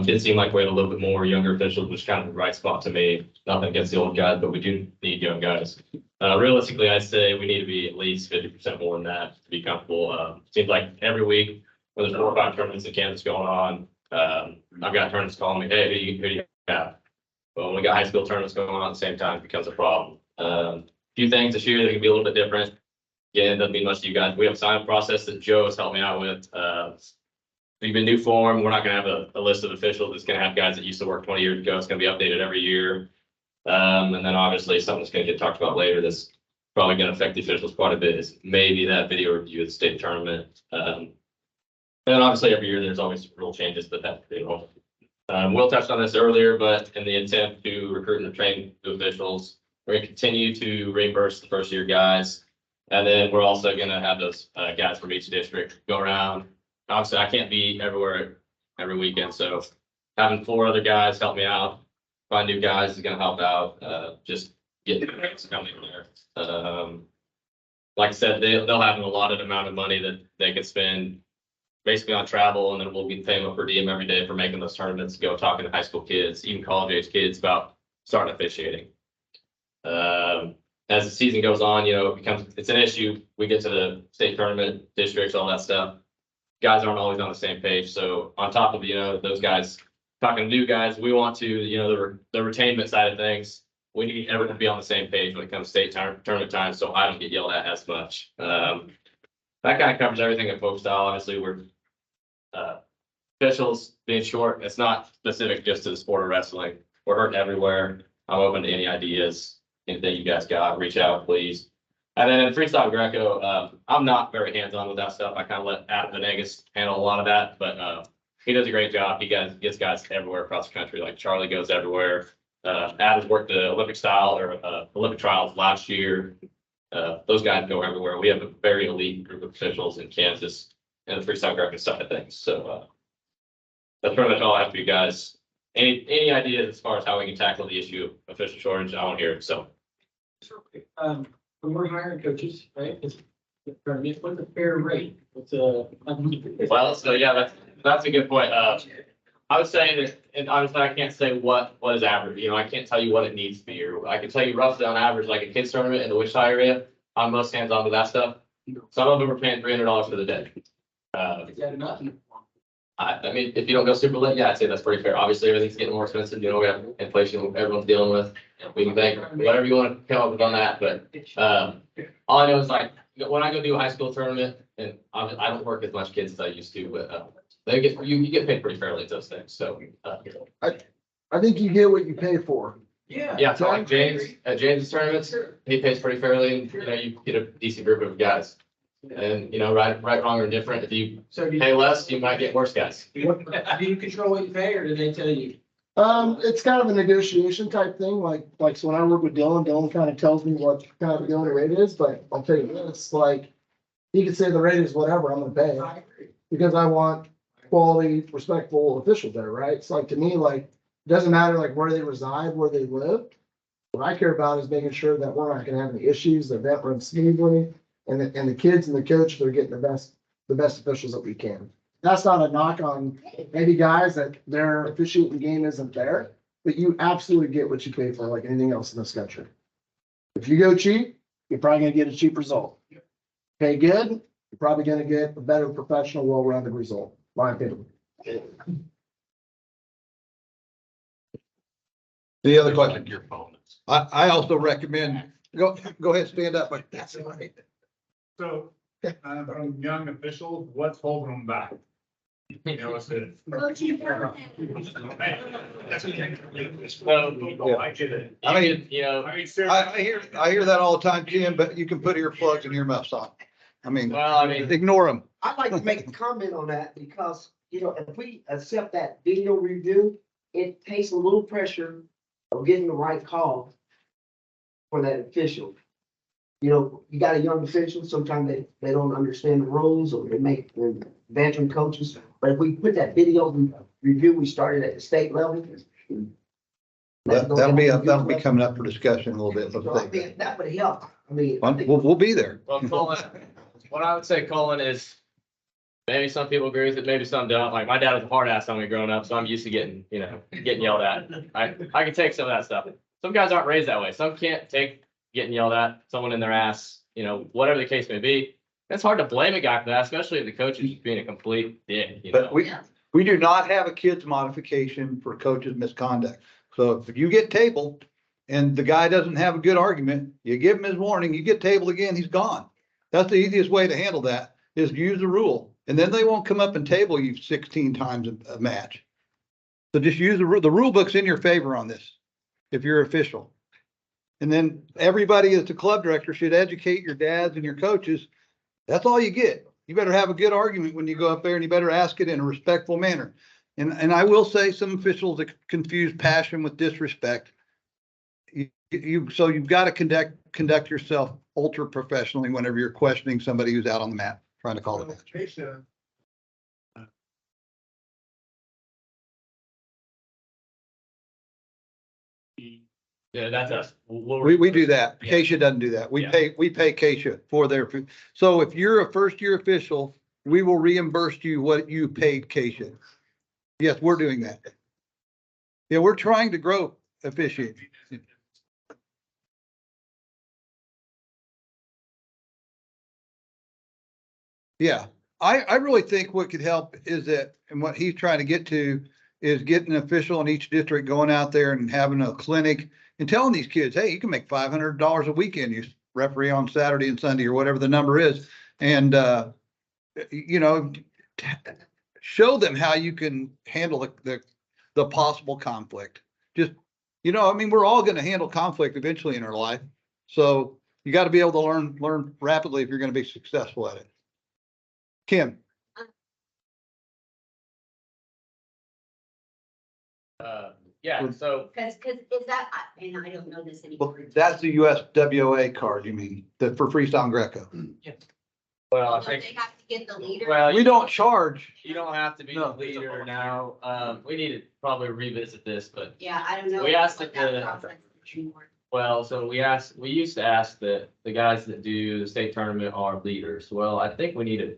Speaker 15: Did seem like we had a little bit more younger officials, which is kind of the right spot to me. Nothing against the old guys, but we do need young guys. Realistically, I'd say we need to be at least 50% more than that to be comfortable. Seems like every week when there's 4 or 5 tournaments in Kansas going on, I've got tournaments calling me, hey, who do you have? Well, when we got high school tournaments going on at the same time, it becomes a problem. A few things this year that can be a little bit different. Again, it doesn't mean much to you guys. We have a sign-up process that Joe has helped me out with. We've been new form. We're not going to have a list of officials. It's going to have guys that used to work 20 years ago. It's going to be updated every year. And then obviously something that's going to get talked about later that's probably going to affect the officials quite a bit is maybe that video review of the state tournament. And obviously every year there's always rule changes, but that, you know, Will touched on this earlier, but in the attempt to recruit and train new officials, we're going to continue to reimburse the first year guys. And then we're also going to have those guys from each district go around. Obviously, I can't be everywhere every weekend, so having 4 other guys help me out, find new guys is going to help out. Just get the guys coming there. Like I said, they'll have an allotted amount of money that they can spend basically on travel, and then we'll be paying them per diem every day for making those tournaments, go talking to high school kids, even college age kids about starting officiating. As the season goes on, you know, it's an issue. We get to the state tournament, districts, all that stuff. Guys aren't always on the same page. So on top of, you know, those guys talking to new guys, we want to, you know, the retainment side of things. We need everyone to be on the same page when it comes to state tournament time, so I don't get yelled at as much. That kind of covers everything at folk style. Obviously, we're officials being short. It's not specific just to the sport of wrestling. We're hurting everywhere. I'm open to any ideas. Anything you guys got, reach out, please. And then in freestyle Greco, I'm not very hands-on with that stuff. I kind of let Adam Venegas handle a lot of that, but he does a great job. He gets guys everywhere across the country. Like Charlie goes everywhere. Adam's worked the Olympic style or Olympic trials last year. Those guys go everywhere. We have a very elite group of officials in Kansas and the freestyle Greco side of things. So that's pretty much all I have for you guys. Any ideas as far as how we can tackle the issue of official shortage? I want to hear it. So.
Speaker 7: When we're hiring coaches, right? What's a fair rate?
Speaker 15: Well, so yeah, that's a good point. I would say that, and obviously I can't say what is average. You know, I can't tell you what it needs to be. Or I can tell you roughly on average, like a kids tournament in the Wichita area, I'm most hands-on with that stuff. Some of them are paying $300 for the day.
Speaker 7: Is that enough?
Speaker 15: I mean, if you don't go super late, yeah, I'd say that's pretty fair. Obviously, everything's getting more expensive. You know, we have inflation everyone's dealing with. We can think whatever you want to come up with on that. But all I know is like when I go do a high school tournament, and I don't work as much kids as I used to, but you get paid pretty fairly at those things. So
Speaker 8: I think you get what you pay for.
Speaker 15: yeah. So like James at James's tournaments, he pays pretty fairly, and you know you get a decent group of guys. And you know, right, wrong, or indifferent. If you pay less, you might get worse guys.
Speaker 7: Do you control what you pay, or do they tell you?
Speaker 8: It's kind of a negotiation type thing, like so when I work with Dylan kind of tells me what kind of the going rate is, but I'll tell you this, like, he could say the rate is whatever I'm gonna pay, because I want quality, respectful officials there, right? It's like, to me, like, it doesn't matter like where they reside, where they live. What I care about is making sure that we're not gonna have any issues, the event runs smoothly, and the kids and the coach, they're getting the best officials that we can. That's not a knock on maybe guys that their officiating game isn't there, but you absolutely get what you pay for, like anything else in this country. If you go cheap, you're probably gonna get a cheap result. Pay good, you're probably gonna get a better professional, well-rounded result, my opinion.
Speaker 3: Any other question? Your phone. I also recommend, go ahead, stand up. That's right.
Speaker 10: So
Speaker 11: From young officials, what's holding them back? You know, it's a.
Speaker 15: I get it.
Speaker 3: I mean,
Speaker 15: You know,
Speaker 3: I hear that all the time, Jim, but you can put earplugs and earmuffs on. I mean,
Speaker 15: well, I mean,
Speaker 3: ignore them.
Speaker 6: I'd like to make a comment on that because, you know, if we accept that video review, it takes a little pressure of getting the right call for that official. You know, you got a young official, sometimes they don't understand the rules or they make veteran coaches. But if we put that video review, we started at the state level.
Speaker 3: That'll be coming up for discussion a little bit.
Speaker 6: So I mean, that would help. I mean.
Speaker 3: We'll be there.
Speaker 15: well, Colin, what I would say, Colin, is maybe some people agree with it, maybe some don't. Like my dad was a hard ass on me growing up, so I'm used to getting yelled at. I can take some of that stuff. Some guys aren't raised that way. Some can't take getting yelled at, someone in their ass, whatever the case may be. It's hard to blame a guy for that, especially if the coach is being a complete dick.
Speaker 3: But we do not have a kids modification for coaches misconduct. So if you get tabled and the guy doesn't have a good argument, you give him his warning, you get tabled again, he's gone. That's the easiest way to handle that, is use the rule. And then they won't come up and table you 16 times a match. So just use the rule book's in your favor on this, if you're official. And then everybody as the club director should educate your dads and your coaches. That's all you get. You better have a good argument when you go up there, and you better ask it in a respectful manner. And I will say some officials that confuse passion with disrespect. So you've got to conduct yourself ultra professionally whenever you're questioning somebody who's out on the mat trying to call the match.
Speaker 15: Yeah, that's us.
Speaker 3: We do that.
Speaker 15: Yeah.
Speaker 3: Keisha doesn't do that. We
Speaker 15: Yeah.
Speaker 3: pay Keisha for their food. So if you're a first year official, we will reimburse you what you paid Keisha. Yes, we're doing that. Yeah, we're trying to grow officiating. Yeah, I really think what could help is that, and what he's trying to get to is getting an official in each district going out there and having a clinic and telling these kids, hey, you can make $500 a weekend. You referee on Saturday and Sunday or whatever the number is. And, show them how you can handle the possible conflict. Just, we're all going to handle conflict eventually in our life. So you got to be able to learn rapidly if you're going to be successful at it. Kim.
Speaker 15: Yeah, so
Speaker 16: Cause is that, and I don't know this
Speaker 3: Well,
Speaker 16: anymore.
Speaker 3: that's the USWA card, you mean, for freestyle Greco.
Speaker 15: well, I
Speaker 16: Don't they
Speaker 15: think,
Speaker 16: have to get the leader?
Speaker 15: well,
Speaker 3: We don't charge.
Speaker 15: you don't have to be the
Speaker 3: No.
Speaker 15: leader now. We need to probably revisit this, but
Speaker 16: Yeah, I don't know.
Speaker 15: We asked
Speaker 16: what
Speaker 15: if
Speaker 16: that
Speaker 15: the-
Speaker 16: process is anymore.
Speaker 15: well, so we used to ask that the guys that do the state tournament are leaders. Well, I think we need to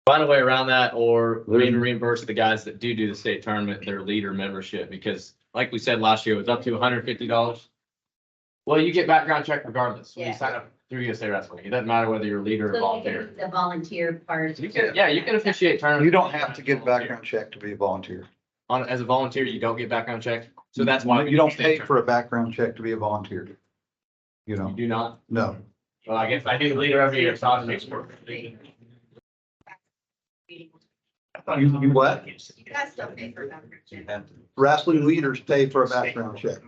Speaker 15: find a way around that, or we need to reimburse the guys that do the state tournament their leader membership, because like we said last year, it was up to $150. Well, you get background check regardless when you
Speaker 16: Yeah.
Speaker 15: sign up through USA Wrestling. It doesn't matter whether you're a leader or
Speaker 16: So
Speaker 15: volunteer.
Speaker 16: the volunteer part.
Speaker 15: You can officiate tournaments.
Speaker 3: You don't have to get a background check to be a volunteer.
Speaker 15: As a volunteer, you don't get background check. So that's why. we
Speaker 3: You don't
Speaker 15: do state
Speaker 3: pay
Speaker 15: tournament.
Speaker 3: for a background check to be a volunteer. You
Speaker 15: You do not?
Speaker 3: no.
Speaker 15: Well, I guess I do the leader every year, so I'll make sure.
Speaker 3: You what?
Speaker 16: You guys still pay for background check.
Speaker 3: Wrestling leaders pay for a background check.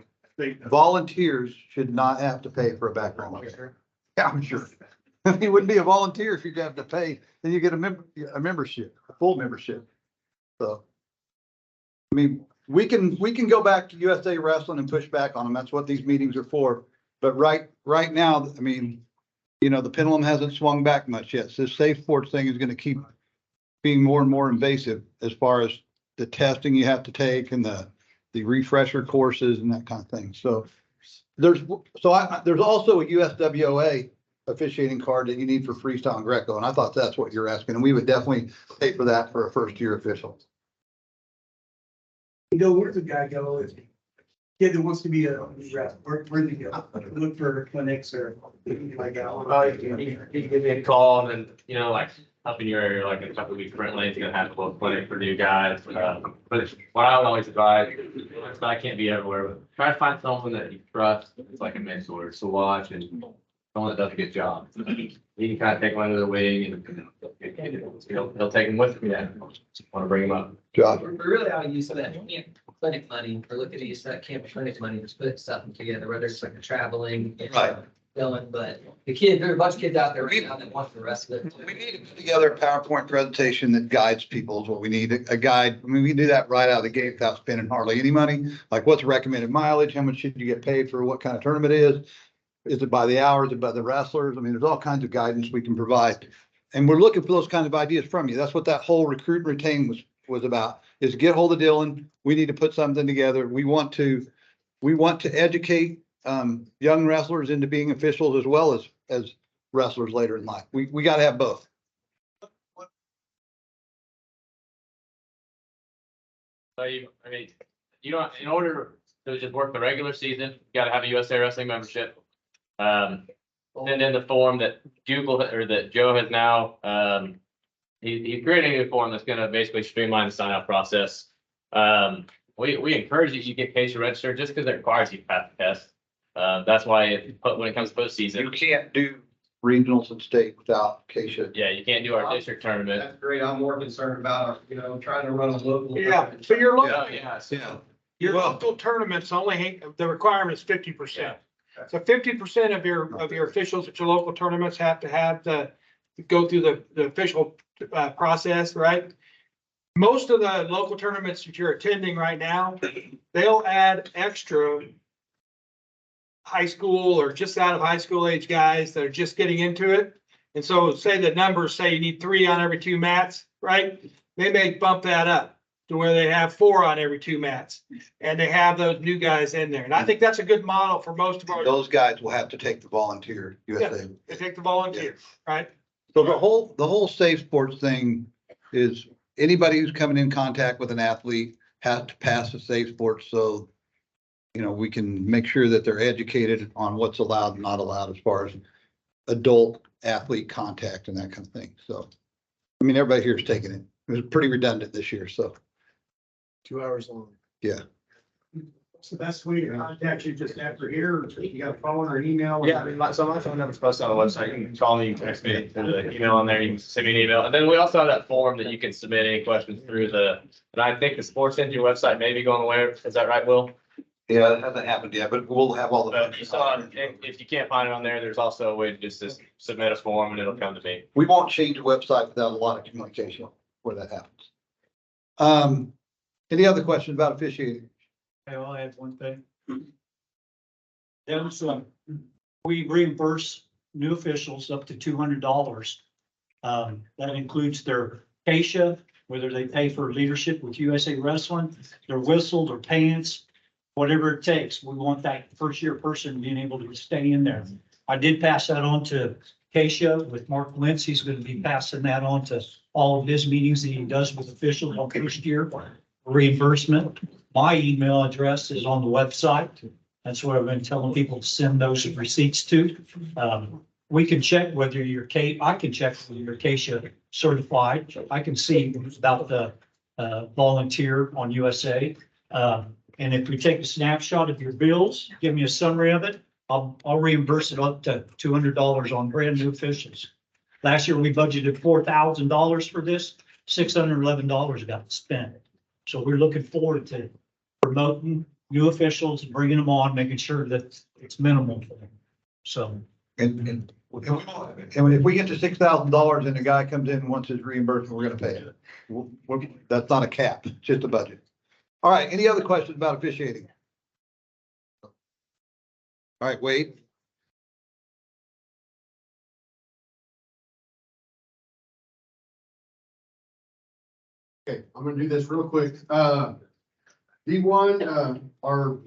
Speaker 3: Volunteers should not have to pay for a background check. Yeah, I'm sure. You wouldn't be a volunteer if you have to pay, then you get a membership, a full membership. So, I mean, we can go back to USA Wrestling and push back on them. That's what these meetings are for. But right now, I mean, the pendulum hasn't swung back much yet. So this safe sports thing is going to keep being more and more invasive as far as the testing you have to take and the refresher courses and that kind of thing. So there's also a USWA officiating card that you need for freestyle and Greco. And I thought that's what you're asking. And we would definitely pay for that for a first year official.
Speaker 17: Where's the guy go? If kid that wants to be a rep, where'd he go? Look for clinics or anything like that.
Speaker 15: You give me a call and then, like up in your area, like in a couple of weeks, Brent Lane's gonna have a little clinic for new guys. But what I would always advise, but I can't be everywhere, but try to find someone that you trust. It's like a mentor to watch and someone that does a good job. He can kind of take one under the wing and he'll take him with me. I want to bring him up.
Speaker 3: Josh?
Speaker 18: We really ought to use some of that clinic money, or look at use that camp clinic money to put something together, whether it's like a traveling.
Speaker 3: Right.
Speaker 18: Going, but the kid, there are a bunch of kids out there right now that want the rest of it.
Speaker 3: We need to put together a PowerPoint presentation that guides people is what we need, a guide. I mean, we can do that right out of the gate without spending hardly any money. Like what's recommended mileage, how much should you get paid for what kind of tournament it is? Is it by the hours, is it by the wrestlers? I mean, there's all kinds of guidance we can provide. And we're looking for those kinds of ideas from you. That's what that whole recruit and retain was about, is get hold of Dylan. We need to put something together. We want to educate young wrestlers into being officials as well as wrestlers later in life. We got to have both.
Speaker 15: So you don't, in order to just work the regular season, you got to have a USA Wrestling membership. Send in the form that that Joe has now. He's creating a new form that's going to basically streamline the sign up process. We encourage you to get Keisha registered just because it requires you to pass the test. That's why when it comes to postseason,
Speaker 3: You can't do regionals and state without Keisha.
Speaker 15: yeah, you can't do our district tournament.
Speaker 7: That's great. I'm more concerned about, trying to run a local.
Speaker 10: Yeah, so your local,
Speaker 15: Yeah.
Speaker 10: your local tournaments only, the requirement is 50%. So 50% of your officials at your local tournaments have to go through the official process, right? Most of the local tournaments that you're attending right now, they'll add extra high school or just out of high school age guys that are just getting into it. And so say the numbers say you need 3 on every 2 mats, right? They may bump that up to where they have 4 on every 2 mats and they have those new guys in there. And I think that's a good model for most of our.
Speaker 3: Those guys will have to take the volunteer USA.
Speaker 10: They take the volunteer, right?
Speaker 3: So the whole safe sports thing is anybody who's coming in contact with an athlete has to pass the safe sports. So, we can make sure that they're educated on what's allowed and not allowed as far as adult athlete contact and that kind of thing. So, everybody here is taking it. It was pretty redundant this year. So
Speaker 8: 2 hours long.
Speaker 3: Yeah.
Speaker 17: What's the best way to contact you just after here? Or you got a phone or email?
Speaker 15: Yeah, so my phone number's posted on the website. You can call me, you can text me, there's an email on there, you can send me an email. And then we also have that form that you can submit any questions through and I think the Sports Engine website may be going away. Is that right, Will?
Speaker 3: Yeah, it hasn't happened yet, but we'll have all the.
Speaker 15: If you can't find it on there, there's also a way to just submit a form and it'll come to me.
Speaker 3: We won't change the website without a lot of communication where that happens. Any other questions about officiating?
Speaker 14: I'll add one thing. We reimburse new officials up to $200. That includes their Keisha, whether they pay for leadership with USA Wrestling, their whistle, their pants, whatever it takes. We want that first year person being able to stay in there. I did pass that on to Keisha with Mark Lentz. He's going to be passing that on to all of his meetings that he does with officials on first year reimbursement. My email address is on the website. That's where I've been telling people to send those receipts to. We can check whether I can check whether you're Keisha certified. I can see about the volunteer on USA. And if we take a snapshot of your bills, give me a summary of it, I'll reimburse it up to $200 on brand new officials. Last year, we budgeted $4,000 for this, $611 got spent. So we're looking forward to promoting new officials, bringing them on, making sure that it's minimal for them. So.
Speaker 3: And if we get to $6,000 and a guy comes in and wants his reimbursement, we're going to pay it. That's not a cap, it's just a budget. All right, any other questions about officiating? All right, Wade.
Speaker 19: Okay, I'm gonna do this real quick. D1, our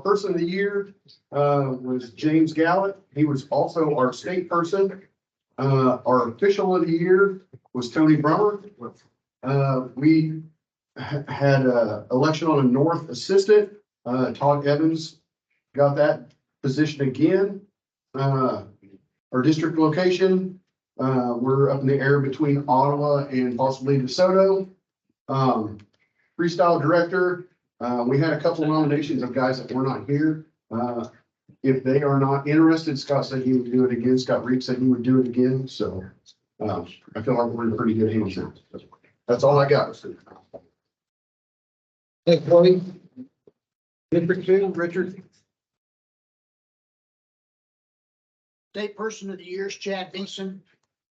Speaker 19: person of the year, was James Gallup. He was also our state person. Our official of the year was Tony Brummer. We had a election on a North assistant. Todd Evans got that position again. Our district location, we're up in the air between Ottawa and possibly DeSoto. Freestyle director, we had a couple of nominations of guys that were not here. if they are not interested, Scott said he would do it again. Scott Reed said he would do it again, so, I feel like we're in pretty good hands now. That's all I got.
Speaker 3: Thanks, Tony. District 2, Richard.
Speaker 20: State Person of the Year is Chad Beeson.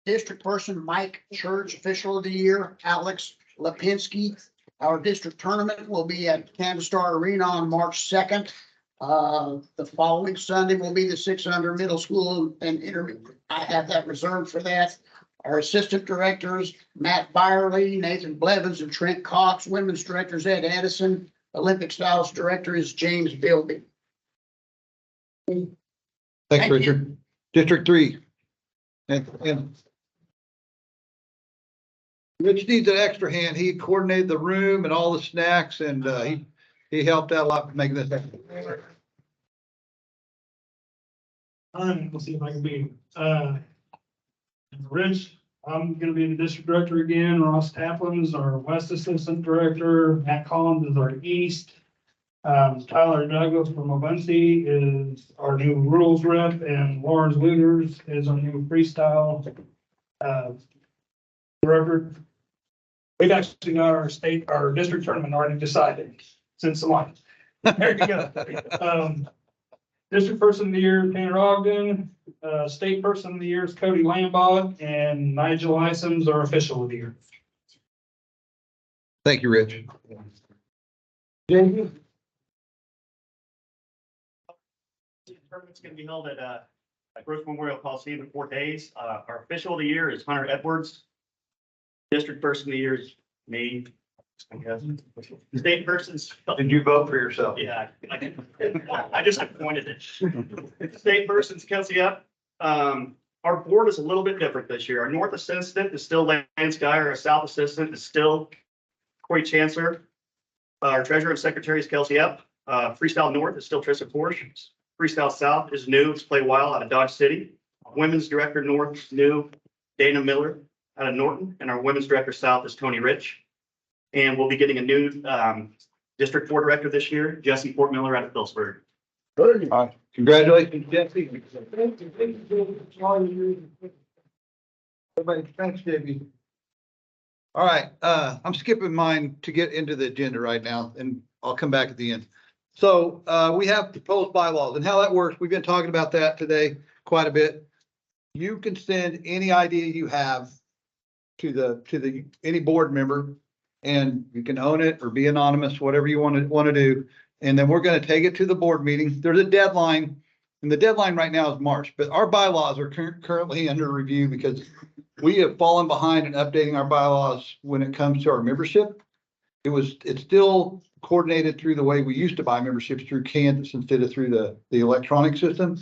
Speaker 20: District Person, Mike Church. Official of the Year, Alex Lipinski. Our district tournament will be at Kansas Star Arena on March 2nd. The following Sunday will be the 600 middle school and intermediate. I have that reserved for that. Our assistant directors, Matt Byerly, Nathan Blevins, and Trent Cox. Women's director is Ed Edison. Olympic Styles director is James Bilby.
Speaker 3: Thanks,
Speaker 20: Thank you.
Speaker 3: Richard. District 3. And Rich needs an extra hand. He coordinated the room and all the snacks, and he helped out a lot making this happen.
Speaker 10: We'll see if I can be, Rich, I'm gonna be the district director again. Ross Taplin is our west assistant director. Matt Collins is our east. Tyler Douglas from Obunsee is our new rules rep, and Lawrence Looters is our new freestyle director. We've actually got our district tournament already decided since the line. There you go. District Person of the Year, Tanner Ogden. State Person of the Year is Cody Lambaugh, and Nigel Isom's our Official of the Year.
Speaker 3: Thank you, Rich.
Speaker 1: The tournament's gonna be held at Gross Memorial Coliseum in 4 days. Our Official of the Year is Hunter Edwards. District Person of the Year is me. I guess. State Person's.
Speaker 3: Did you vote for yourself?
Speaker 1: Yeah, I did. I just appointed it. State Person's Kelsey Up. Our board is a little bit different this year. Our North Assistant is still Lance Geyer. Our South Assistant is still Corey Chancellor. Our Treasurer and Secretary is Kelsey Up. Freestyle North is still Trisha Porsche. Freestyle South is new. It's Play Wild out of Dodge City. Women's Director North is new. Dana Miller out of Norton. And our Women's Director South is Tony Rich. And we'll be getting a new District 4 Director this year, Jesse Fort Miller out of Phillipsburg.
Speaker 3: All right. Congratulations, Jesse. Everybody, thanks, Debbie. All right, I'm skipping mine to get into the agenda right now, and I'll come back at the end. So we have proposed bylaws, and how that works, we've been talking about that today quite a bit. You can send any idea you have to any board member, and you can own it or be anonymous, whatever you want to do. And then we're going to take it to the board meeting. There's a deadline, and the deadline right now is March, but our bylaws are currently under review because we have fallen behind in updating our bylaws when it comes to our membership. It's still coordinated through the way we used to buy memberships through Kansas instead of through the electronic system.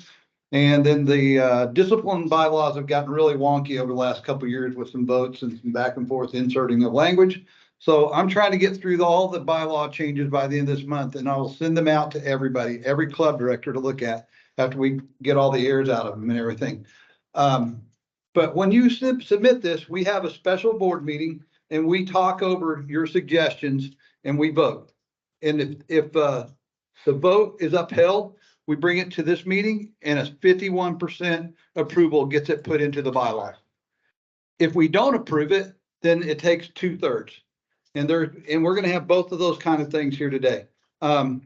Speaker 3: And then the discipline bylaws have gotten really wonky over the last couple of years with some votes and some back and forth inserting of language. So I'm trying to get through all the bylaw changes by the end of this month, and I will send them out to everybody, every club director to look at after we get all the errors out of them and everything. But when you submit this, we have a special board meeting and we talk over your suggestions and we vote. And if the vote is upheld, we bring it to this meeting and a 51% approval gets it put into the bylaw. If we don't approve it, then it takes 2/3. And we're going to have both of those kind of things here today. So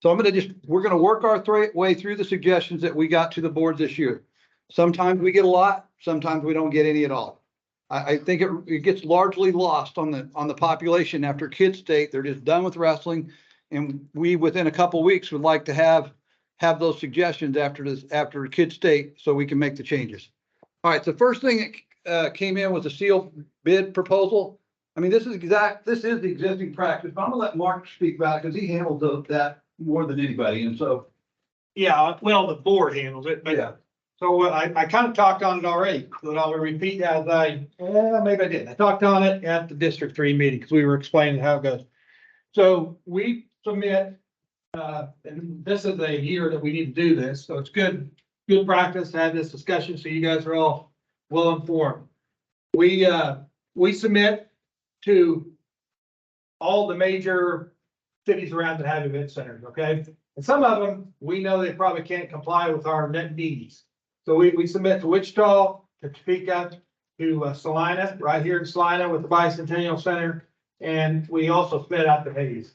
Speaker 3: we're going to work our way through the suggestions that we got to the board this year. Sometimes we get a lot, sometimes we don't get any at all. I think it gets largely lost on the population after Kid State. They're just done with wrestling. And we, within a couple of weeks, would like to have those suggestions after Kid State so we can make the changes. All right, the first thing that came in was a sealed bid proposal. I mean, this is the existing practice, but I'm gonna let Mark speak about it because he handles that more than anybody. And so.
Speaker 10: Yeah, well, the board handles it, but
Speaker 3: Yeah.
Speaker 10: So I kind of talked on it already, but I'll repeat as maybe I didn't. I talked on it at the District 3 meeting because we were explaining how it goes. So we submit, and this is the year that we need to do this. So it's good practice to have this discussion so you guys are all well informed. We submit to all the major cities around that have event centers, okay? And some of them, we know they probably can't comply with our net needs. So we submit to Wichita, to Topeka, to Salina, right here in Salina with the Bicentennial Center. And we also submit out to Hayes.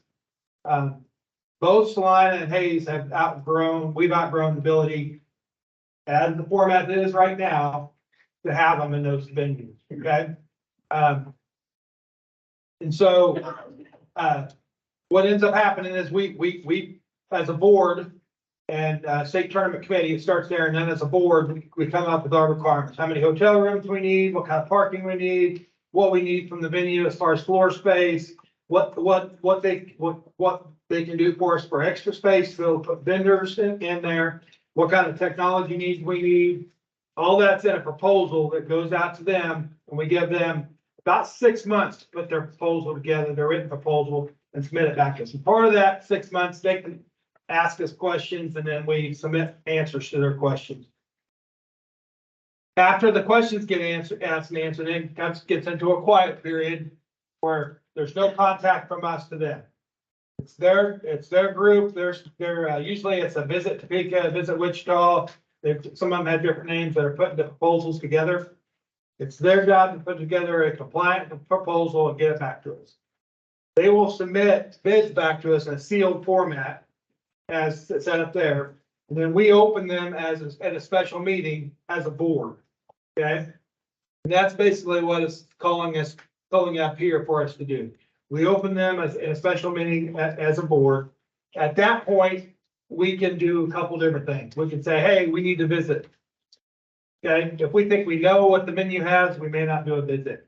Speaker 10: Both Salina and Hayes have we've outgrown the ability, as the format it is right now, to have them in those venues, okay? And so, what ends up happening is we, as a board and state tournament committee, it starts there, and then as a board, we come up with our requirements. How many hotel rooms we need, what kind of parking we need, what we need from the venue as far as floor space, what they can do for us for extra space, we'll put vendors in there, what kind of technology needs we need. All that's in a proposal that goes out to them, and we give them about 6 months to put their proposal together, their written proposal, and submit it back to us. And part of that 6 months, they can ask us questions, and then we submit answers to their questions. After the questions get asked and answered, it gets into a quiet period where there's no contact from us to them. It's their group. Usually it's a visit Topeka, visit Wichita. Some of them have different names that are putting the proposals together. It's their job to put together a compliant proposal and get it back to us. They will submit bids back to us in a sealed format as set up there. And then we open them at a special meeting as a board. Okay. And that's basically what it's calling up here for us to do. We open them in a special meeting as a board. At that point, we can do a couple different things. We can say, hey, we need to visit. Okay, if we think we know what the menu has, we may not do a visit.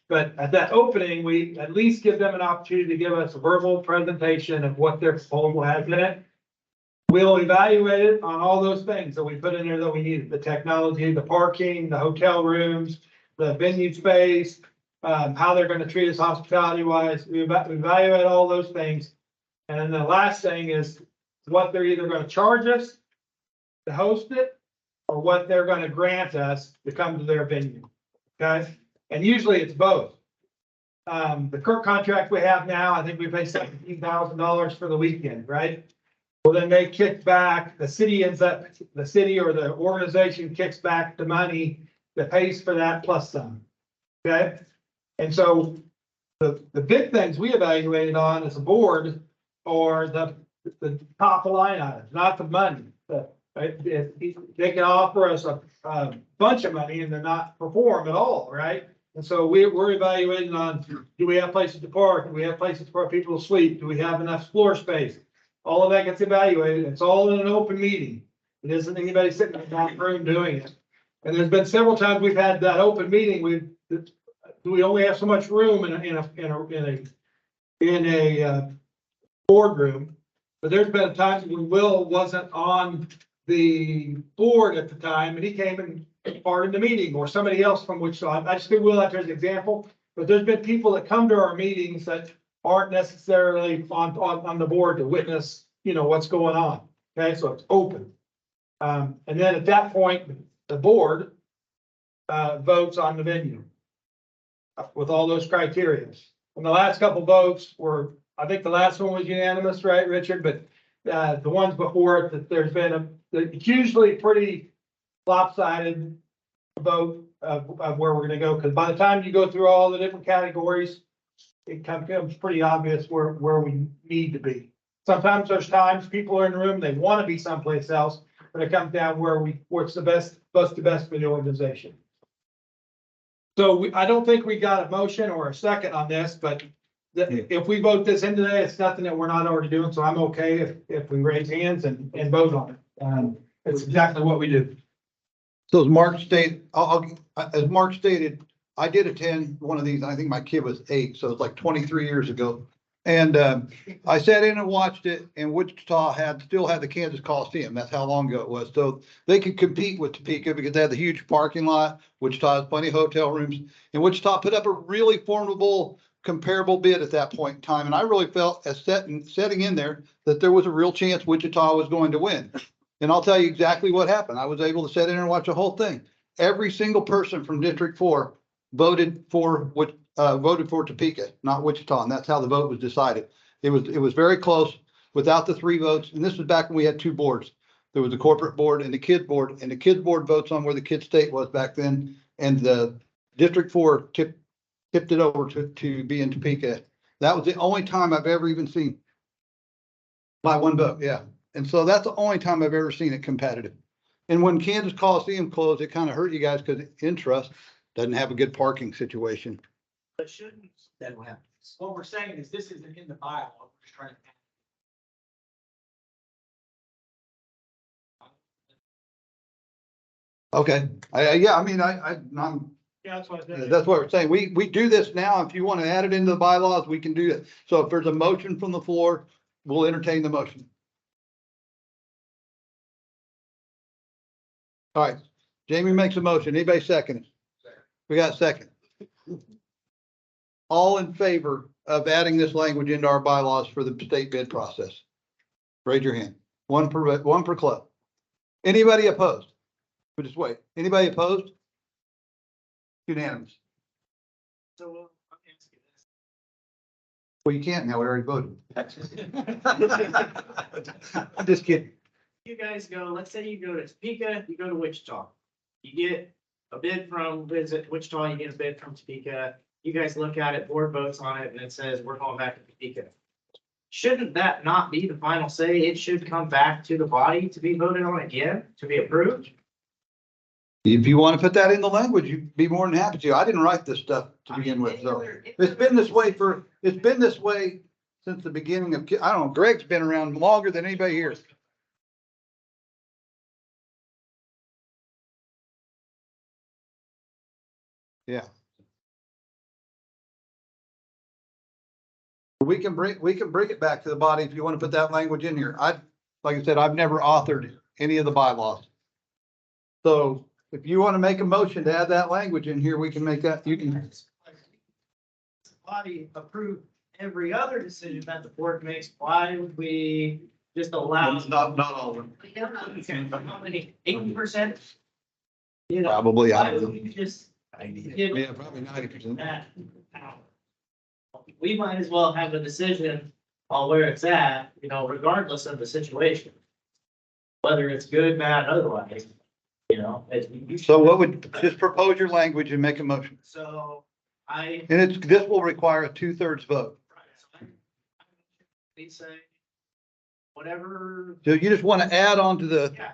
Speaker 10: But at that opening, we at least give them an opportunity to give us a verbal presentation of what their proposal has in it. We'll evaluate it on all those things that we put in there that we need: the technology, the parking, the hotel rooms, the venue space, how they're going to treat us hospitality wise. We evaluate all those things. And then the last thing is what they're either going to charge us to host it, or what they're going to grant us to come to their venue. Okay. And usually it's both. The current contract we have now, I think we pay $17,000 for the weekend, right? Well, then they kick back, the city or the organization kicks back the money that pays for that plus some. Okay. And so the big things we evaluated on as a board are the top line items, not the money. They can offer us a bunch of money and they're not perform at all, right? And so we're evaluating on, do we have places to park? Do we have places for people to sleep? Do we have enough floor space? All of that gets evaluated. It's all in an open meeting. It isn't anybody sitting in the back room doing it. And there's been several times we've had that open meeting. We only have so much room in a boardroom. But there's been times when Will wasn't on the board at the time, and he came and part in the meeting, or somebody else from Wichita. I just think Will out there as an example. But there's been people that come to our meetings that aren't necessarily on the board to witness, what's going on. Okay, so it's open. And then at that point, the board votes on the venue with all those criteria. And the last couple votes were, I think the last one was unanimous, right, Richard? But the ones before it, that there's been it's usually pretty lopsided vote of where we're going to go. Because by the time you go through all the different categories, it becomes pretty obvious where we need to be. Sometimes there's times people are in the room, they want to be someplace else, but it comes down where it's the best for the organization. So I don't think we got a motion or a second on this, but if we vote this in today, it's nothing that we're not already doing. So I'm okay if we raise hands and vote on it. It's exactly what we do.
Speaker 3: So as Mark stated, as Mark stated, I did attend one of these. I think my kid was 8, so it's like 23 years ago. And I sat in and watched it, and Wichita still had the Kansas Coliseum. That's how long ago it was. So they could compete with Topeka because they had the huge parking lot. Wichita has plenty of hotel rooms, and Wichita put up a really formidable, comparable bid at that point in time. And I really felt as setting in there that there was a real chance Wichita was going to win. And I'll tell you exactly what happened. I was able to sit in there and watch the whole thing. Every single person from District 4 voted for Topeka, not Wichita, and that's how the vote was decided. It was very close. without the 3 votes, and this was back when we had 2 boards. There was the corporate board and the kids board, and the kids board votes on where the kids state was back then. And the District 4 tipped it over to be in Topeka. That was the only time I've ever even seen. By 1 vote, yeah. And so that's the only time I've ever seen it competitive. And when Kansas Coliseum closed, it kind of hurt you guys because Intrust doesn't have a good parking situation.
Speaker 14: But shouldn't,
Speaker 18: That will happen.
Speaker 14: what we're saying is this isn't in the bylaw, we're just trying to.
Speaker 3: Okay, yeah, I mean, I'm
Speaker 10: Yeah, that's what I think.
Speaker 3: that's what we're saying. We do this now. If you want to add it into the bylaws, we can do it. So if there's a motion from the floor, we'll entertain the motion. All right, Jamie makes a motion. Anybody second it? We got a second. All in favor of adding this language into our bylaws for the state bid process? Raise your hand. One per club. Anybody opposed? We'll just wait. Anybody opposed? Unanimous.
Speaker 14: So let me ask you this.
Speaker 3: Well, you can't now. We already voted. I'm just kidding.
Speaker 14: You guys go, let's say you go to Topeka, you go to Wichita. You get a bid from Wichita, you get a bid from Topeka. You guys look at it, board votes on it, and it says, we're going back to Topeka. Shouldn't that not be the final say? It should come back to the body to be voted on again, to be approved?
Speaker 3: If you want to put that in the language, you'd be more than happy to. I didn't write this stuff to begin with, so. It's been this way since the beginning of, I don't know, Greg's been around longer than anybody here. Yeah. We can bring it back to the body if you want to put that language in here. Like I said, I've never authored any of the bylaws. So if you want to make a motion to add that language in here, we can make that, you can.
Speaker 14: Body approve every other decision that the board makes. Why would we just allow?
Speaker 3: Not all of them.
Speaker 14: We don't know how many, 80%? You know,
Speaker 3: Probably, I
Speaker 14: why
Speaker 3: don't
Speaker 14: would
Speaker 3: know.
Speaker 14: we just?
Speaker 3: Yeah, probably 90%.
Speaker 14: that out? We might as well have a decision on where it's at, you know, regardless of the situation. Whether it's good, bad, otherwise, you know.
Speaker 3: So what would, just propose your language and make a motion.
Speaker 14: So
Speaker 3: And this will require a 2/3 vote.
Speaker 14: we say, whatever.
Speaker 3: So you just want to add on to the,
Speaker 14: Yeah,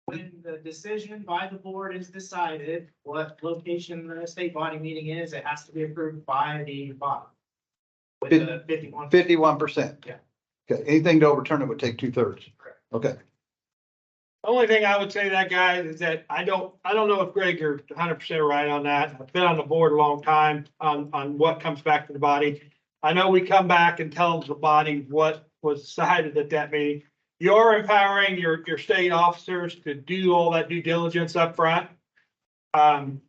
Speaker 14: when the decision by the board is decided, what location the state body meeting is, it has to be approved by the body. With the
Speaker 3: 51%.
Speaker 14: Yeah.
Speaker 3: Okay, anything to overturn it would take 2/3. Okay.
Speaker 10: The only thing I would say to that, guys, is that I don't know if Greg, you're 100% right on that. I've been on the board a long time on what comes back to the body. I know we come back and tell the body what was decided at that meeting. You're empowering your state officers to do all that due diligence up front. And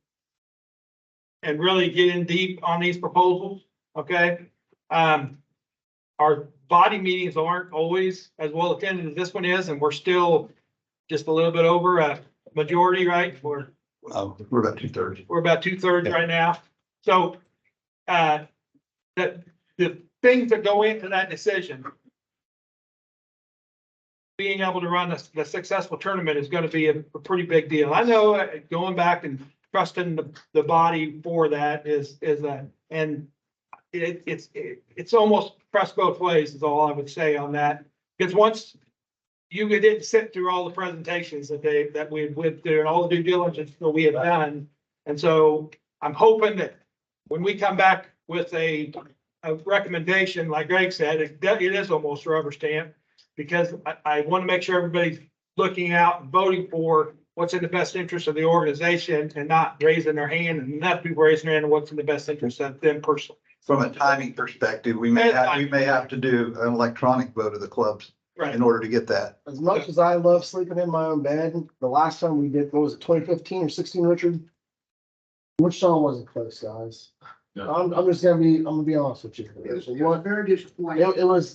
Speaker 10: really get in deep on these proposals, okay? Our body meetings aren't always as well attended as this one is, and we're still just a little bit over a majority, right? We're
Speaker 3: We're about 2/3.
Speaker 10: We're about 2/3 right now. So, the things that go into that decision, being able to run the successful tournament is going to be a pretty big deal. I know going back and trusting the body for that is that, and it's almost pressed both ways is all I would say on that. Because once you didn't sit through all the presentations that we went through and all the due diligence that we have done. And so I'm hoping that when we come back with a recommendation, like Greg said, it is almost rubber stamp. Because I want to make sure everybody's looking out and voting for what's in the best interest of the organization and not raising their hand and not people raising their hand and what's in the best interest of them personally.
Speaker 3: From a timing perspective, we may have to do an electronic vote of the clubs in order to get that.
Speaker 8: As much as I love sleeping in my own bed, the last time we did, what was it, 2015 or 16, Richard? Which song wasn't close, guys? I'm gonna be honest with you.
Speaker 20: It was very disappointing.
Speaker 8: It was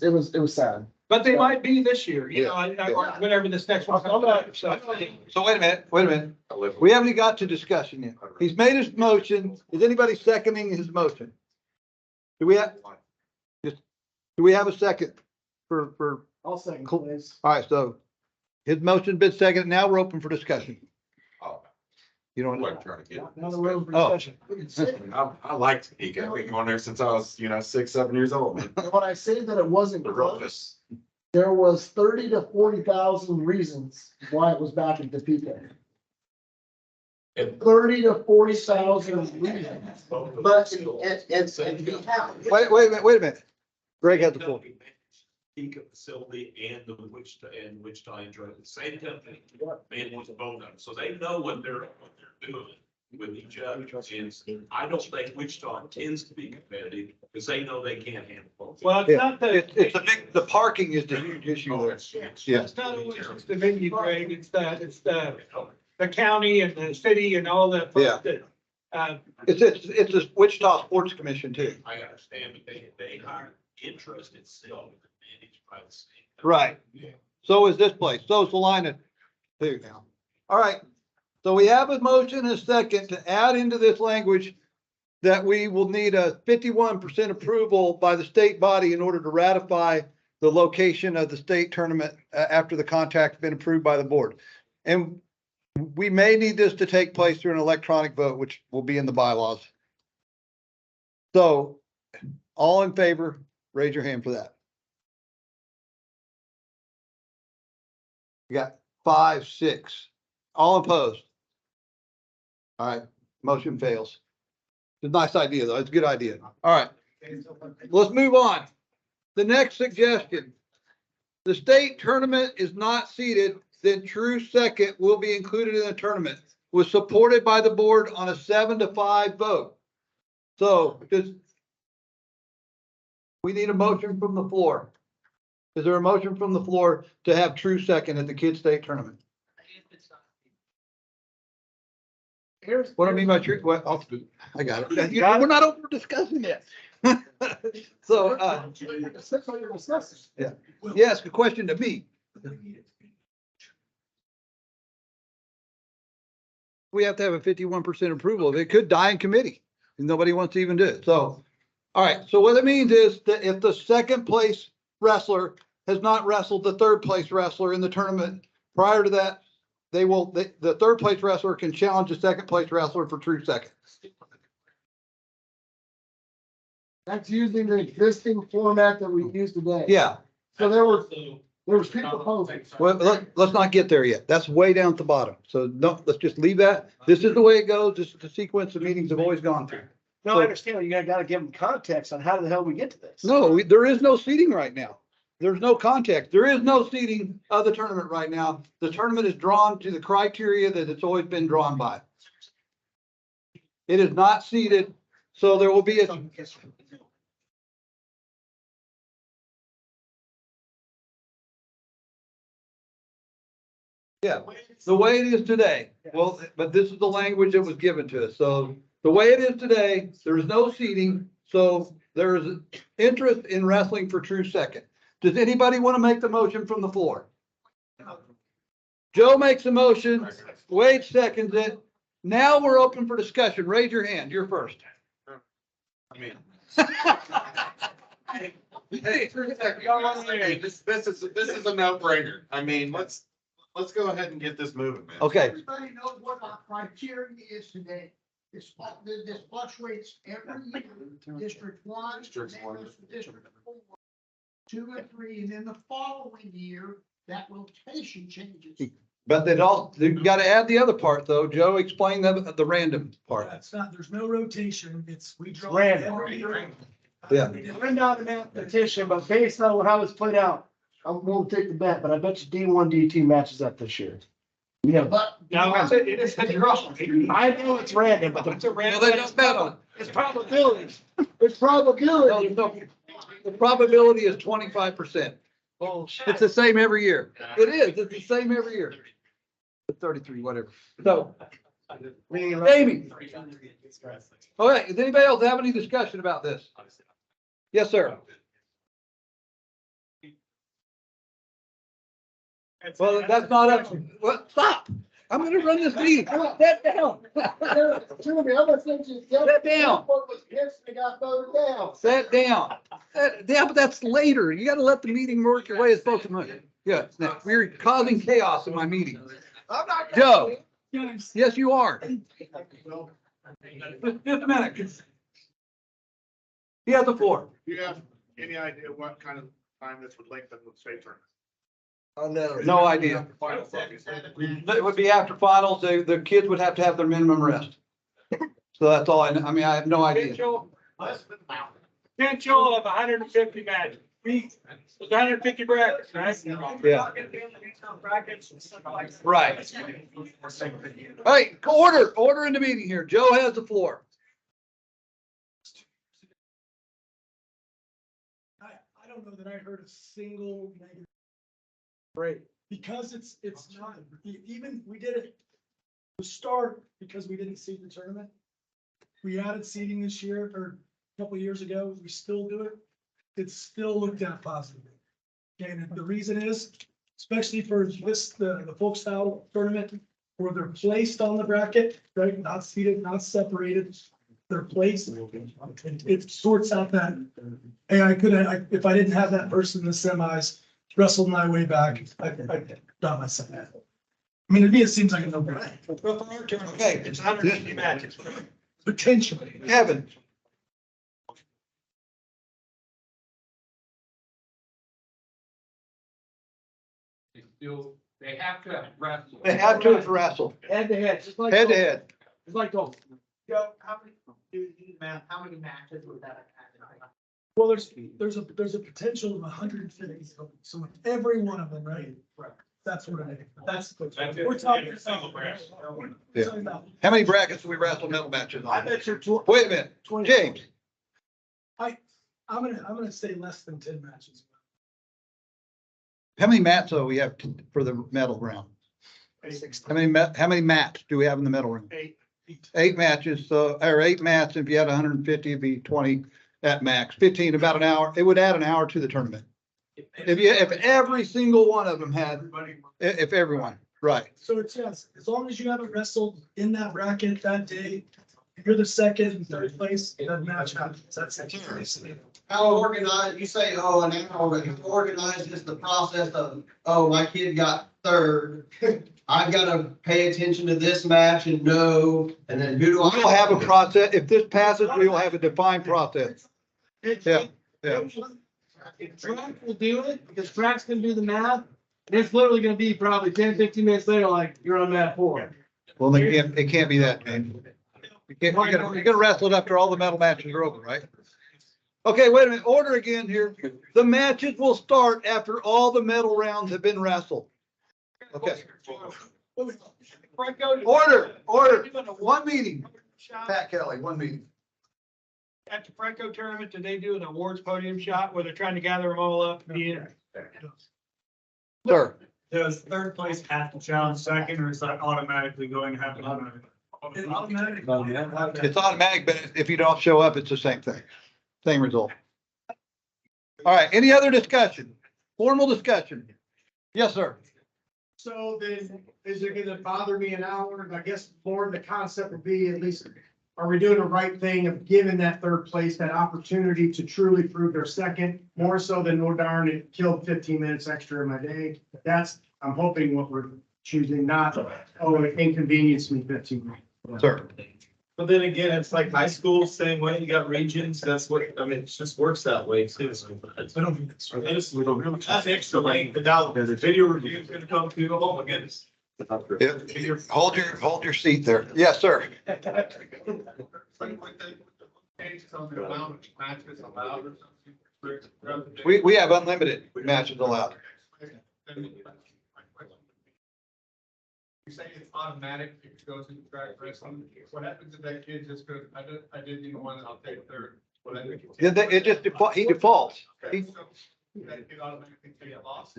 Speaker 8: sad.
Speaker 10: But they might be this year, you know, or whenever this next one comes up. So
Speaker 3: So wait a minute. We haven't got to discussion yet. He's made his motion. Is anybody seconding his motion? Do we have a second? for,
Speaker 8: I'll second, please.
Speaker 3: all right, so his motion's been seconded. Now we're open for discussion.
Speaker 13: Oh,
Speaker 3: You don't.
Speaker 13: what I'm trying to get.
Speaker 8: Now the room for
Speaker 3: Oh.
Speaker 8: discussion.
Speaker 13: I like Topeka. I've been going there since I was, 6, 7 years old.
Speaker 8: When I say that it wasn't
Speaker 13: The
Speaker 8: close,
Speaker 13: roughest.
Speaker 8: there was 30 to 40,000 reasons why it was back in Topeka. 30 to 40,000 reasons.
Speaker 6: But it's.
Speaker 3: Wait a minute. Greg has the floor.
Speaker 21: Topeka facility and the Wichita enjoy the same company. Man wants both of them, so they know what they're doing with each other. And I don't think Wichita tends to be competitive because they know they can't handle both.
Speaker 10: Well, it's
Speaker 3: Yeah,
Speaker 10: not the,
Speaker 3: it's a big, the parking is the huge issue there. Yeah.
Speaker 10: it's not always just the venue, Greg, it's the county and the city and all that.
Speaker 3: Yeah. It's a Wichita Sports Commission too.
Speaker 21: I understand, but they are interested still managed by the state.
Speaker 3: Right. So is this place. So is Salina too now. All right. So we have a motion and a second to add into this language that we will need a 51% approval by the state body in order to ratify the location of the state tournament after the contract's been approved by the board. And we may need this to take place through an electronic vote, which will be in the bylaws. So all in favor, raise your hand for that. We got 5, 6. All opposed. All right, motion fails. It's a nice idea, though. It's a good idea. All right, let's move on. The next suggestion. The state tournament is not seated, then true second will be included in the tournament. Was supported by the board on a 7-5 vote. So we need a motion from the floor. Is there a motion from the floor to have true second at the kids' state tournament? What I mean by true, well, I got it. We're not over discussing it. So, yeah, yes, the question to me. We have to have a 51% approval. It could die in committee and nobody wants to even do it. So, all right. So what it means is that if the second place wrestler has not wrestled the third place wrestler in the tournament prior to that, the third place wrestler can challenge the second place wrestler for true second.
Speaker 8: That's using the existing format that we use today.
Speaker 3: Yeah.
Speaker 8: So there was people opposing.
Speaker 3: Well, let's not get there yet. That's way down at the bottom. So no, let's just leave that. This is the way it goes. This is the sequence of meetings I've always gone through.
Speaker 8: No, I understand. You gotta give them context on how the hell we get to this.
Speaker 3: No, there is no seating right now. There's no context. There is no seating of the tournament right now. The tournament is drawn to the criteria that it's always been drawn by. It is not seated, so there will be a. Yeah, the way it is today. Well, but this is the language that was given to us. So the way it is today, there is no seating. So there is interest in wrestling for true second. Does anybody want to make the motion from the floor? Joe makes a motion. Wade seconds it. Now we're open for discussion. Raise your hand. You're first.
Speaker 11: I mean.
Speaker 3: Hey,
Speaker 9: This is a no-brainer. I mean, let's go ahead and get this moving, man.
Speaker 3: Okay.
Speaker 20: Everybody knows what our criteria is today. This fluctuates every year. District 1,
Speaker 9: District
Speaker 20: then
Speaker 9: 1.
Speaker 20: goes to District 4, 2 and 3, and then the following year, that rotation changes.
Speaker 3: But you've got to add the other part though. Joe explained the random part.
Speaker 2: That's not, there's no rotation. We draw.
Speaker 8: Random.
Speaker 3: Yeah.
Speaker 8: Run down the petition, but based on how it's played out, I won't take the bet, but I bet you D1, D2 matches up this year. Yeah.
Speaker 20: But
Speaker 10: no, it is a draw.
Speaker 8: I know it's random, but
Speaker 10: It's a random.
Speaker 8: it's probability. It's probability.
Speaker 3: The probability is 25%. It's the same every year. It is. It's the same every year. 33, whatever. So, Amy. All right. Does anybody else have any discussion about this? Yes, sir. Well, that's not up. Well, stop. I'm going to run this meeting. Sit down.
Speaker 8: Two of the other things you said.
Speaker 3: Sit down.
Speaker 8: Was pissed and got voted down.
Speaker 3: Sit down. Yeah, but that's later. You gotta let the meeting work your way as folks know. Yeah, now, you're causing chaos in my meeting. Joe, yes, you are. Just a minute. He has the floor.
Speaker 19: Do you have any idea what kind of time this would lengthen with state tournament?
Speaker 3: No idea. It would be after finals. The kids would have to have their minimum rest. So that's all I know. I mean, I have no idea.
Speaker 10: Potential of 150 matches. It's 150 brackets, right?
Speaker 3: Yeah. Right. Hey, order in the meeting here. Joe has the floor.
Speaker 2: I don't know that I heard a single negative.
Speaker 3: Great.
Speaker 2: Because it's not, even, we did it to start because we didn't seed the tournament. We added seeding this year or a couple of years ago. We still do it. It's still looked at positively. Okay, and the reason is, especially for this, the folk style tournament, where they're placed on the bracket, right? Not seated, not separated. They're placed. It sorts out that. Hey, if I didn't have that person in the semis, wrestled my way back, I got myself. I mean, to me, it seems like a no-brainer.
Speaker 3: Okay,
Speaker 10: It's 150 matches.
Speaker 2: Potentially.
Speaker 3: Kevin.
Speaker 10: They have to wrestle.
Speaker 3: They have to wrestle.
Speaker 10: Head to head, just like.
Speaker 3: Head to head.
Speaker 10: Just like golf.
Speaker 14: Joe, how many matches would that have?
Speaker 2: Well, there's a potential of 150. So with every one of them, right? Right. That's what I think. We're talking.
Speaker 3: Yeah. How many brackets do we wrestle medal matches on?
Speaker 2: I bet you're.
Speaker 3: Wait a minute, James.
Speaker 2: I'm gonna say less than 10 matches.
Speaker 3: How many mats do we have for the medal round? How many mats do we have in the medal round?
Speaker 2: 8.
Speaker 3: 8 matches, or 8 mats. If you had 150, it'd be 20 at max. 15, about an hour. It would add an hour to the tournament. If every single one of them had, if everyone, right.
Speaker 2: So it's, yes, as long as you haven't wrestled in that bracket that day, you're the second and third place, that match happens. That's it.
Speaker 6: How organized, you say, oh, an hour, but how organized is the process of, oh, my kid got third. I've got to pay attention to this match and know, and then who do I?
Speaker 3: We'll have a process. If this passes, we will have a defined process. Yeah.
Speaker 10: Track will do it, because track's gonna do the math, and it's literally gonna be probably 10, 15 minutes later, like, you're on mat 4.
Speaker 3: Well, it can't be that, man. You're gonna wrestle it after all the medal matches are over, right? Okay, wait a minute. Order again here. The matches will start after all the medal rounds have been wrestled. Okay. Order. One meeting. Pat Kelly, one meeting.
Speaker 10: At the Franco tournament, did they do an awards podium shot where they're trying to gather them all up?
Speaker 3: Sir.
Speaker 11: Does third place have to challenge second, or is that automatically going to happen?
Speaker 2: It's automatic.
Speaker 3: It's automatic, but if you don't show up, it's the same thing. Same result. All right, any other discussion? Formal discussion? Yes, sir.
Speaker 20: So then, is it gonna bother me an hour? I guess more the concept would be, at least, are we doing the right thing of giving that third place that opportunity to truly prove their second, more so than, oh darn, it killed 15 minutes extra in my day? That's, I'm hoping what we're choosing, not, oh, it inconvenienced me 15 minutes.
Speaker 3: Sir.
Speaker 12: But then again, it's like high school, same way, you got regions, that's what, I mean, it just works that way too.
Speaker 2: I don't think that's right.
Speaker 12: That's extra length, the video review is gonna come through, oh my goodness.
Speaker 3: Yeah. Hold your seat there. Yes, sir. We have unlimited matches allowed.
Speaker 11: You say it's automatic if it goes into track wrestling. What happens if that kid just goes, I didn't even want to, I'll take third.
Speaker 3: It just he defaults.
Speaker 11: That kid automatically take a loss?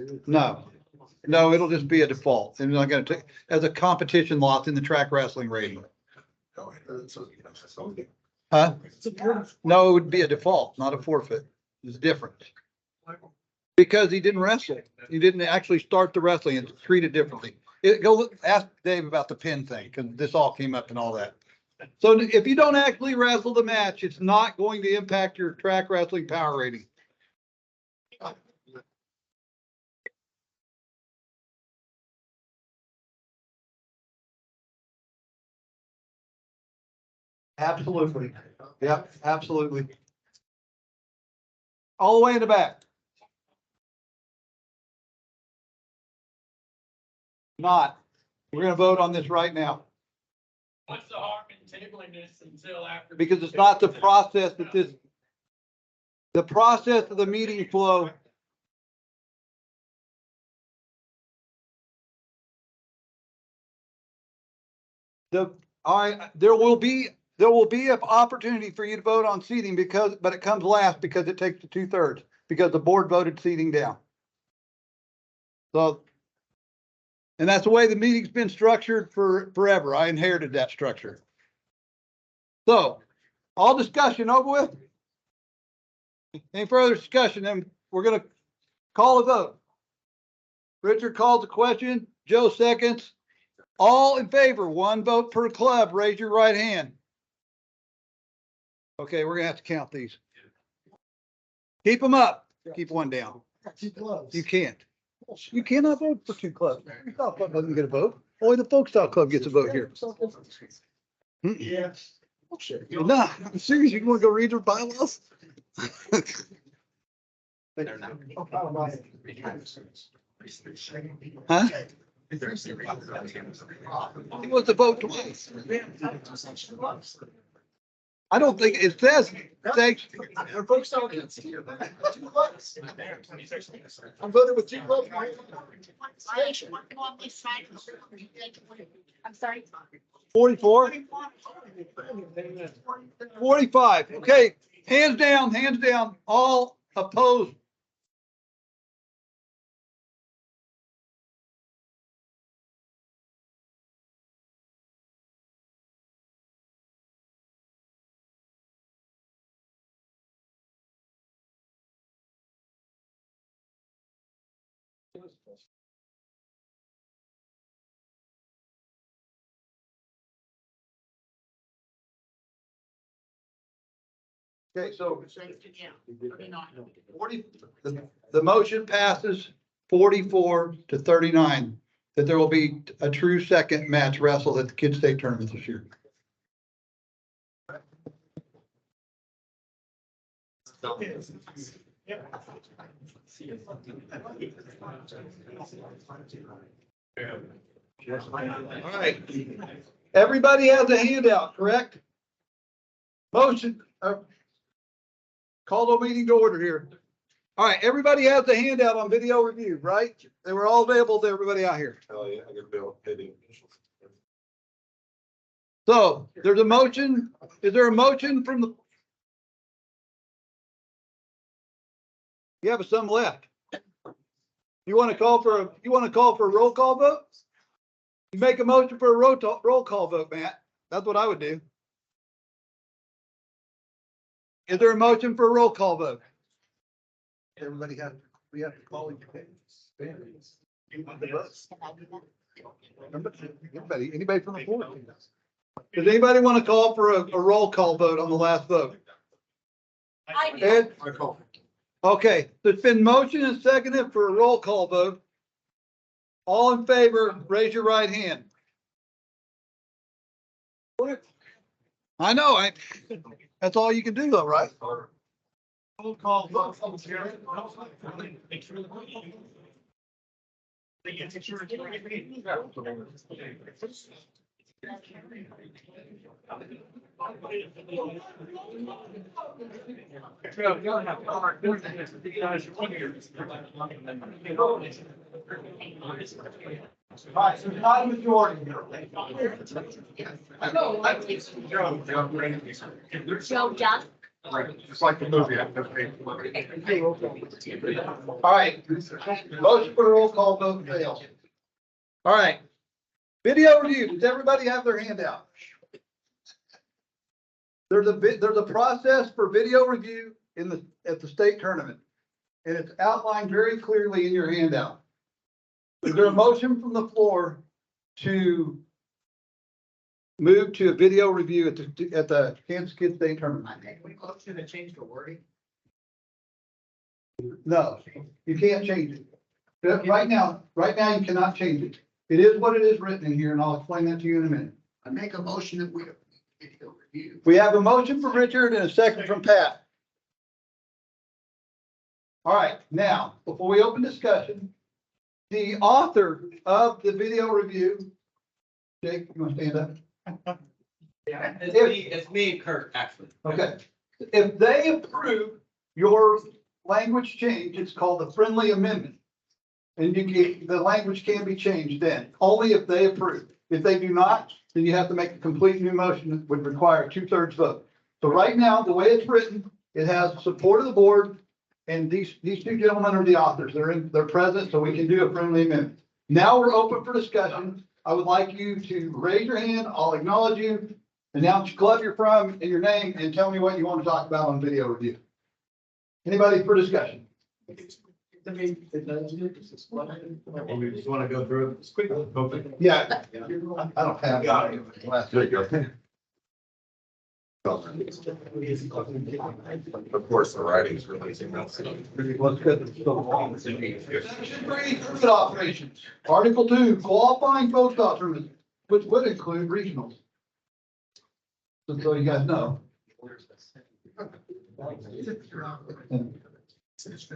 Speaker 3: No, it'll just be a default. And I'm gonna take as a competition loss in the track wrestling rating. Huh? No, it would be a default, not a forfeit. It's different. Because he didn't wrestle. He didn't actually start the wrestling. It's treated differently. Go ask Dave about the pin thing, because this all came up and all that. So if you don't actually wrestle the match, it's not going to impact your track wrestling power rating. Absolutely. Yep, absolutely. All the way in the back. Not. We're gonna vote on this right now.
Speaker 10: What's the harm in tabling this until after?
Speaker 3: Because it's not the process that this, the process of the meeting flow. There will be an opportunity for you to vote on seating but it comes last because it takes the 2/3, because the board voted seating down. So, and that's the way the meeting's been structured for forever. I inherited that structure. So, all discussion over with? Any further discussion? Then we're gonna call a vote. Richard calls the question, Joe seconds. All in favor, 1 vote per club, raise your right hand. Okay, we're gonna have to count these. Keep them up. Keep one down. You can't. You cannot vote for 2 clubs. The Freestyle Club doesn't get a vote. Only the Folk Style Club gets a vote here.
Speaker 8: Yes.
Speaker 3: Nah, I'm serious. You want to go read their bylaws? Huh? He wants to vote twice. I don't think it says, thanks.
Speaker 20: I'm voting with 2 votes.
Speaker 16: I'm sorry.
Speaker 3: 44? 45. Okay, hands down, all opposed. Okay, so 40, the motion passes 44-39, that there will be a true second match wrestle at the Kids State Tournament this year. All right. Everybody has a handout, correct? Motion, call the meeting to order here. All right, everybody has a handout on video review, right? They were all available to everybody out here.
Speaker 13: Oh, yeah, I got Bill.
Speaker 3: So there's a motion. Is there a motion from the? You have some left. You want to call for a roll call vote? You make a motion for a roll call vote, Matt. That's what I would do. Is there a motion for a roll call vote? We have to call each anybody from the floor? Does anybody want to call for a roll call vote on the last vote? Ed? Okay, there's been motion and seconded for a roll call vote. All in favor, raise your right hand. I know, that's all you can do though, right?
Speaker 1: Roll call vote.
Speaker 3: Right, so not a majority here.
Speaker 16: Joe Duck.
Speaker 13: Just like the movie.
Speaker 3: All right, motion for a roll call vote fails. All right, video review. Does everybody have their handout? There's a process for video review at the state tournament, and it's outlined very clearly in your handout. Is there a motion from the floor to move to a video review at the Kansas Kids State Tournament?
Speaker 20: We motion to change the wording.
Speaker 3: No, you can't change it. Right now you cannot change it. It is what it is written in here, and I'll explain that to you in a minute.
Speaker 20: I make a motion that we
Speaker 3: We have a motion from Richard and a second from Pat. All right, now, before we open discussion, the author of the video review, Jake, you want to stand up?
Speaker 7: Yeah, it's me and Kurt, actually.
Speaker 3: Okay, if they approve your language change, it's called a friendly amendment. And the language can be changed then, only if they approve. If they do not, then you have to make a complete new motion that would require a 2/3 vote. So right now, the way it's written, it has support of the board, and these two gentlemen are the authors. They're present, so we can do a friendly amendment. Now we're open for discussion. I would like you to raise your hand. I'll acknowledge you, announce your club you're from and your name, and tell me what you want to talk about on video review. Anybody for discussion?
Speaker 11: We just want to go through it quickly.
Speaker 3: Yeah. I don't have.
Speaker 13: There you go. Of course, the writing's releasing.
Speaker 3: Let's get this so long. Section 3, tournament operations. Article 2, qualifying post-off tournaments, which would include regionals. Just so you guys know.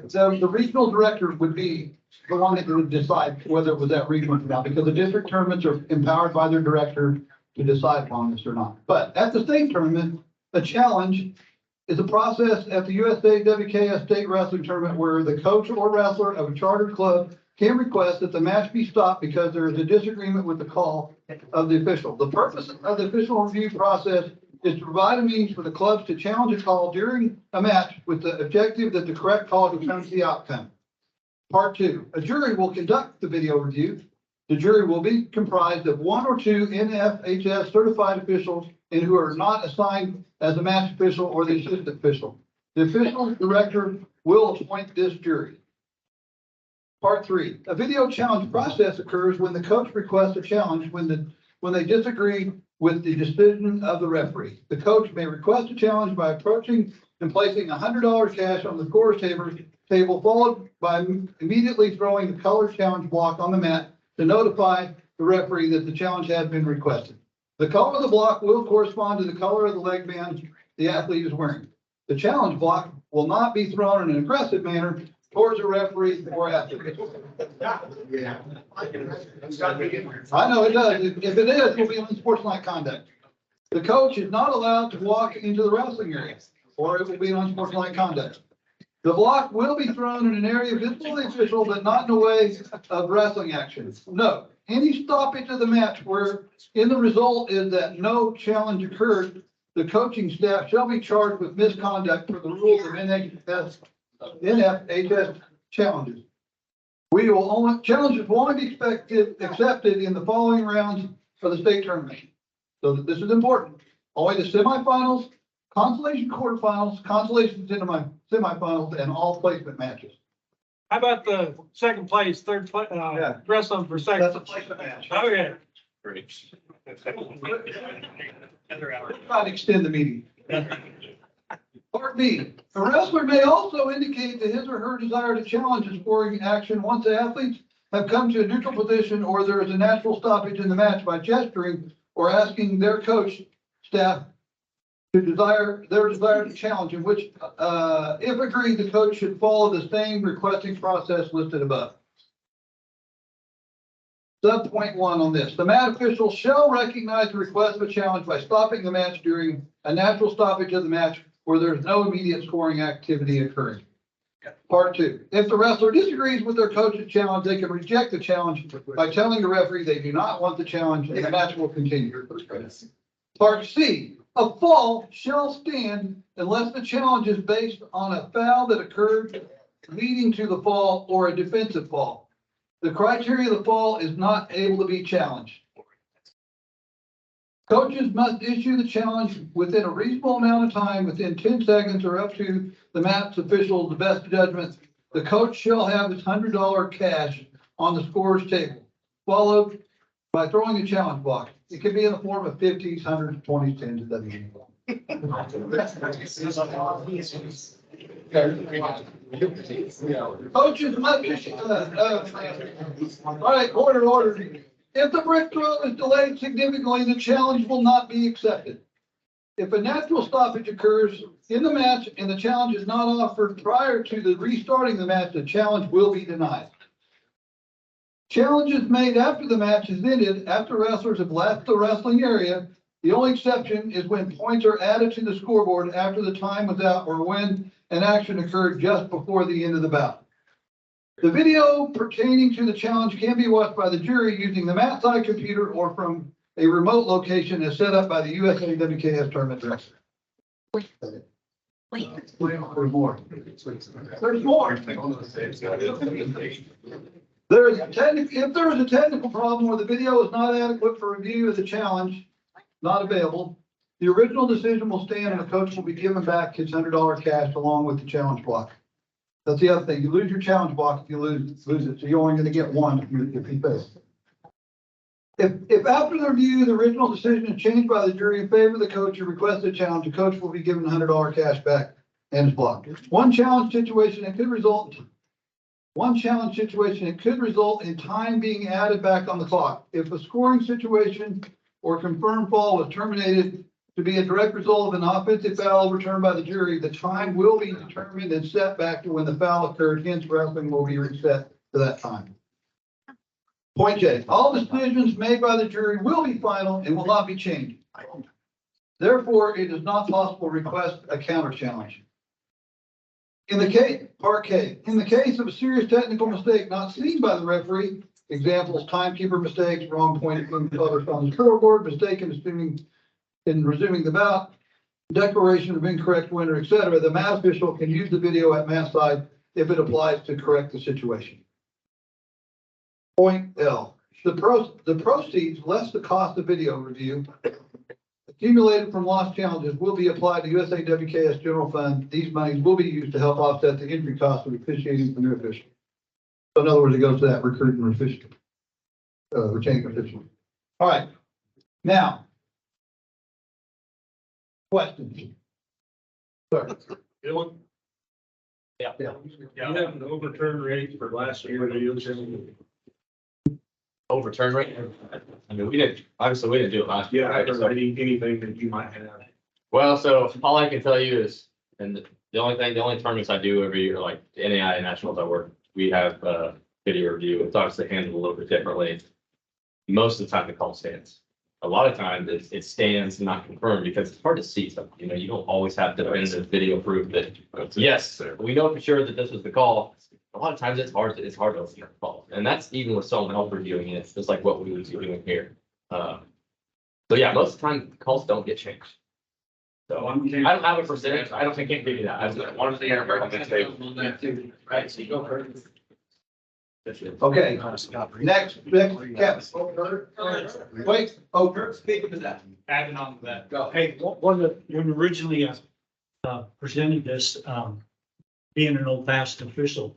Speaker 3: So the regional director would be the one that would decide whether it was at regional or not, because the district tournaments are empowered by their director to decide upon this or not. But at the state tournament, a challenge is a process at the USAWKS state wrestling tournament where the coach or wrestler of a chartered club can request that the match be stopped because there is a disagreement with the call of the official. The purpose of the official review process is to provide a means for the clubs to challenge a call during a match with the objective that the correct call determines the outcome. Part 2, a jury will conduct the video review. The jury will be comprised of 1 or 2 NFHS certified officials and who are not assigned as a match official or the assistant official. The official director will appoint this jury. Part 3, a video challenge process occurs when the coach requests a challenge when they disagree with the decision of the referee. The coach may request a challenge by approaching and placing $100 cash on the scorer's table, followed by immediately throwing the colored challenge block on the mat to notify the referee that the challenge has been requested. The color of the block will correspond to the color of the leg band the athlete is wearing. The challenge block will not be thrown in an aggressive manner towards a referee or athlete.
Speaker 19: Yeah.
Speaker 3: I know it does. If it is, it'll be unsportsmanlike conduct. The coach is not allowed to walk into the wrestling area, or it will be unsportsmanlike conduct. The block will be thrown in an area visible to the official, but not in the way of wrestling action. No, any stoppage of the match where in the result is that no challenge occurred, the coaching staff shall be charged with misconduct for the rules of NFHS challenges. Challenges will only be accepted in the following rounds for the state tournament. So this is important. Only the semifinals, consolation quarterfinals, consolation semifinals, and all placement matches.
Speaker 10: How about the second place, third place, wrestling for second?
Speaker 3: That's a placement match.
Speaker 10: Okay.
Speaker 3: Try to extend the meeting. Part B, a wrestler may also indicate that his or her desire to challenge a scoring action once the athletes have come to a neutral position or there is a natural stoppage in the match by gesturing or asking their coach staff their desire to challenge, in which, if agreed, the coach should follow the same requesting process listed above. Subpoint 1 on this. The match official shall recognize the request of a challenge by stopping the match during a natural stoppage of the match where there's no immediate scoring activity occurring. Part 2. If the wrestler disagrees with their coach's challenge, they can reject the challenge by telling the referee they do not want the challenge and the match will continue. Part C. A fall shall stand unless the challenge is based on a foul that occurred leading to the fall or a defensive fall. The criteria of the fall is not able to be challenged. Coaches must issue the challenge within a reasonable amount of time, within 10 seconds or up to the match official's best judgment. The coach shall have his $100 cash on the scorer's table, followed by throwing a challenge block. It can be in the form of 50s, 100s, 20s, 10s, it doesn't matter. Coaches must issue, all right, order. If the brick throw is delayed significantly, the challenge will not be accepted. If a natural stoppage occurs in the match and the challenge is not offered prior to the restarting the match, the challenge will be denied. Challenges made after the match is ended, after wrestlers have left the wrestling area. The only exception is when points are added to the scoreboard after the time was out or when an action occurred just before the end of the bout. The video pertaining to the challenge can be watched by the jury using the mat side computer or from a remote location as set up by the USAWKS tournament director.
Speaker 16: Wait.
Speaker 3: There's more. There's more. There is if there is a technical problem where the video is not adequate for review of the challenge, not available, the original decision will stand and the coach will be given back his $100 cash along with the challenge block. That's the other thing. You lose your challenge block if you lose it. So you're only going to get one if you fail. If after the review, the original decision is changed by the jury in favor of the coach who requested a challenge, the coach will be given $100 cash back and his block. One challenge situation, it could result in time being added back on the clock. If a scoring situation or confirmed fall was terminated to be a direct result of an offensive foul overturned by the jury, the time will be determined and set back to when the foul occurred. Hence, wrestling will be reset to that time. Point J, all decisions made by the jury will be final and will not be changed. Therefore, it is not possible to request a counter challenge. In the case, part K, in the case of a serious technical mistake not seen by the referee, examples, timekeeper mistakes, wrong point published on the scoreboard, mistake in resuming the bout, declaration of incorrect winner, etc., the mat official can use the video at mat side if it applies to correct the situation. Point L, the proceeds less the cost of video review accumulated from lost challenges will be applied to USAWKS General Fund. These monies will be used to help offset the injury cost of officiating for new officials. So in other words, it goes to that recruiting official, retaining official. All right, now, questions? Sorry.
Speaker 11: Dylan?
Speaker 15: Yeah.
Speaker 11: You have an overturn rate for last year, do you?
Speaker 15: Overturn rate? I mean, we didn't do it last year.
Speaker 11: Yeah,
Speaker 15: Right? So-
Speaker 11: anything that you might have.
Speaker 15: Well, so all I can tell you is, and the only tournaments I do every year, like the NAI Nationals I work, we have video review. It's obviously handled a little bit differently. Most of the time the call stands. A lot of times it stands not confirmed because it's hard to see something. You know, you don't always have definitive video proof that, yes, we know for sure that this was the call. A lot of times it's hard to see the call. And that's even with someone else reviewing it. It's just like what we would be doing here. So yeah, most of the time calls don't get changed. So I don't have a percentage. I can't give you that. I wanted to get a break on this table. Right, so you go first.
Speaker 3: Okay, next, Kevin. Wait,
Speaker 12: Speaking to that, adding on to that. Go.
Speaker 14: Hey, when originally presented this, being an old fashioned official,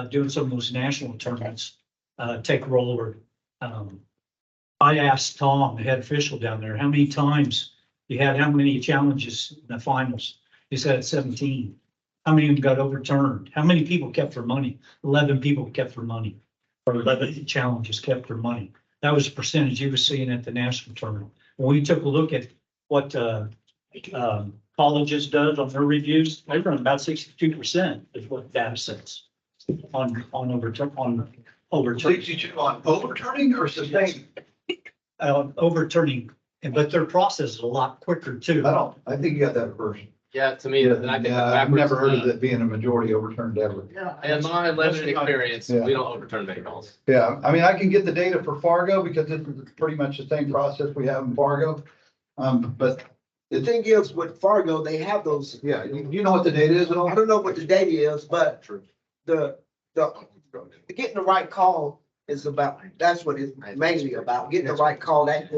Speaker 14: doing some of those national tournaments, take rollover. I asked Tom, the head official down there, how many times how many challenges in the finals? He said 17. How many of them got overturned? How many people kept their money? 11 people kept their money, or 11 challenges kept their money. That was the percentage you were seeing at the national tournament. When we took a look at what colleges does on their reviews, they run about 62% is what data says on overturning.
Speaker 3: 62 on overturning or sustaining?
Speaker 14: Overturning, but their process is a lot quicker too.
Speaker 3: I think you got that version.
Speaker 15: Yeah, to me, and I think
Speaker 3: I've never heard of it being a majority overturned ever.
Speaker 15: In my limited experience, we don't overturn many calls.
Speaker 3: Yeah, I mean, I can get the data for Fargo because it's pretty much the same process we have in Fargo. But
Speaker 6: The thing is with Fargo, they have those.
Speaker 3: yeah, you know what the data is at all?
Speaker 6: I don't know what the data is, but the getting the right call is about, that's what it's mainly about, getting the right call. That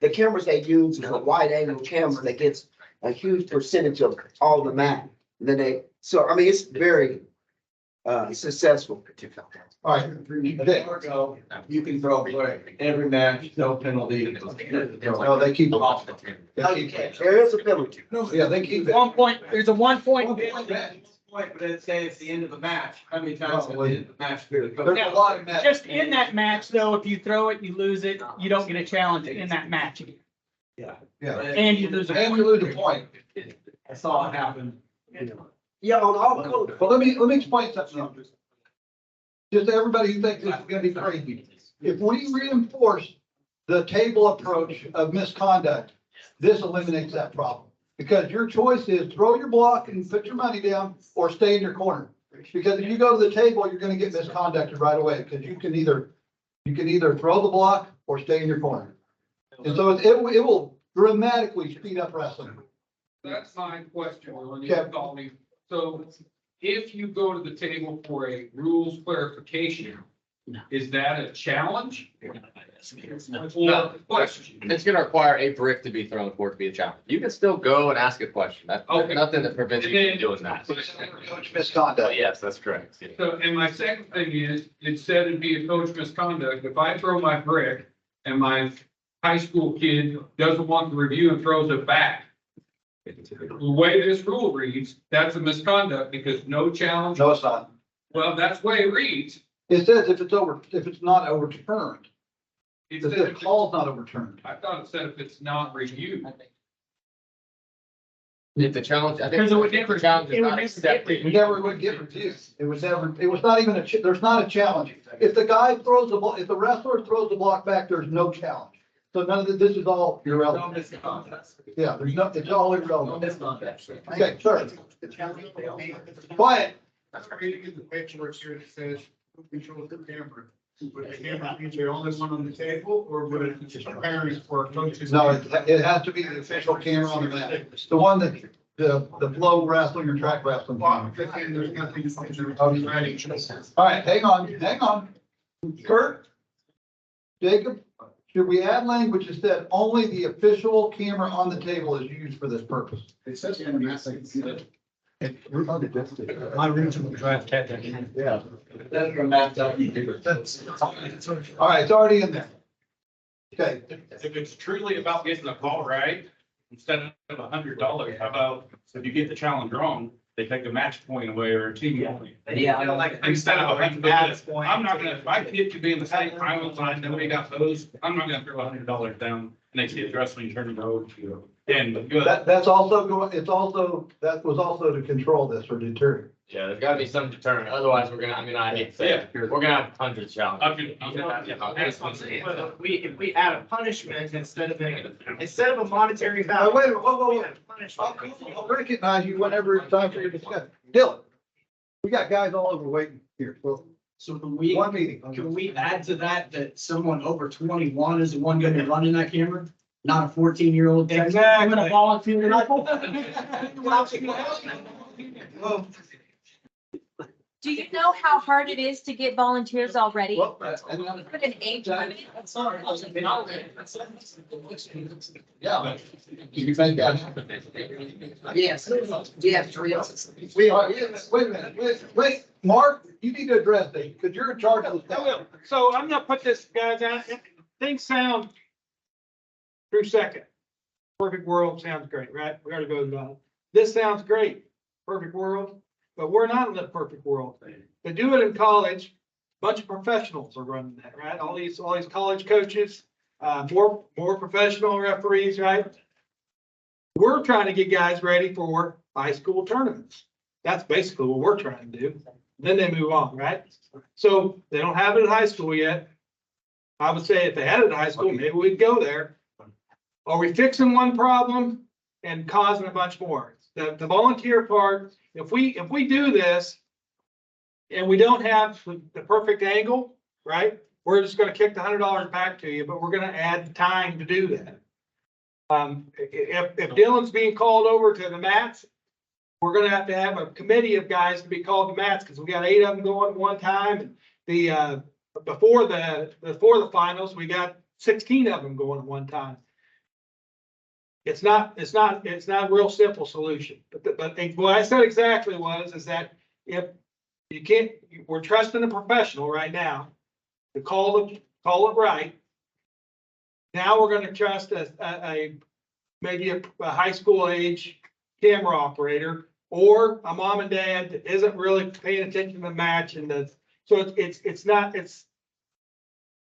Speaker 6: the cameras they use is a wide angle camera that gets a huge percentage of all the map. So I mean, it's very successful.
Speaker 3: All right.
Speaker 7: Fargo, you can throw a play every match, no penalty.
Speaker 3: No, they keep them off.
Speaker 6: There is a penalty.
Speaker 3: Yeah, they keep it.
Speaker 14: 1 point, there's a 1 point.
Speaker 7: But let's say it's the end of the match. How many times at the end of the match?
Speaker 3: There's a lot of matches.
Speaker 14: Just in that match, though, if you throw it, you lose it, you don't get a challenge in that match again.
Speaker 3: Yeah.
Speaker 14: And you lose a
Speaker 3: And you lose a point.
Speaker 10: I saw it happen.
Speaker 6: Yeah, on all codes.
Speaker 3: Well, let me explain something. Just to everybody who thinks this is gonna be crazy. If we reinforce the table approach of misconduct, this eliminates that problem. Because your choice is throw your block and put your money down or stay in your corner. Because if you go to the table, you're gonna get misconducted right away, because you can either throw the block or stay in your corner. And so it will dramatically speed up wrestling.
Speaker 10: That's my question, when
Speaker 3: Okay.
Speaker 10: you call me. So if you go to the table for a rules clarification, is that a challenge? Or a question?
Speaker 15: It's gonna require a brick to be thrown for it to be a challenge. You can still go and ask a question. That's
Speaker 10: Okay.
Speaker 15: nothing that prevents you from doing that.
Speaker 3: Coach misconduct.
Speaker 15: Yes, that's correct. Yeah.
Speaker 10: So, and my second thing is, instead of being coach misconduct, if I throw my brick and my high school kid doesn't want the review and throws it back, the way this rule reads, that's a misconduct because no challenge.
Speaker 3: No, it's not.
Speaker 10: Well, that's the way it reads.
Speaker 3: It says if it's not overturned,
Speaker 10: It
Speaker 3: if
Speaker 10: said
Speaker 3: the call's not overturned.
Speaker 10: I thought it said if it's not reviewed.
Speaker 15: If the challenge, I think.
Speaker 14: Because it would
Speaker 15: if the
Speaker 14: never-
Speaker 15: challenge is
Speaker 14: it would
Speaker 15: not
Speaker 14: never
Speaker 15: accepted.
Speaker 3: We never would get reviews. It was not even there's not a challenge. If the guy throws the ball, if the wrestler throws the block back, there's no challenge. So none of this is all irrelevant. Yeah, it's all irrelevant. Okay, sir. Quiet.
Speaker 11: That's where you get the paperwork here that says, who controls the camera? Would the camera be the only one on the table, or would it be preparing for coaches?
Speaker 3: No, it has to be the official camera on the mat. The one that, the flow wrestling or track wrestling.
Speaker 11: Well,
Speaker 3: All
Speaker 11: I'm just saying there's nothing.
Speaker 3: right, hang on. Kurt? Jacob? Should we add language that said only the official camera on the table is used for this purpose?
Speaker 19: It says in the message.
Speaker 8: My original draft had that in.
Speaker 3: Yeah.
Speaker 7: That's from Matt.
Speaker 3: All right, it's already in there. Okay,
Speaker 11: If it's truly about getting the call right, instead of $100, how about if you get the challenge wrong, they take a match point away or a team point?
Speaker 18: Yeah.
Speaker 11: Instead of $100, I'm not gonna, if my kid could be in the same island line, nobody got those, I'm not gonna throw $100 down and they see it wrestling turning over to. And
Speaker 3: that's also going, that was also to control this or deter.
Speaker 15: Yeah, there's gotta be some deterrent. Otherwise, we're gonna, I mean, I hate to say it, we're gonna have hundreds of challenges.
Speaker 12: If we add a punishment instead of a monetary
Speaker 3: Oh,
Speaker 12: value.
Speaker 3: wait, whoa. I'll recognize you whenever it's time for your discussion. Dylan, we got guys all over waiting here. Well,
Speaker 17: So can we,
Speaker 3: one meeting.
Speaker 17: can we add to that someone over 21 is the one going to run in that camera? Not a 14-year-old.
Speaker 14: I'm gonna volunteer.
Speaker 16: Do you know how hard it is to get volunteers already?
Speaker 3: Well,
Speaker 16: Put an age limit.
Speaker 3: yeah, but you make that happen.
Speaker 6: Yes, yes, three.
Speaker 3: Wait a minute, wait, Mark, you need to address this, because you're in charge of this.
Speaker 10: I will. So I'm gonna put this, guys, out. Things sound through second. Perfect world sounds great, right? We already voted on it. This sounds great. Perfect world, but we're not in the perfect world. They do it in college. Bunch of professionals are running that, right? All these college coaches, more professional referees, right? We're trying to get guys ready for high school tournaments. That's basically what we're trying to do. Then they move on, right? So they don't have it in high school yet. I would say if they had it in high school, maybe we'd go there. Are we fixing one problem and causing a bunch more? The volunteer part, if we do this and we don't have the perfect angle, right? We're just gonna kick the $100 back to you, but we're gonna add time to do that. If Dylan's being called over to the mats, we're gonna have to have a committee of guys to be called to mats, because we got 8 of them going at one time. And before the finals, we got 16 of them going at one time. It's not a real simple solution, but what I said exactly is that if you can't, we're trusting a professional right now to call it right. Now we're going to trust maybe a high school age camera operator or a mom and dad that isn't really paying attention to the match, and so it's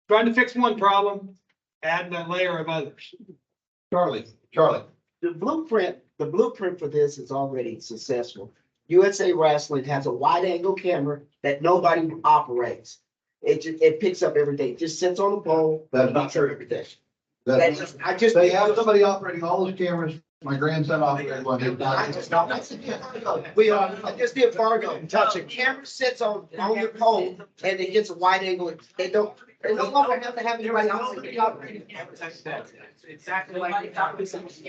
Speaker 10: trying to fix one problem, adding a layer of others.
Speaker 3: Charlie.
Speaker 6: The blueprint for this is already successful. USA Wrestling has a wide angle camera that nobody operates. It picks up everything, just sits on the pole.
Speaker 3: That's not true.
Speaker 6: Everything.
Speaker 3: They have somebody operating all those cameras. My grandson operated one.
Speaker 6: I just did Fargo. Touch a camera sits on the pole and it gets a wide angle. They no longer have to have anybody operating.
Speaker 18: Exactly like.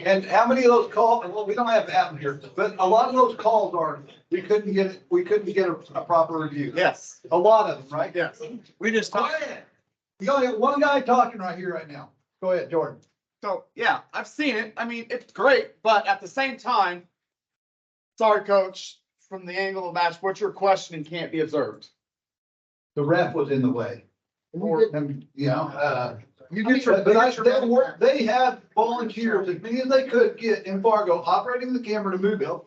Speaker 3: And how many of those calls, well, we don't have to have them here, but a lot of those calls are, we couldn't get a proper review.
Speaker 19: Yes.
Speaker 3: A lot of them, right?
Speaker 19: Yes.
Speaker 3: We just. Go ahead. You only have one guy talking right here, right now. Go ahead, Jordan.
Speaker 5: So, yeah, I've seen it. I mean, it's great, but at the same time, sorry, coach, from the angle of the match, what you're questioning can't be observed.
Speaker 3: The ref was in the way.
Speaker 6: Or,
Speaker 3: They had volunteers, as many as they could get in Fargo, operating the camera to move it. Yeah,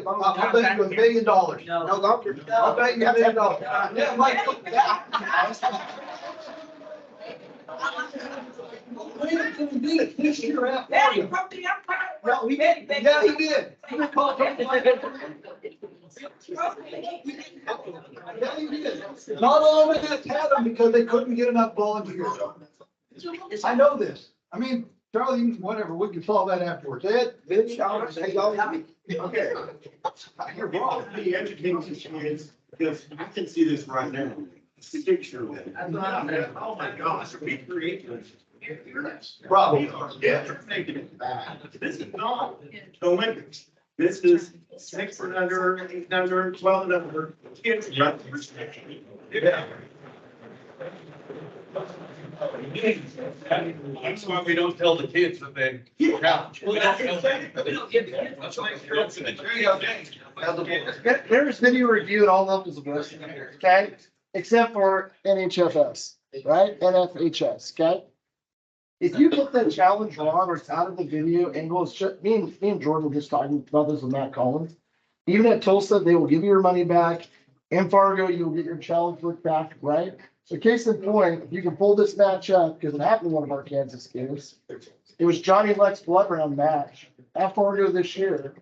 Speaker 3: I'll bet you $1 million.
Speaker 6: no longer.
Speaker 3: I'll bet you $1 million. Yeah, Mike. We did it this year at Fargo.
Speaker 6: No, we did.
Speaker 3: Yeah, he did. Yeah, he did. Not all of us had them because they couldn't get enough volunteers. I know this. I mean, Charlie, whatever, we can solve that afterwards. Ed?
Speaker 19: Okay. You're wrong. The education is, because I can see this right now. It's the picture of it. Oh my gosh, we created.
Speaker 3: Probably.
Speaker 19: Yeah. This is not the Olympics. This is 6 and under, 8 and under, 12 and under. Kids. Yeah.
Speaker 11: That's why we don't tell the kids that they. We don't tell them. That's why it's in the video games.
Speaker 8: There's video review at all levels of wrestling, okay? Except for NHFS, right? NFHS, okay? If you get the challenge wrong or it's out of the video angle, it's just, me and Jordan were just talking about this with Matt Collins. Even at Tulsa, they will give you your money back. In Fargo, you'll get your challenge look back, right? So case in point, if you can pull this match up, because it happened in one of our Kansas games. It was Johnny Lex blood round match at Fargo this year,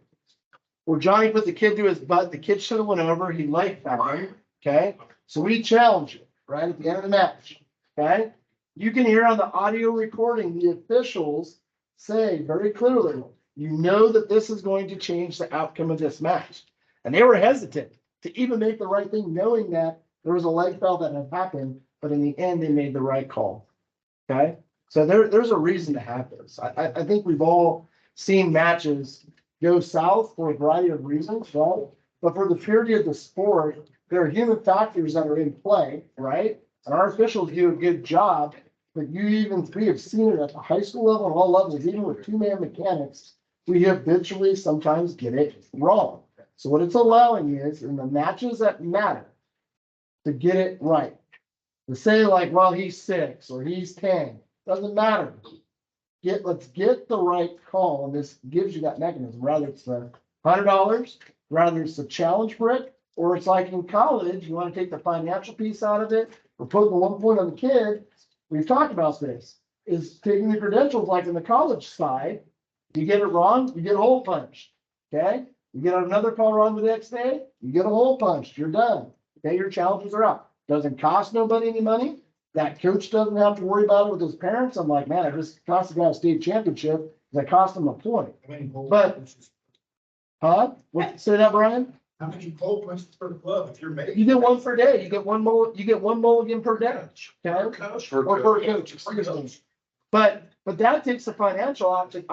Speaker 8: where Johnny put the kid to his butt. The kid should have went over. He leg found him, okay? So we challenge it, right, at the end of the match, okay? You can hear on the audio recording, the officials say very clearly, you know that this is going to change the outcome of this match. And they were hesitant to even make the right thing, knowing that there was a leg foul that had happened, but in the end, they made the right call, okay? So there's a reason to have this. I think we've all seen matches go south for a variety of reasons, right? But for the purity of the sport, there are human factors that are in play, right? And our officials do a good job, but we have seen it at the high school level and all levels, even with two-man mechanics, we habitually sometimes get it wrong. So what it's allowing is, in the matches that matter, to get it right. To say like, well, he's 6 or he's 10, doesn't matter. Let's get the right call, and this gives you that mechanism, whether it's the $100, rather it's the challenge brick, or it's like in college, you want to take the financial piece out of it, or put the 1 point on the kid. We've talked about this, is taking the credentials like in the college side. You get it wrong, you get a hole punched, okay? You get another call wrong the next day, you get a hole punched, you're done. Okay, your challenges are up. Doesn't cost nobody any money. That coach doesn't have to worry about it with his parents. I'm like, man, I just cost the guy a state championship. That cost him a point. But, say that, Brian?
Speaker 19: How many hole punches per club if you're making?
Speaker 8: You get one per day. You get one mulligan per day. Okay? Or per coach, excuse me. But that takes the financial optic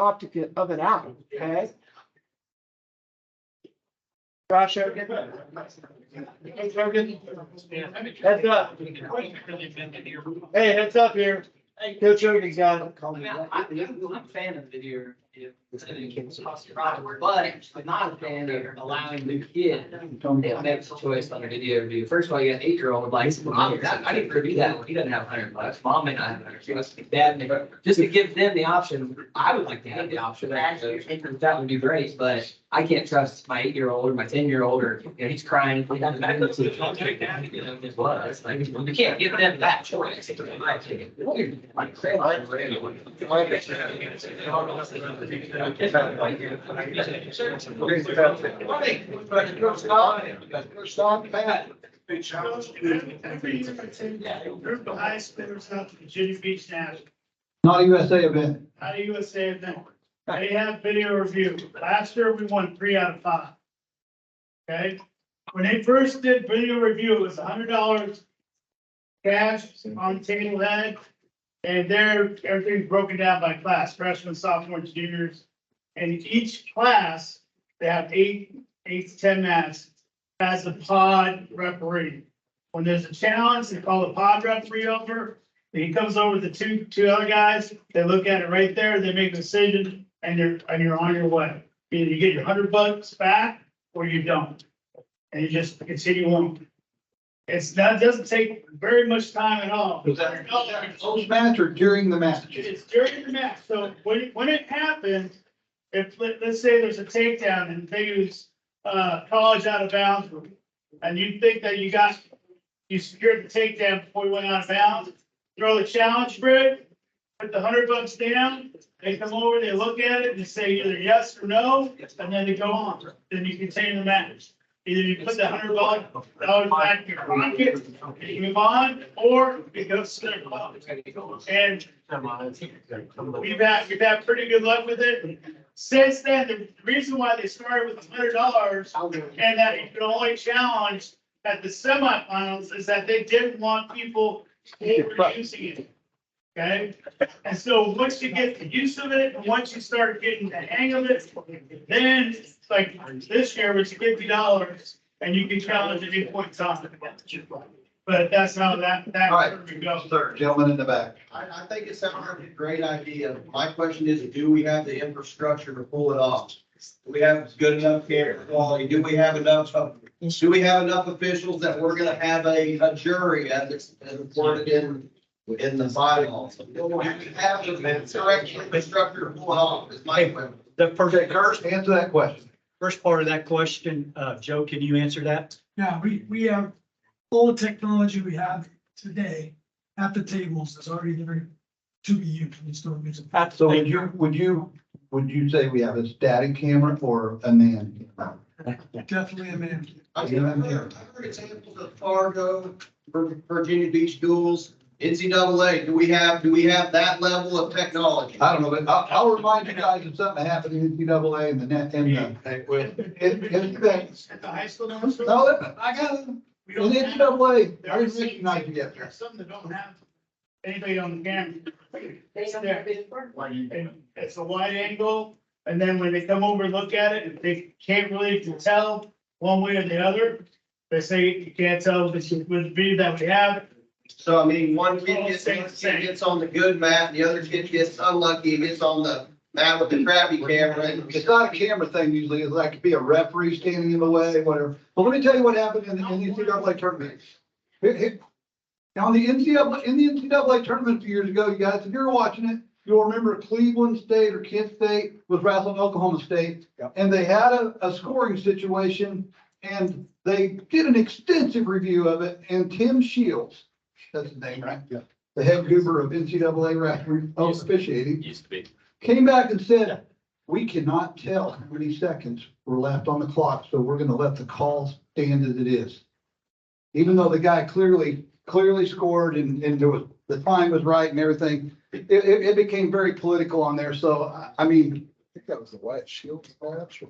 Speaker 8: of it out, okay? Josh Hogan. Hey, Hogan. Heads up. Hey, heads up here. Coach Hogan's got it.
Speaker 18: I'm a fan of video But not a fan of allowing the kid to make the choice on the video review. First of all, you got an 8-year-old like, Mom, I didn't review that. He doesn't have $100. Mom may not have $100. Dad may, just to give them the option. I would like to have the option. That would be great, but I can't trust my 8-year-old or my 10-year-old or, he's crying. He doesn't have to see the his blood. It's like, you can't give them that choice.
Speaker 17: Group of high spinners up to Virginia Beach National.
Speaker 3: Not a USA event.
Speaker 17: Not a USA event. They have video review. Last year, we won 3 out of 5. Okay, when they first did video review, it was $100 cash on the table head. And there, everything's broken down by class, freshmen, sophomores, juniors. And each class, they have 8 to 10 mats as a pod referee. When there's a challenge, they call the pod referee over. He comes over with the two other guys. They look at it right there. They make a decision, and you're on your way. Either you get your $100 back or you don't, and you just continue on. Doesn't take very much time at all.
Speaker 3: Post match or during the match?
Speaker 17: It's during the match. So when it happens, if let's say there's a takedown and they use college out of bounds, and you think that you secured the takedown before you went out of bounds, throw the challenge grid, put the $100 down. They come over, they look at it and say either yes or no, and then they go on. Then you continue the match. Either you put the $100 back in your pocket, and you move on, or it goes to their club. And we've had pretty good luck with it. Since then, the reason why they started with $100 and that you could only challenge at the semifinals is that they didn't want people overusing it. Okay, and so once you get the use of it, and once you start getting the hang of it, then like this year it's $50 and you can challenge at any point in time. But that's how that goes.
Speaker 3: Sir, gentleman in the back.
Speaker 7: I think it sounds like a great idea. My question is, do we have the infrastructure to pull it off? Do we have good enough camera quality? Do we have enough officials that we're gonna have a jury as reported in the bylaws? Do we have the correct infrastructure to pull it off? Is my question.
Speaker 4: The first,
Speaker 3: Answer that question.
Speaker 4: first part of that question, Joe, can you answer that?
Speaker 2: Yeah, we have all the technology we have today at the tables is already there to be used. We still use it.
Speaker 3: So would you say we have a static camera or a man camera?
Speaker 2: Definitely a man.
Speaker 7: I've heard examples of Fargo, Virginia Beach duels, NCAA. Do we have that level of technology?
Speaker 3: I don't know, but I'll remind you guys of something that happened in NCAA and the net and
Speaker 17: At the high school level.
Speaker 3: no, I got it.
Speaker 17: We
Speaker 3: In
Speaker 17: don't
Speaker 3: NCAA, I
Speaker 17: There's
Speaker 3: didn't recognize you yet.
Speaker 17: There's some that don't have anybody on the camera. And it's a wide angle, and then when they come over and look at it, if they can't really tell one way or the other, they say you can't tell with the video that we have.
Speaker 7: So I mean, one kid gets on the good mat, and the other kid gets unlucky and gets on the mat with the crappy camera.
Speaker 3: It's not a camera thing usually, it's like could be a referee standing in the way, whatever. But let me tell you what happened in the NCAA tournament. Now, in the NCAA tournament a few years ago, you guys, if you're watching it, you'll remember Cleveland State or Kent State was wrestling Oklahoma State. And they had a scoring situation, and they did an extensive review of it, and Tim Shields, that's his name, right? Yeah. The head goober of NCAA referee, officiating.
Speaker 15: Used to be.
Speaker 3: Came back and said, we cannot tell how many seconds were left on the clock, so we're gonna let the call stand as it is. Even though the guy clearly scored and there was, the time was right and everything, it became very political on there, so, I mean.
Speaker 8: I think that was the Wyatt Shields match or?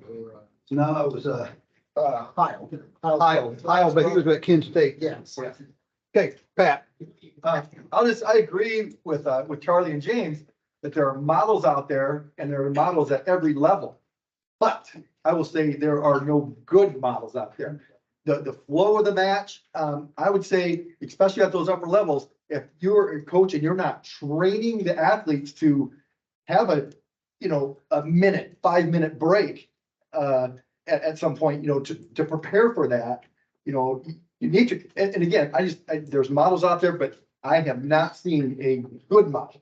Speaker 3: No, it was,
Speaker 8: Heil,
Speaker 3: but he was at Kent State.
Speaker 8: Yes.
Speaker 3: Okay, Pat.
Speaker 8: I agree with Charlie and James that there are models out there and there are models at every level. But I will say there are no good models out there. The flow of the match, I would say, especially at those upper levels, if you're a coach and you're not training the athletes to have a minute, 5-minute break, at some point, to prepare for that, you need to, and again, there's models out there, but I have not seen a good model.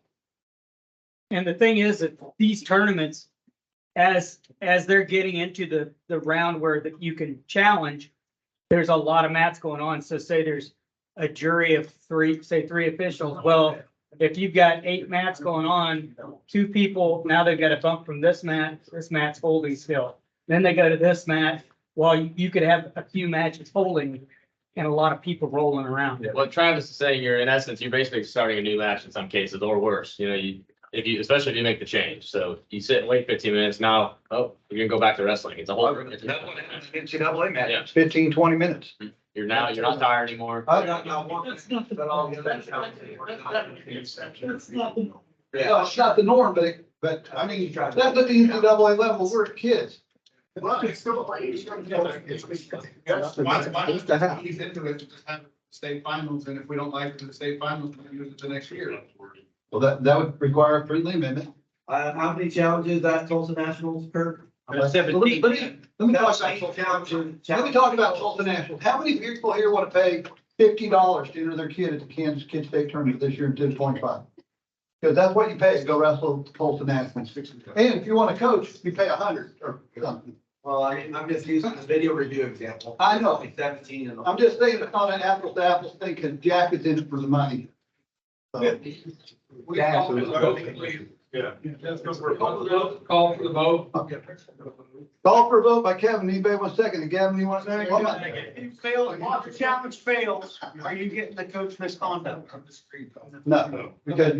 Speaker 14: And the thing is that these tournaments, as they're getting into the round where that you can challenge, there's a lot of mats going on. So say there's a jury of three officials. Well, if you've got 8 mats going on, 2 people, now they've got to bump from this mat's holding still. Then they go to this mat. Well, you could have a few matches holding and a lot of people rolling around.
Speaker 15: What Travis is saying, you're in essence, you're basically starting a new match in some cases, or worse. Especially if you make the change. So you sit and wait 15 minutes. Now, you're gonna go back to wrestling. It's a whole.
Speaker 3: NCAA match,
Speaker 15: Yeah.
Speaker 3: 15, 20 minutes.
Speaker 15: You're not tired anymore.
Speaker 3: Yeah, it's not the norm, but I mean, that's at the NCAA level, we're kids.
Speaker 11: Well, it's still. He's into it, just have state finals, and if we don't like the state finals, we use it the next year.
Speaker 3: Well, that would require a friendly amendment.
Speaker 7: How many challenges at Tulsa Nationals per?
Speaker 3: Let me talk about Tulsa Nationals. How many people here want to pay $50 to enter their kid at the Kansas Kid State Tournament this year in 1025? Because that's what you pay to go wrestle Tulsa Nationals. And if you want to coach, you pay $100 or something.
Speaker 7: Well, I'm just using the video review example.
Speaker 3: I know.
Speaker 7: Like 17 and.
Speaker 3: I'm just saying it's not an apples to apples thing, because Jack is in it for the money. So,
Speaker 11: Yeah. Call for the vote.
Speaker 3: Call for a vote by Kevin. Anybody want a second? Gavin, you want to say?
Speaker 20: If the challenge fails, are you getting the coach misconduct?
Speaker 3: No, because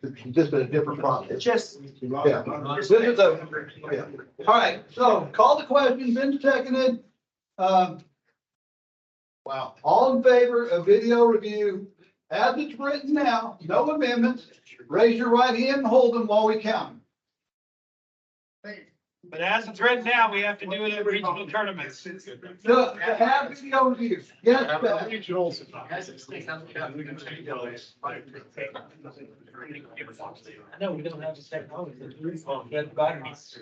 Speaker 3: it's just a different process.
Speaker 20: Just.
Speaker 3: Yeah. This is yeah. All right, so call the question, been seconded. Wow. All in favor of video review as it's written now, no amendments, raise your right hand and hold them while we count.
Speaker 17: But as it's written now, we have to do it at regional tournaments.
Speaker 3: To have video review, yes, Pat.
Speaker 14: I know we don't have the technology. We have batteries.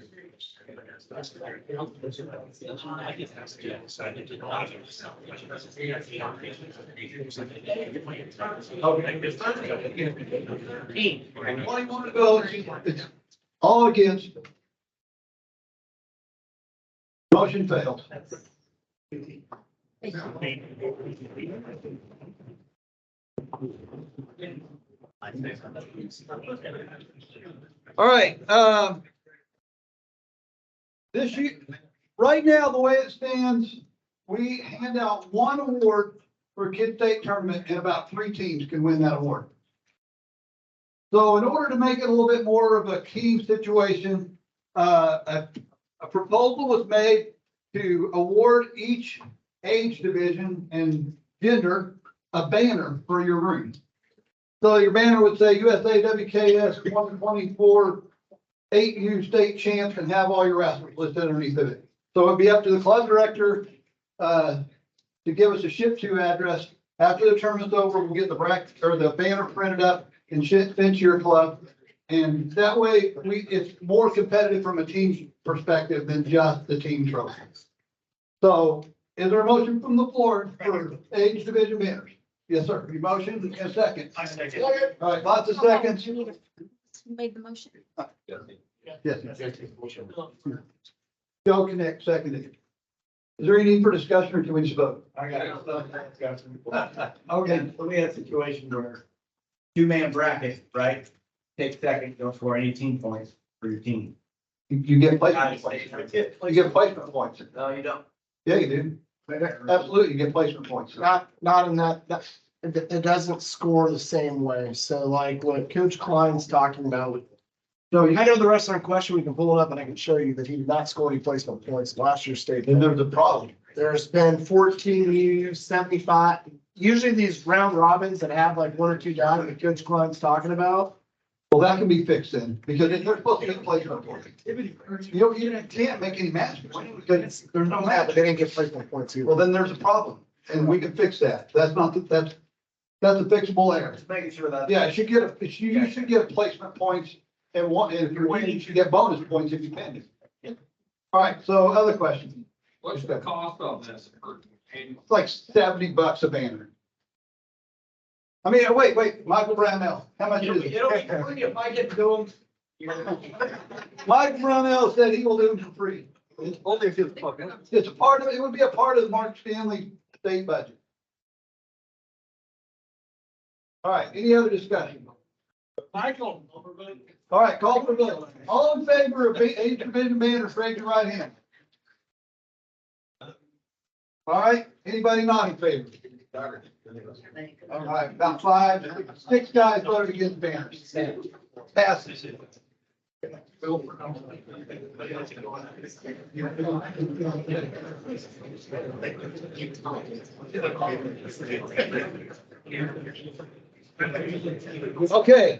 Speaker 3: All against. Motion fails. All right, this year, right now, the way it stands, we hand out one award for Kid State Tournament, and about 3 teams can win that award. So in order to make it a little bit more of a team situation, a proposal was made to award each age division and gender a banner for your room. So your banner would say USAWKS 124 8U state champs, and have all your wrestlers listed underneath of it. So it'd be up to the club director to give us a ship to address. After the tournament's over, we'll get the bracket or the banner printed up and sent to your club. And that way it's more competitive from a team perspective than just the team trophy. So is there a motion from the floor for age division banners? Yes, sir. Your motion and a second.
Speaker 17: I second.
Speaker 3: All right, lots of seconds.
Speaker 16: Who made the motion?
Speaker 3: Yes. Joe Connect seconded. Is there any need for discussion, or can we just vote?
Speaker 7: I got it. Okay, so we had a situation where 2-man bracket, right? Take second, go score 18 points for your team.
Speaker 3: You get placement points. You get placement points.
Speaker 7: No, you don't.
Speaker 3: Yeah, you do. Absolutely, you get placement points.
Speaker 8: Not in that, it doesn't score the same way. So like what Coach Klein's talking about. No, I know the wrestler in question, we can pull it up and I can show you that he did not score any placement points last year's state.
Speaker 3: And there's a problem.
Speaker 8: There's been 14 U, 75. Usually these round robins that have like 1 or 2 guys that Coach Klein's talking about.
Speaker 3: Well, that can be fixed then, because they're supposed to get placement points. You can't make any match points because there's no match.
Speaker 8: They didn't get placement points either.
Speaker 3: Well, then there's a problem, and we can fix that. That's a fixable error.
Speaker 7: Just making sure that.
Speaker 3: Yeah, you should get placement points and if you're winning, you should get bonus points if you can. All right, so other questions?
Speaker 10: What's the cost of this?
Speaker 3: It's like $70 a banner. I mean, wait, Michael Brownell, how much is
Speaker 18: It'll be free if I get to do them.
Speaker 3: Mike Brownell said he will do them for free. Only if it's a part of, it would be a part of the Mark Stanley state budget. All right, any other discussion?
Speaker 10: Michael.
Speaker 3: All right, call for the vote. All in favor of age division banners, raise your right hand. All right, anybody not in favor? All right, about 6 guys voted against banners. Passes. Okay,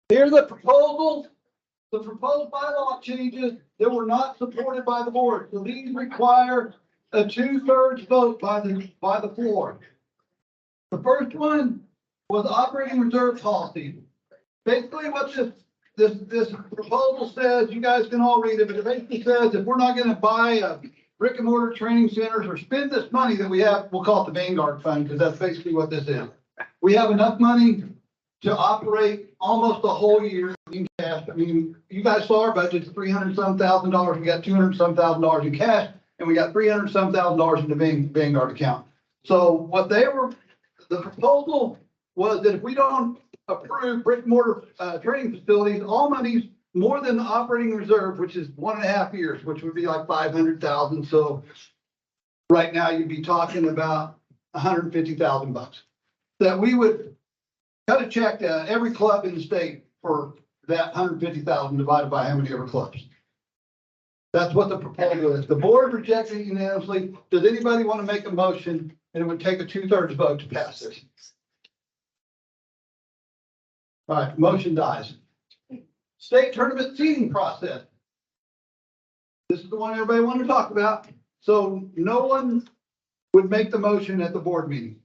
Speaker 3: here's the proposal. The proposed bylaw changes that were not supported by the board. So these require a 2/3 vote by the floor. The first one was operating reserve policy. Basically what this proposal says, you guys can all read it, but it basically says if we're not gonna buy a brick and mortar training centers or spend this money that we have, we'll call it the Vanguard Fund, because that's basically what this is. We have enough money to operate almost a whole year in cash. I mean, you guys saw our budget's $300-some thousand. We got $200-some thousand in cash, and we got $300-some thousand in the Vanguard account. So what the proposal was that if we don't approve brick and mortar training facilities, all money's more than the operating reserve, which is 1.5 years, which would be like $500,000. So right now you'd be talking about $150,000 that we would cut a check to every club in the state for that $150,000 divided by how many ever clubs. That's what the proposal is. The board rejected it unanimously. Does anybody want to make a motion? And it would take a 2/3 vote to pass this. All right, motion dies. State tournament seeding process. This is the one everybody wanted to talk about. So no one would make the motion at the board meeting.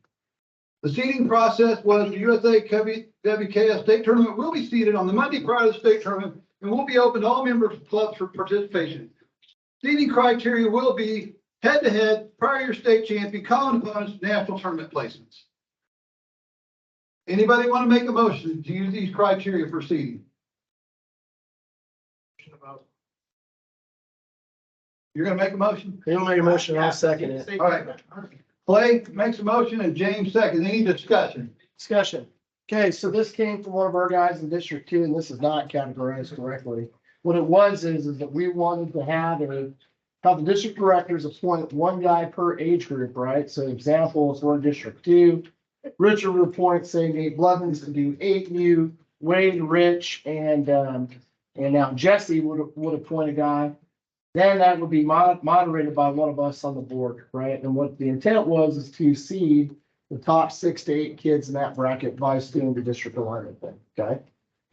Speaker 3: The seeding process was the USAWKS state tournament will be seeded on the Monday prior to the state tournament and will be open to all members of clubs for participation. Seeding criteria will be head-to-head, prior year state champion, common opponents, national tournament placements. Anybody want to make a motion to use these criteria for seeding? You're gonna make a motion?
Speaker 8: He'll make a motion, I'll second it.
Speaker 3: All right. Clay makes a motion and James seconds. Any discussion?
Speaker 8: Discussion. Okay, so this came from one of our guys in District 2, and this is not categorized correctly. What it was is that we wanted to have the district directors appoint one guy per age group, right? So example, if we're in District 2, Richard would appoint, say, Nate Blevins to do 8U, Wade, Rich, and now Jesse would appoint a guy. Then that would be moderated by one of us on the board, right? And what the intent was is to seed the top 6 to 8 kids in that bracket by doing the district alignment thing, okay?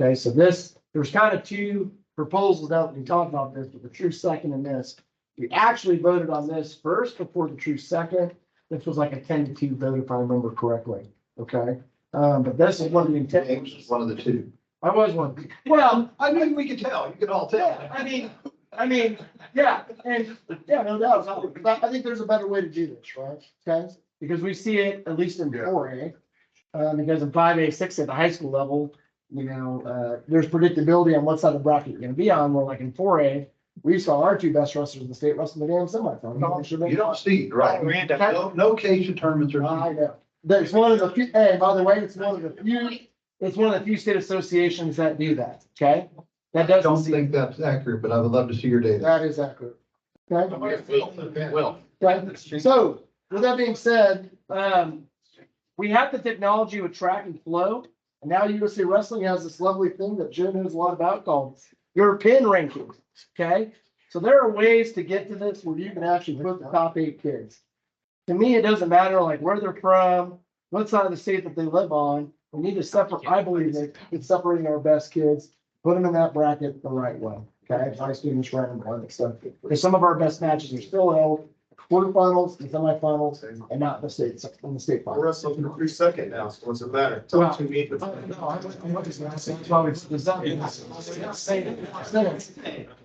Speaker 8: Okay, so there's kind of 2 proposals now that we talked about this, but the true second in this, we actually voted on this first before the true second. This was like a 10-2 vote, if I remember correctly, okay? But this is one of the intent.
Speaker 3: James was one of the 2.
Speaker 8: I was one. Well,
Speaker 3: I mean, we could tell. You could all tell.
Speaker 8: I mean, yeah, and yeah, no doubt. I think there's a better way to do this, right? Okay, because we see it at least in 4A. Because in 5A, 6A at the high school level, there's predictability on what side of the bracket you're gonna be on. Well, like in 4A, we saw our 2 best wrestlers in the state wrestling the damn semifinal.
Speaker 3: You don't see, right? No Cajun tournaments are.
Speaker 8: I know. That's one of the few, and by the way, it's one of the few state associations that do that, okay? That
Speaker 3: I don't think that's accurate, but I would love to see your data.
Speaker 8: That is accurate. Okay?
Speaker 3: Well.
Speaker 8: Okay, so with that being said, we have the technology with track and flow. And now USA Wrestling has this lovely thing that Joe knows a lot about called your pin rankings. Okay. So there are ways to get to this where you can actually put the top 8 kids. To me, it doesn't matter like where they're from, what side of the state that they live on. We need to separate, I believe that it's separating our best kids, put them in that bracket the right way. Okay. High students, random one stuff. Because some of our best matches are still held quarterfinals and semifinals and not the states, in the state
Speaker 11: We're
Speaker 8: final.
Speaker 11: wrestling for 3 seconds now, so what's it matter?
Speaker 8: Well,
Speaker 11: Top two meet.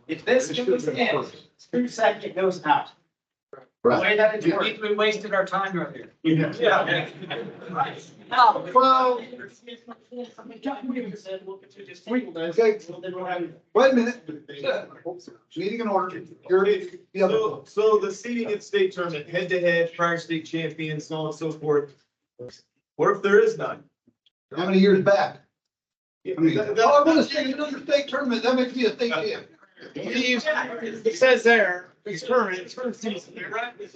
Speaker 14: If this goes in, 2 seconds goes out. The way that it's worked, we wasted our time earlier. Yeah.
Speaker 3: Well, okay, wait a minute. Meeting in order.
Speaker 12: So the seeding in state tournament, head to head, prior state champions, so on and so forth. What if there is none?
Speaker 3: How many years back?
Speaker 12: Yeah,
Speaker 3: I mean,
Speaker 12: that-
Speaker 3: oh, I'm gonna say another state tournament, that makes me a state champ.
Speaker 5: It says there, it's current season.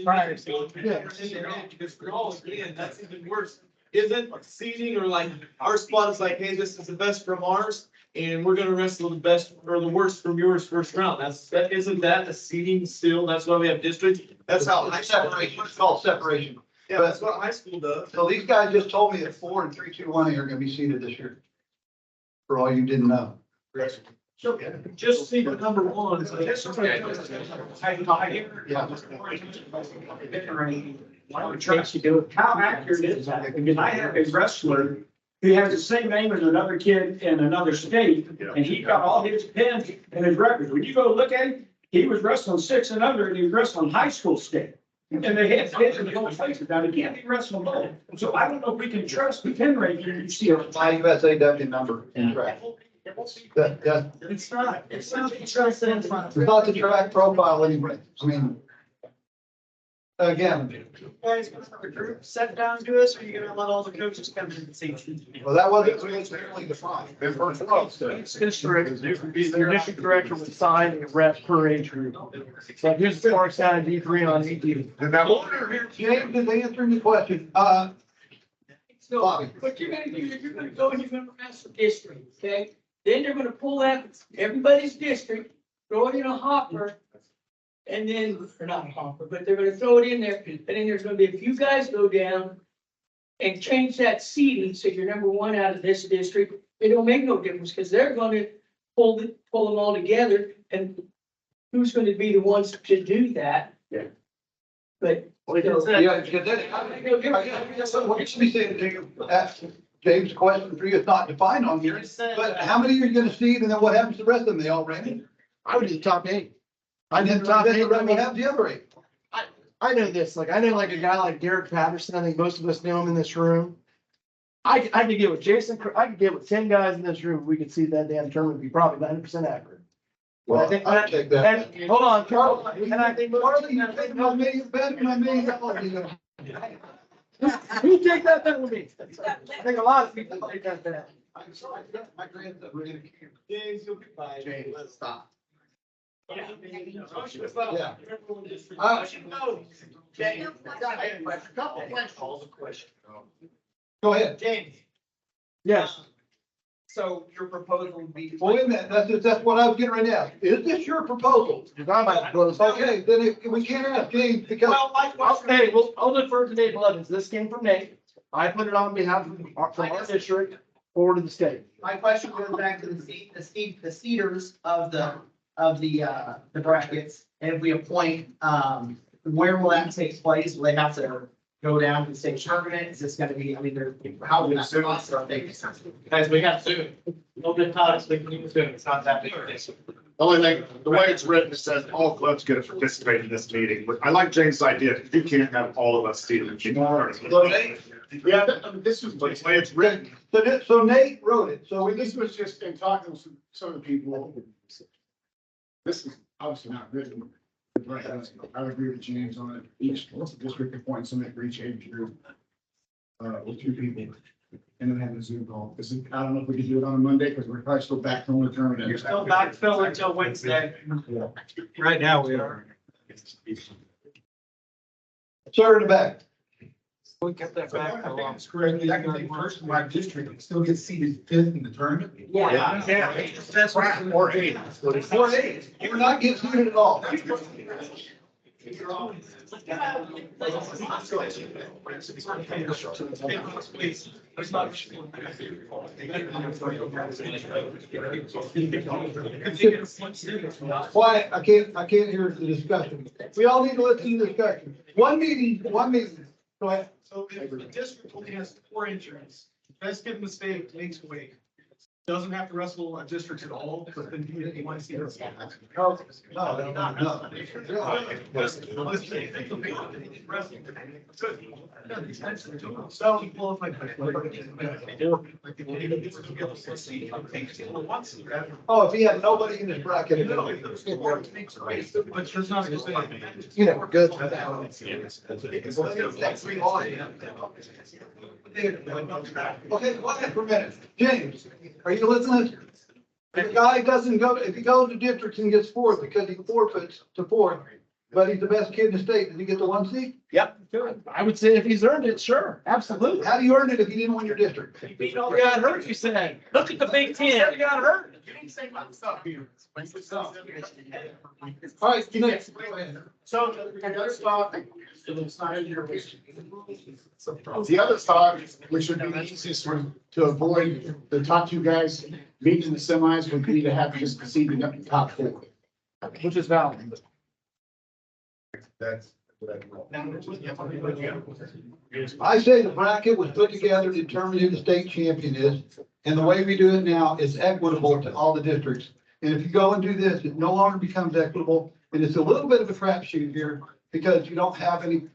Speaker 5: Prior season.
Speaker 12: Because for all, again, that's even worse. Isn't seeding or like our spot is like, hey, this is the best from ours. And we're gonna wrestle the best or the worst from yours first round. Isn't that a seeding still? That's why we have districts. That's how high
Speaker 3: Separation, it's called separation.
Speaker 12: Yeah, that's what high school does.
Speaker 3: So these guys just told me that 4 and 3, 2, 1 are gonna be seated this year. For all you didn't know.
Speaker 4: Just see the number one.
Speaker 14: How accurate is that? Because I have a wrestler who has the same name as another kid in another state, and he got all his pins and his records. When you go look at him, he was wrestling 6 and under, and he was wrestling high school state. And they had pins in the whole places. Now, they can't be wrestling both. So I don't know if we can trust the pin rating you see.
Speaker 3: My USAW number. Right. That,
Speaker 14: It's not the trust in front
Speaker 3: it's not the track profile anyway. I mean, again,
Speaker 14: Guys, the group set down to us, or are you gonna let all the coaches come in and see?
Speaker 3: well, that wasn't clearly defined.
Speaker 8: Each district, their district director would sign a rep per age group. So here's the Sparks down in D3 on D2.
Speaker 3: James is answering the question.
Speaker 14: So, what you're gonna do, you're gonna go and you're gonna wrestle district, okay? Then they're gonna pull out everybody's district, throw it in a hopper. And then, or not a hopper, but they're gonna throw it in there, and then there's gonna be a few guys go down. And change that seating, so you're number one out of this district, it don't make no difference, because they're gonna pull them all together, and who's gonna be the ones to do that?
Speaker 3: Yeah.
Speaker 14: But.
Speaker 3: Yeah, because that, what you should be saying, Jacob, ask James' question for you, it's not defined on here, but how many are you gonna see, and then what happens to the rest of them? They all ran?
Speaker 8: I would do the top 8.
Speaker 3: I did top 8, what happens to the other 8?
Speaker 8: I know this, like, I know like a guy like Derek Patterson, I think most of us know him in this room. I could get with Jason, I could get with 10 guys in this room, we could see that damn tournament be probably 90% accurate.
Speaker 3: Well, I'll take that.
Speaker 8: And, hold on, Carl, and I think.
Speaker 3: Harley, you think my $1 million,
Speaker 8: Who take that bet with me? I think a lot of people take that bet.
Speaker 3: I'm sorry, my grandson, we're gonna.
Speaker 12: James, you'll be fine.
Speaker 3: James,
Speaker 12: Let's stop.
Speaker 3: Yeah. Go ahead.
Speaker 18: James,
Speaker 8: Yes.
Speaker 18: so your proposal would be.
Speaker 3: Well, wait a minute, that's what I was getting right now. Is this your proposal? Okay, then we can't ask James because.
Speaker 18: Well, my question.
Speaker 8: Hey, well, I'll defer to Nate Blevins. This came from Nate. I put it on behalf from our district forward to the state.
Speaker 18: My question goes back to the cedars of the brackets. And if we appoint, where will that take place? Will they have to go down to the state tournament? Is this gonna be, I mean, how will that cost?
Speaker 12: Guys, we have soon. No good times, we can do soon. It's not that big.
Speaker 19: The only thing, the way it's written, it says all clubs get to participate in this meeting. But I like James' idea. You can't have all of us see it. Yeah, this is the way it's written.
Speaker 3: So Nate wrote it, so
Speaker 19: This was just in talking to some of the people. This is obviously not written. Right, I would agree with James on it. Each district appoints somebody for each age group. With 2 people. And then have a Zoom call. This is, I don't know if we can do it on a Monday, because we're probably still back on the tournament.
Speaker 14: You're still backfill until Wednesday.
Speaker 10: Right now we are.
Speaker 3: Sir in the back.
Speaker 10: We kept that back for a long.
Speaker 19: Correctly, I can think first, my district still gets seated 5th in the tournament.
Speaker 14: Yeah.
Speaker 19: That's right. Or 8th.
Speaker 3: Or 8, you're not getting seated at all. Quiet, I can't hear the discussion. We all need to listen to the discussion. One meeting. Go ahead.
Speaker 1: So if the district only has 4 injuries, best kid in the state makes weight. Doesn't have to wrestle a district at all, but then he wants to.
Speaker 3: No. Oh, if he had nobody in his bracket.
Speaker 1: But there's not.
Speaker 3: You know, good. Okay, quiet for a minute. James, are you listening? If a guy doesn't go, if he goes to districts and gets 4th because he forfeits to 4th, but he's the best kid in the state, did he get the 1 seed?
Speaker 10: Yep. I would say if he's earned it, sure, absolutely.
Speaker 3: How do you earn it if you didn't win your district?
Speaker 10: He beat all the guy hurt, you said. Look at the Big Ten. He got hurt.
Speaker 5: You didn't say about stuff here.
Speaker 3: All right, next.
Speaker 5: So the other spot, it's not in your wish.
Speaker 19: The other spot, which would be the easiest one to avoid the top 2 guys meeting in the semis, would be to have just seeding up the top 4.
Speaker 5: Which is valid.
Speaker 19: That's.
Speaker 3: I say the bracket was put together to determine who the state champion is. And the way we do it now is equitable to all the districts. And if you go and do this, it no longer becomes equitable. And it's a little bit of a crapshoot here because you don't have any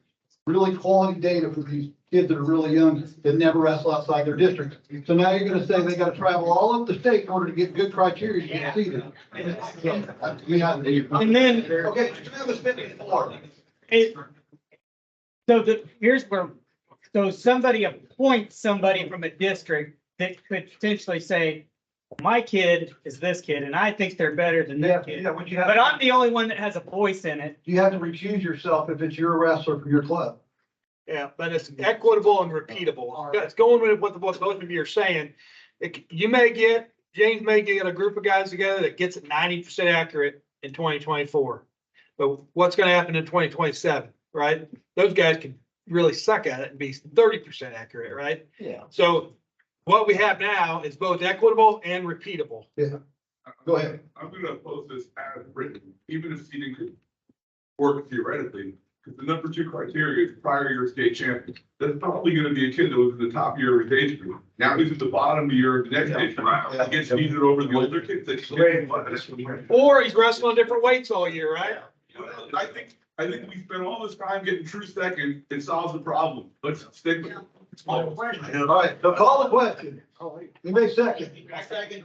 Speaker 3: really quality data for these kids that are really young that never wrestle outside their district. So now you're gonna say they gotta travel all over the state in order to get good criteria to get seated.
Speaker 14: And then,
Speaker 3: Okay, Travis 54.
Speaker 14: here's where, so somebody appoints somebody from a district that could potentially say, my kid is this kid, and I think they're better than this kid.
Speaker 3: What you have.
Speaker 14: But I'm the only one that has a voice in it.
Speaker 3: You have to recuse yourself if it's your wrestler from your club.
Speaker 10: Yeah, but it's equitable and repeatable. It's going with what both of you are saying. James may get a group of guys together that gets it 90% accurate in 2024. But what's gonna happen in 2027, right? Those guys can really suck at it and be 30% accurate, right?
Speaker 3: Yeah.
Speaker 10: So what we have now is both equitable and repeatable.
Speaker 3: Yeah. Go ahead.
Speaker 13: I'm gonna post this as written, even if seating could work theoretically, because the number 2 criteria is prior year state champion. That's probably gonna be a kid that was in the top year of his age group. Now he's at the bottom of the year of the next age group. He gets seated over the older kids.
Speaker 10: Or he's wrestling different weights all year, right?
Speaker 13: I think we spent all this time getting true second. It solves the problem. Let's stick with it.
Speaker 3: All right, so call the question. You may second.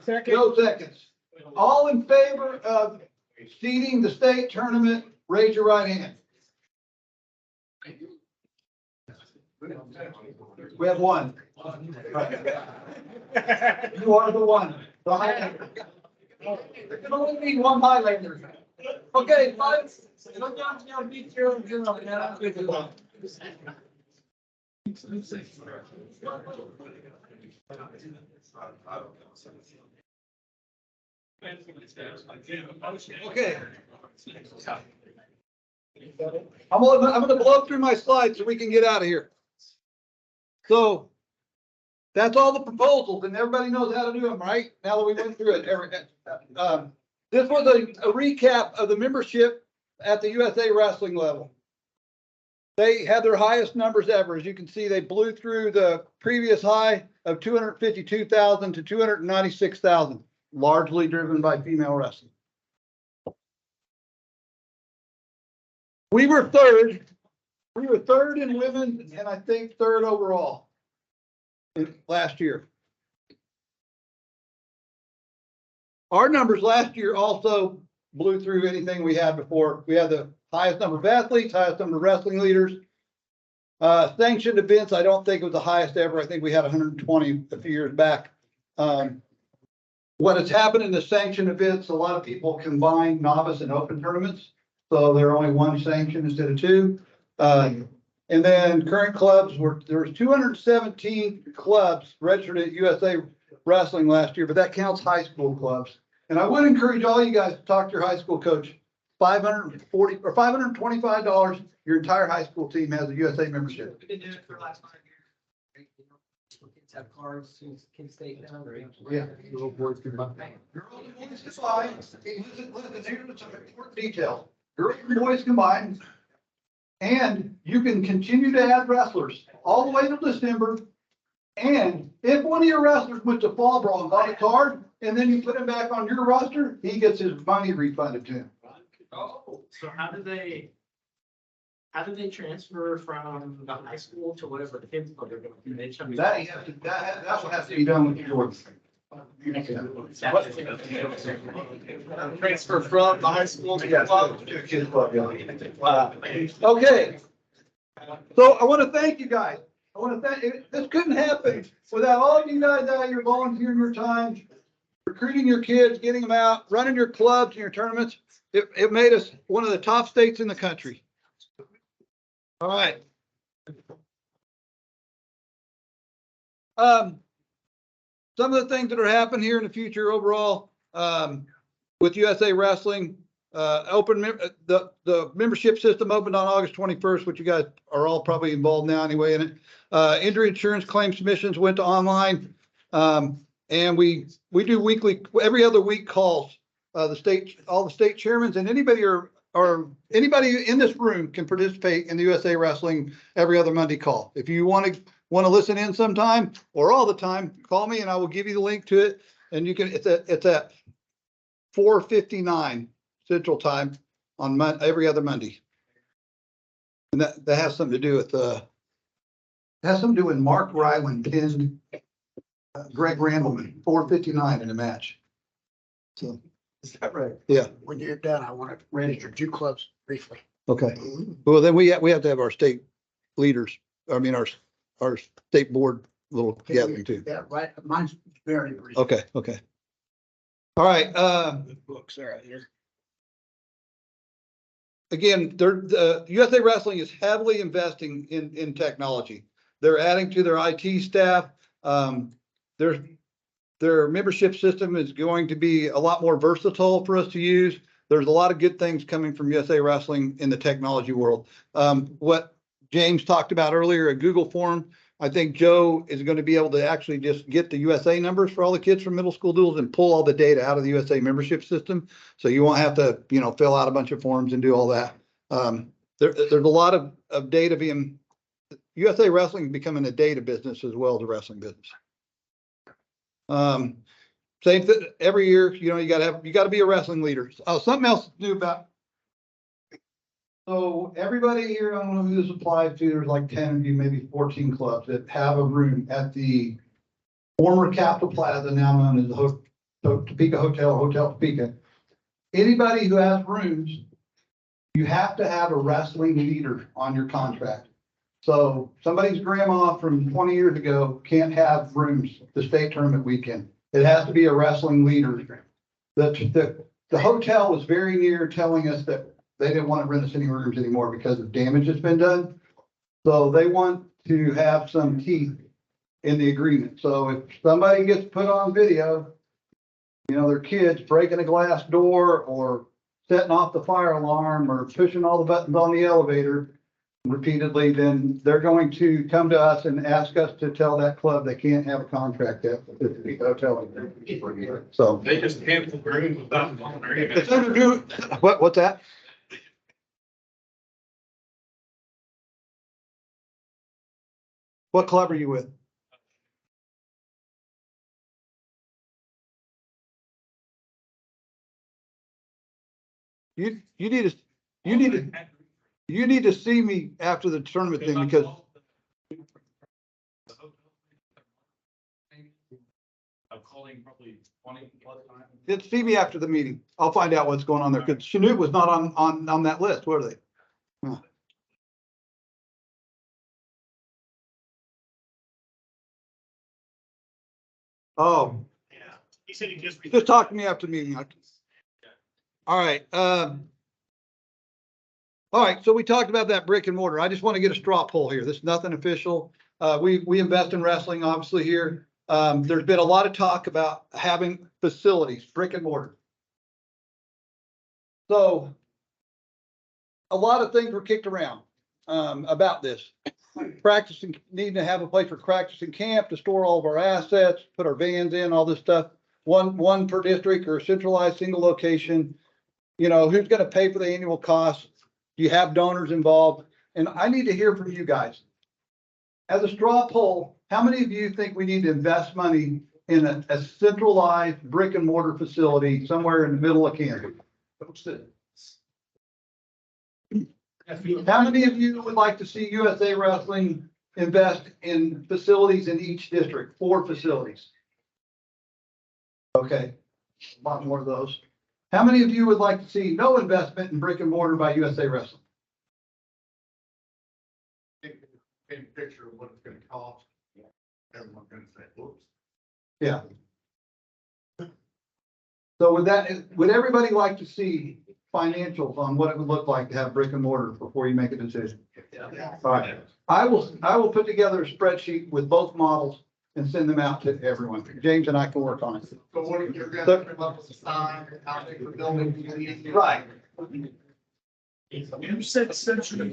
Speaker 14: Second.
Speaker 3: No seconds. All in favor of seeding the state tournament, raise your right hand. We have 1. You are the one. The highlighter. You can only need 1 highlighter. Okay, fine. Okay. I'm gonna blow through my slides so we can get out of here. So that's all the proposals and everybody knows how to do them, right? Now that we went through it. This was a recap of the membership at the USA Wrestling level. They had their highest numbers ever. As you can see, they blew through the previous high of 252,000 to 296,000, largely driven by female wrestling. We were third. We were third in women and I think third overall last year. Our numbers last year also blew through anything we had before. We had the highest number of athletes, highest number of wrestling leaders. Sanctioned events, I don't think it was the highest ever. I think we had 120 a few years back. What has happened in the sanctioned events, a lot of people combine novice and open tournaments. So there are only 1 sanction instead of 2. And then current clubs there was 217 clubs registered at USA Wrestling last year, but that counts high school clubs. And I would encourage all you guys to talk to your high school coach. $540 or $525, your entire high school team has a USA membership.
Speaker 18: We did do it for the last 5 years. Kids have cards, kids stay down.
Speaker 3: Yeah. Little boys can buy. Girls and boys combined. Listen, here's some important detail. Girls and boys combined. And you can continue to add wrestlers all the way to December. And if one of your wrestlers went to Fall Brawl and bought a card, and then you put him back on your roster, he gets his money refunded to him.
Speaker 12: Oh, so how do they transfer from the high school to whatever the kids are going to do? They just-
Speaker 3: That, you have to, that's what has to be done with your.
Speaker 12: Transfer from the high school to the club?
Speaker 3: To a kids club, yeah. Wow. Okay. So I want to thank you guys. I want to thank, this couldn't happen without all of you guys out here volunteering your time, recruiting your kids, getting them out, running your clubs and your tournaments. It made us one of the top states in the country. All right. Some of the things that are happening here in the future overall, with USA Wrestling, the membership system opened on August 21st, which you guys are all probably involved now anyway in it. Injury insurance claim submissions went to online. And we do weekly, every other week calls, all the state chairmen and anybody or anybody in this room can participate in the USA Wrestling every other Monday call. If you want to listen in sometime or all the time, call me and I will give you the link to it. And you can, it's at 4:59 Central Time on every other Monday. And that has something to do with when Mark Ryland pinned Greg Randleman, 4:59 in a match. So,
Speaker 20: Is that right?
Speaker 3: yeah.
Speaker 20: When you're done, I want to register 2 clubs briefly.
Speaker 3: Okay. Well, then we have to have our state leaders, our state board little gathering too.
Speaker 20: Yeah, right. Mine's very brief.
Speaker 3: Okay. All right.
Speaker 20: Books are out here.
Speaker 3: Again, the USA Wrestling is heavily investing in technology. They're adding to their IT staff. Their membership system is going to be a lot more versatile for us to use. There's a lot of good things coming from USA Wrestling in the technology world. What James talked about earlier, a Google form, I think Joe is going to be able to actually just get the USA numbers for all the kids from middle school duels and pull all the data out of the USA membership system. So you won't have to, fill out a bunch of forms and do all that. There's a lot of data being, USA Wrestling becoming a data business as well as a wrestling business. Same thing every year, you gotta be a wrestling leader. Something else new about. So everybody here, I don't know who this applies to, there's like 10 of you, maybe 14 clubs that have a room at the former Capitol Plaza, now known as the Topeka Hotel, Hotel Topeka. Anybody who has rooms, you have to have a wrestling leader on your contract. So somebody's grandma from 20 years ago can't have rooms the state tournament weekend. It has to be a wrestling leader. The hotel was very near telling us that they didn't want to rent us any rooms anymore because of damage that's been done. So they want to have some teeth in the agreement. So if somebody gets put on video, their kids breaking a glass door or setting off the fire alarm or pushing all the buttons on the elevator repeatedly, then they're going to come to us and ask us to tell that club they can't have a contract at the hotel. So
Speaker 11: They just canceled rooms without calling or anything.
Speaker 3: it's under what's that? What club are you with? You need to see me after the tournament thing because
Speaker 11: I'm calling probably 20 plus times.
Speaker 3: see me after the meeting. I'll find out what's going on there because Chanute was not on that list, were they? Huh. Oh,
Speaker 1: Yeah, he said he just.
Speaker 3: just talk to me after the meeting. All right. All right. So we talked about that brick and mortar. I just want to get a straw poll here. This is nothing official. We invest in wrestling, obviously here. There's been a lot of talk about having facilities, brick and mortar. So a lot of things were kicked around, about this. Practicing, needing to have a place for practicing camp to store all of our assets, put our vans in, all this stuff. One per district or a centralized single location. You know, who's gonna pay for the annual costs? Do you have donors involved? And I need to hear from you guys. As a straw poll, how many of you think we need to invest money in a centralized brick and mortar facility somewhere in the middle of Kansas? How many of you would like to see USA Wrestling invest in facilities in each district, 4 facilities? Okay, a lot more of those. How many of you would like to see no investment in brick and mortar by USA Wrestling?
Speaker 11: Paint a picture of what it's gonna cost. Everyone's gonna say, whoops.
Speaker 3: Yeah. So would everybody like to see financials on what it would look like to have brick and mortar before you make a decision? All right. I will put together a spreadsheet with both models and send them out to everyone. James and I can work on it.
Speaker 11: So what if you're gonna level the sign, how big the building you need?
Speaker 3: Right.
Speaker 17: You said century.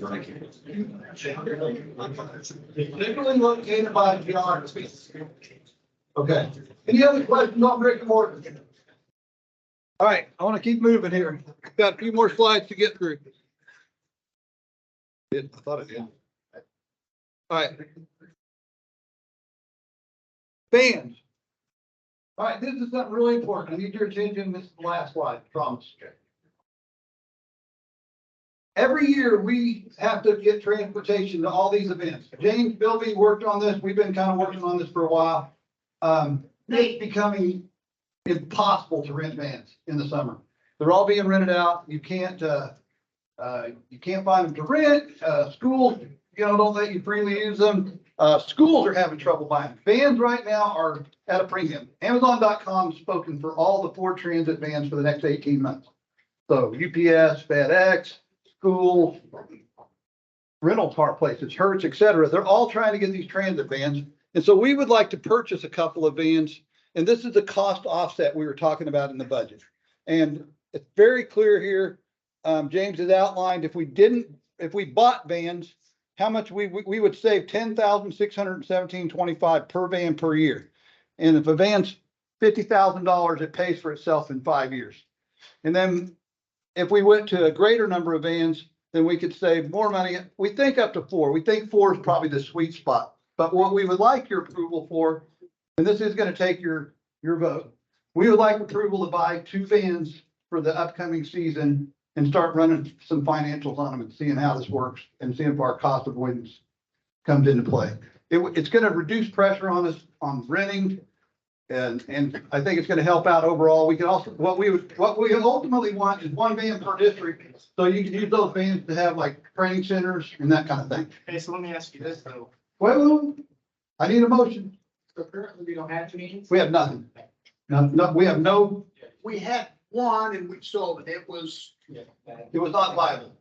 Speaker 3: Literally located by geography. Okay. Any other questions on brick and mortar? All right, I want to keep moving here. Got a few more slides to get through. I thought I did. All right. Fans. All right, this is something really important. I need your attention. This is the last slide, I promise. Every year, we have to get transportation to all these events. James Bilby worked on this. We've been kind of working on this for a while. It's becoming impossible to rent vans in the summer. They're all being rented out. You can't find them to rent. Schools, don't let you freely use them. Schools are having trouble buying them. Vans right now are at a premium. Amazon.com has spoken for all the Ford Transit vans for the next 18 months. So UPS, FedEx, school, rental car places, Hertz, et cetera. They're all trying to get these transit vans. And so we would like to purchase a couple of vans. And this is the cost offset we were talking about in the budget. And it's very clear here. James has outlined if we bought vans, how much we would save $10,617.25 per van per year. And if a van's $50,000, it pays for itself in 5 years. And then if we went to a greater number of vans, then we could save more money. We think up to 4. We think 4 is probably the sweet spot. But what we would like your approval for, and this is going to take your vote, we would like approval to buy 2 vans for the upcoming season and start running some financials on them and seeing how this works and seeing if our cost avoidance comes into play. It's going to reduce pressure on us on renting. And I think it's going to help out overall. We can also, what we ultimately want is 1 van per district. So you can use those vans to have like training centers and that kind of thing.
Speaker 12: Okay, so let me ask you this though.
Speaker 3: Well, I need a motion.
Speaker 12: So currently we don't have meetings?
Speaker 3: We have nothing. No, we have no,
Speaker 20: We had one and we sold it. It was.
Speaker 3: it was not viable.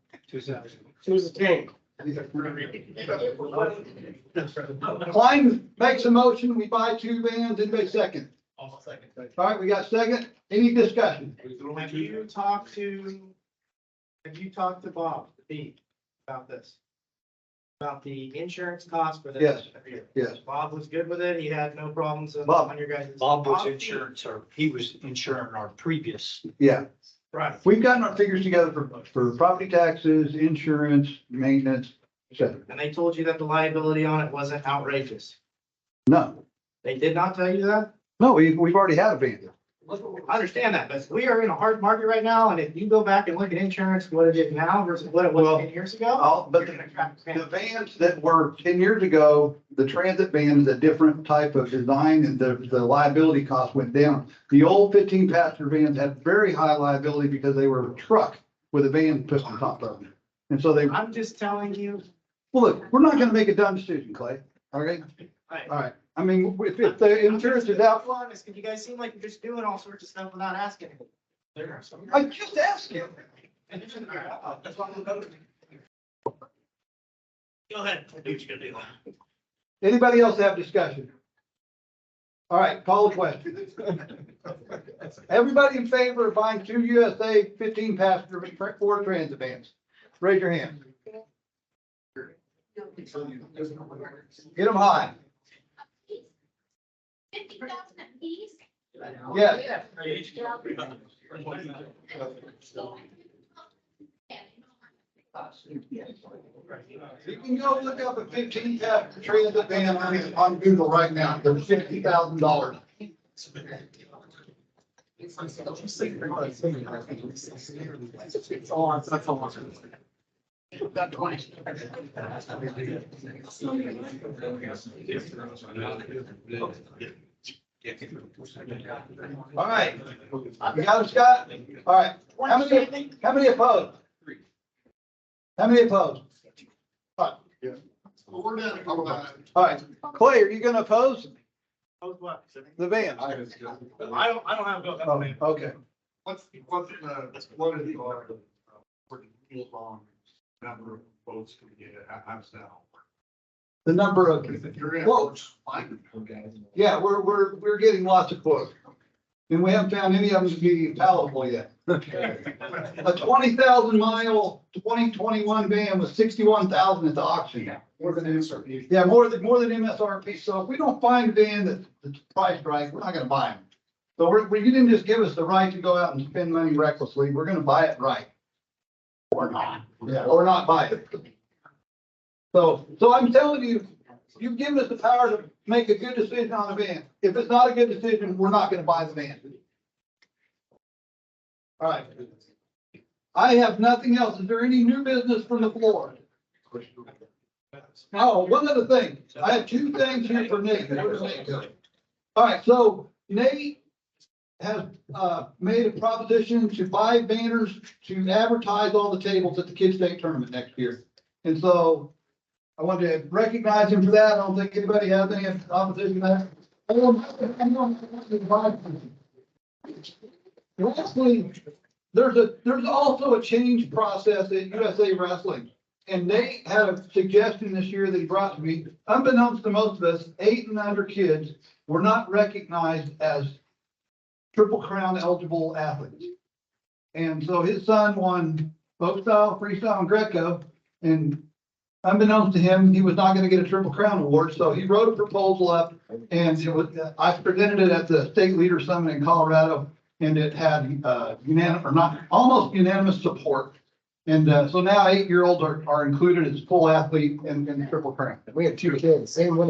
Speaker 3: Klein makes a motion, we buy 2 vans, anybody second?
Speaker 12: All second.
Speaker 3: All right, we got second. Any discussion?
Speaker 12: Have you talked to Bob, about this? About the insurance cost for this?
Speaker 3: Yes, yes.
Speaker 12: Bob was good with it. He had no problems
Speaker 3: Bob.
Speaker 12: on your guys'.
Speaker 4: Bob was insurance, or he was insuring our previous.
Speaker 3: Yeah,
Speaker 12: Right.
Speaker 3: we've gotten our figures together for property taxes, insurance, maintenance, et cetera.
Speaker 12: And they told you that the liability on it wasn't outrageous.
Speaker 3: No,
Speaker 12: They did not tell you that?
Speaker 3: no, we've already had a van.
Speaker 12: I understand that, but we are in a hard market right now, and if you go back and look at insurance, what it is now versus what it was 10 years ago.
Speaker 3: But the vans that were 10 years ago, the transit van is a different type of design and the liability cost went down. The old 15-passenger vans had very high liability because they were a truck with a van put on top of them. And so they,
Speaker 12: I'm just telling you.
Speaker 3: well, look, we're not going to make a dumb decision, Clay. All right. All right. I mean, if the insurance is out.
Speaker 12: You guys seem like you're just doing all sorts of stuff without asking.
Speaker 3: I just asked you.
Speaker 12: Go ahead, do what you're gonna do.
Speaker 3: Anybody else have discussion? All right, call the question. Everybody in favor of buying 2 USA 15-passenger Ford Transit vans? Raise your hand. Get them high.
Speaker 16: 50,000 apiece?
Speaker 3: Yeah. You can go look up a 15 transit van on Google right now. They're $50,000.
Speaker 20: Got 20.
Speaker 3: All right. You got it, Scott? All right. How many opposed? How many opposed?
Speaker 19: We're done.
Speaker 3: All right. Clay, are you gonna oppose the van?
Speaker 1: I don't have a
Speaker 3: Oh, okay.
Speaker 19: What is the number of votes can we get? How's that?
Speaker 3: The number of quotes.
Speaker 19: Okay.
Speaker 3: Yeah, we're getting lots of quotes. And we haven't found any of them to be palatable yet. A 20,000 mile, 2021 van was 61,000 at the auction.
Speaker 19: More than MSRP.
Speaker 3: Yeah, more than MSRP. So if we don't find a van that's priced right, we're not gonna buy them. So you didn't just give us the right to go out and spend money recklessly. We're gonna buy it right. Or not. Yeah, or not buy it. So I'm telling you, you've given us the power to make a good decision on the van. If it's not a good decision, we're not gonna buy the van. All right. I have nothing else. Is there any new business from the floor? Oh, one other thing. I have two things here for Nate. Where's Nate go? All right, so Nate has made a proposition to buy banners to advertise all the tables at the Kids State Tournament next year. And so I wanted to recognize him for that. I don't think anybody has any opposition to that. Lastly, there's also a change process at USA Wrestling. And Nate had a suggestion this year that he brought to me. Unbeknownst to most of us, 8 and under kids were not recognized as Triple Crown eligible athletes. And so his son won folk style, freestyle, and Greco. And unbeknownst to him, he was not going to get a Triple Crown award. So he wrote a proposal up, and it was, I presented it at the State Leader Summit in Colorado, and it had almost unanimous support. And so now 8-year-olds are included as full athlete in the Triple Crown.
Speaker 8: We have 2 kids, same one.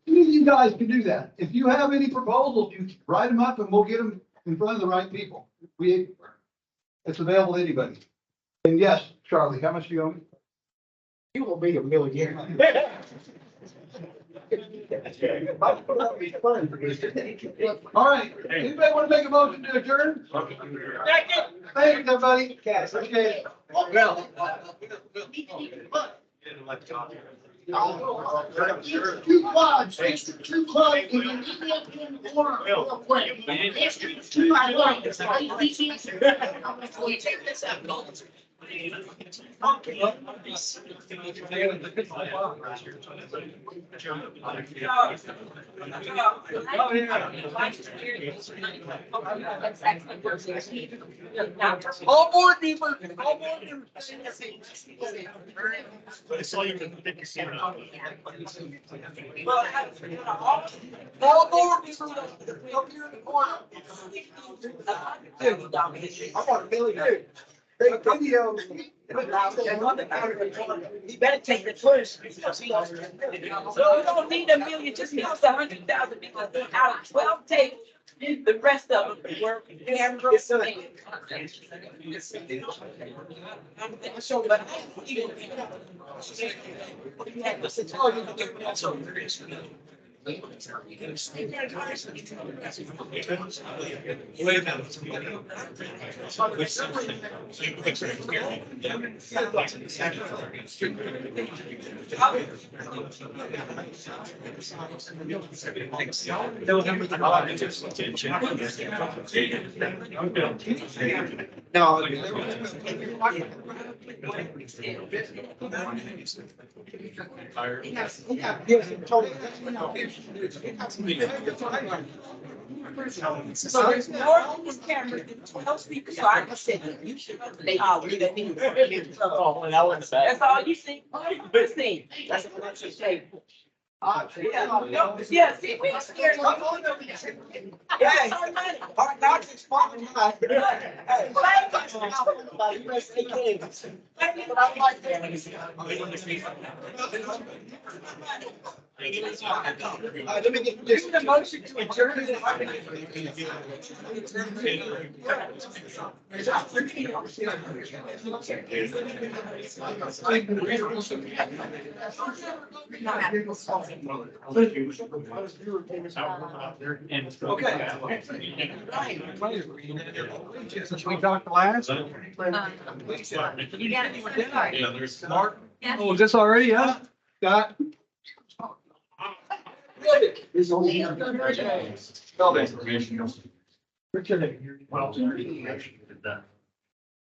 Speaker 3: You guys can do that. If you have any proposals, you write them up and we'll get them in front of the right people. It's available to anybody. And yes, Charlie, how much do you owe me?
Speaker 8: You will be a millionaire.
Speaker 3: All right, anybody want to make a motion to adjourn? Thanks, everybody. Okay.
Speaker 20: Two quads, two quads, and then you get in the corner real quick. Two by one. Take this out.
Speaker 3: All board members, all board members.
Speaker 1: I saw you in the casino.
Speaker 3: All board members, up here in the corner. I want a million. Take video.
Speaker 18: You better take the first. So you don't need a million, just give us 100,000 because out of 12 tapes, the rest of them were camera.
Speaker 3: No.
Speaker 18: So there's more on this camera than 12 speakers, so I can say you should, they all read it. That's all you see, you see, that's what I should say. Yeah, see, we scared. Yeah, our money, our doctor's spotting high. Hey, USA kids. But I like that. Let me get this. The motion to adjourn.
Speaker 10: Since we talked last.
Speaker 16: You got it.
Speaker 10: Mark?
Speaker 16: Yeah.
Speaker 10: Oh, is this already up? Scott?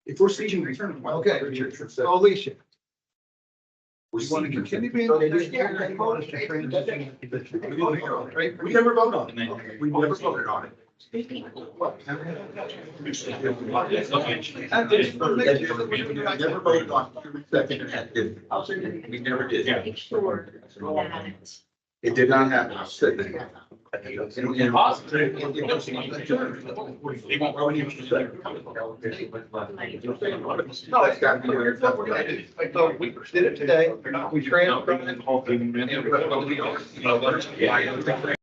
Speaker 19: If we're seeing return.
Speaker 3: Okay. So Alicia. We want to continue being.
Speaker 19: We never vote on it. We never voted on it. Never voted on it. We never did.
Speaker 16: Make sure that.
Speaker 19: It did not happen.
Speaker 3: No, it's got to be. We did it today. We transferred it.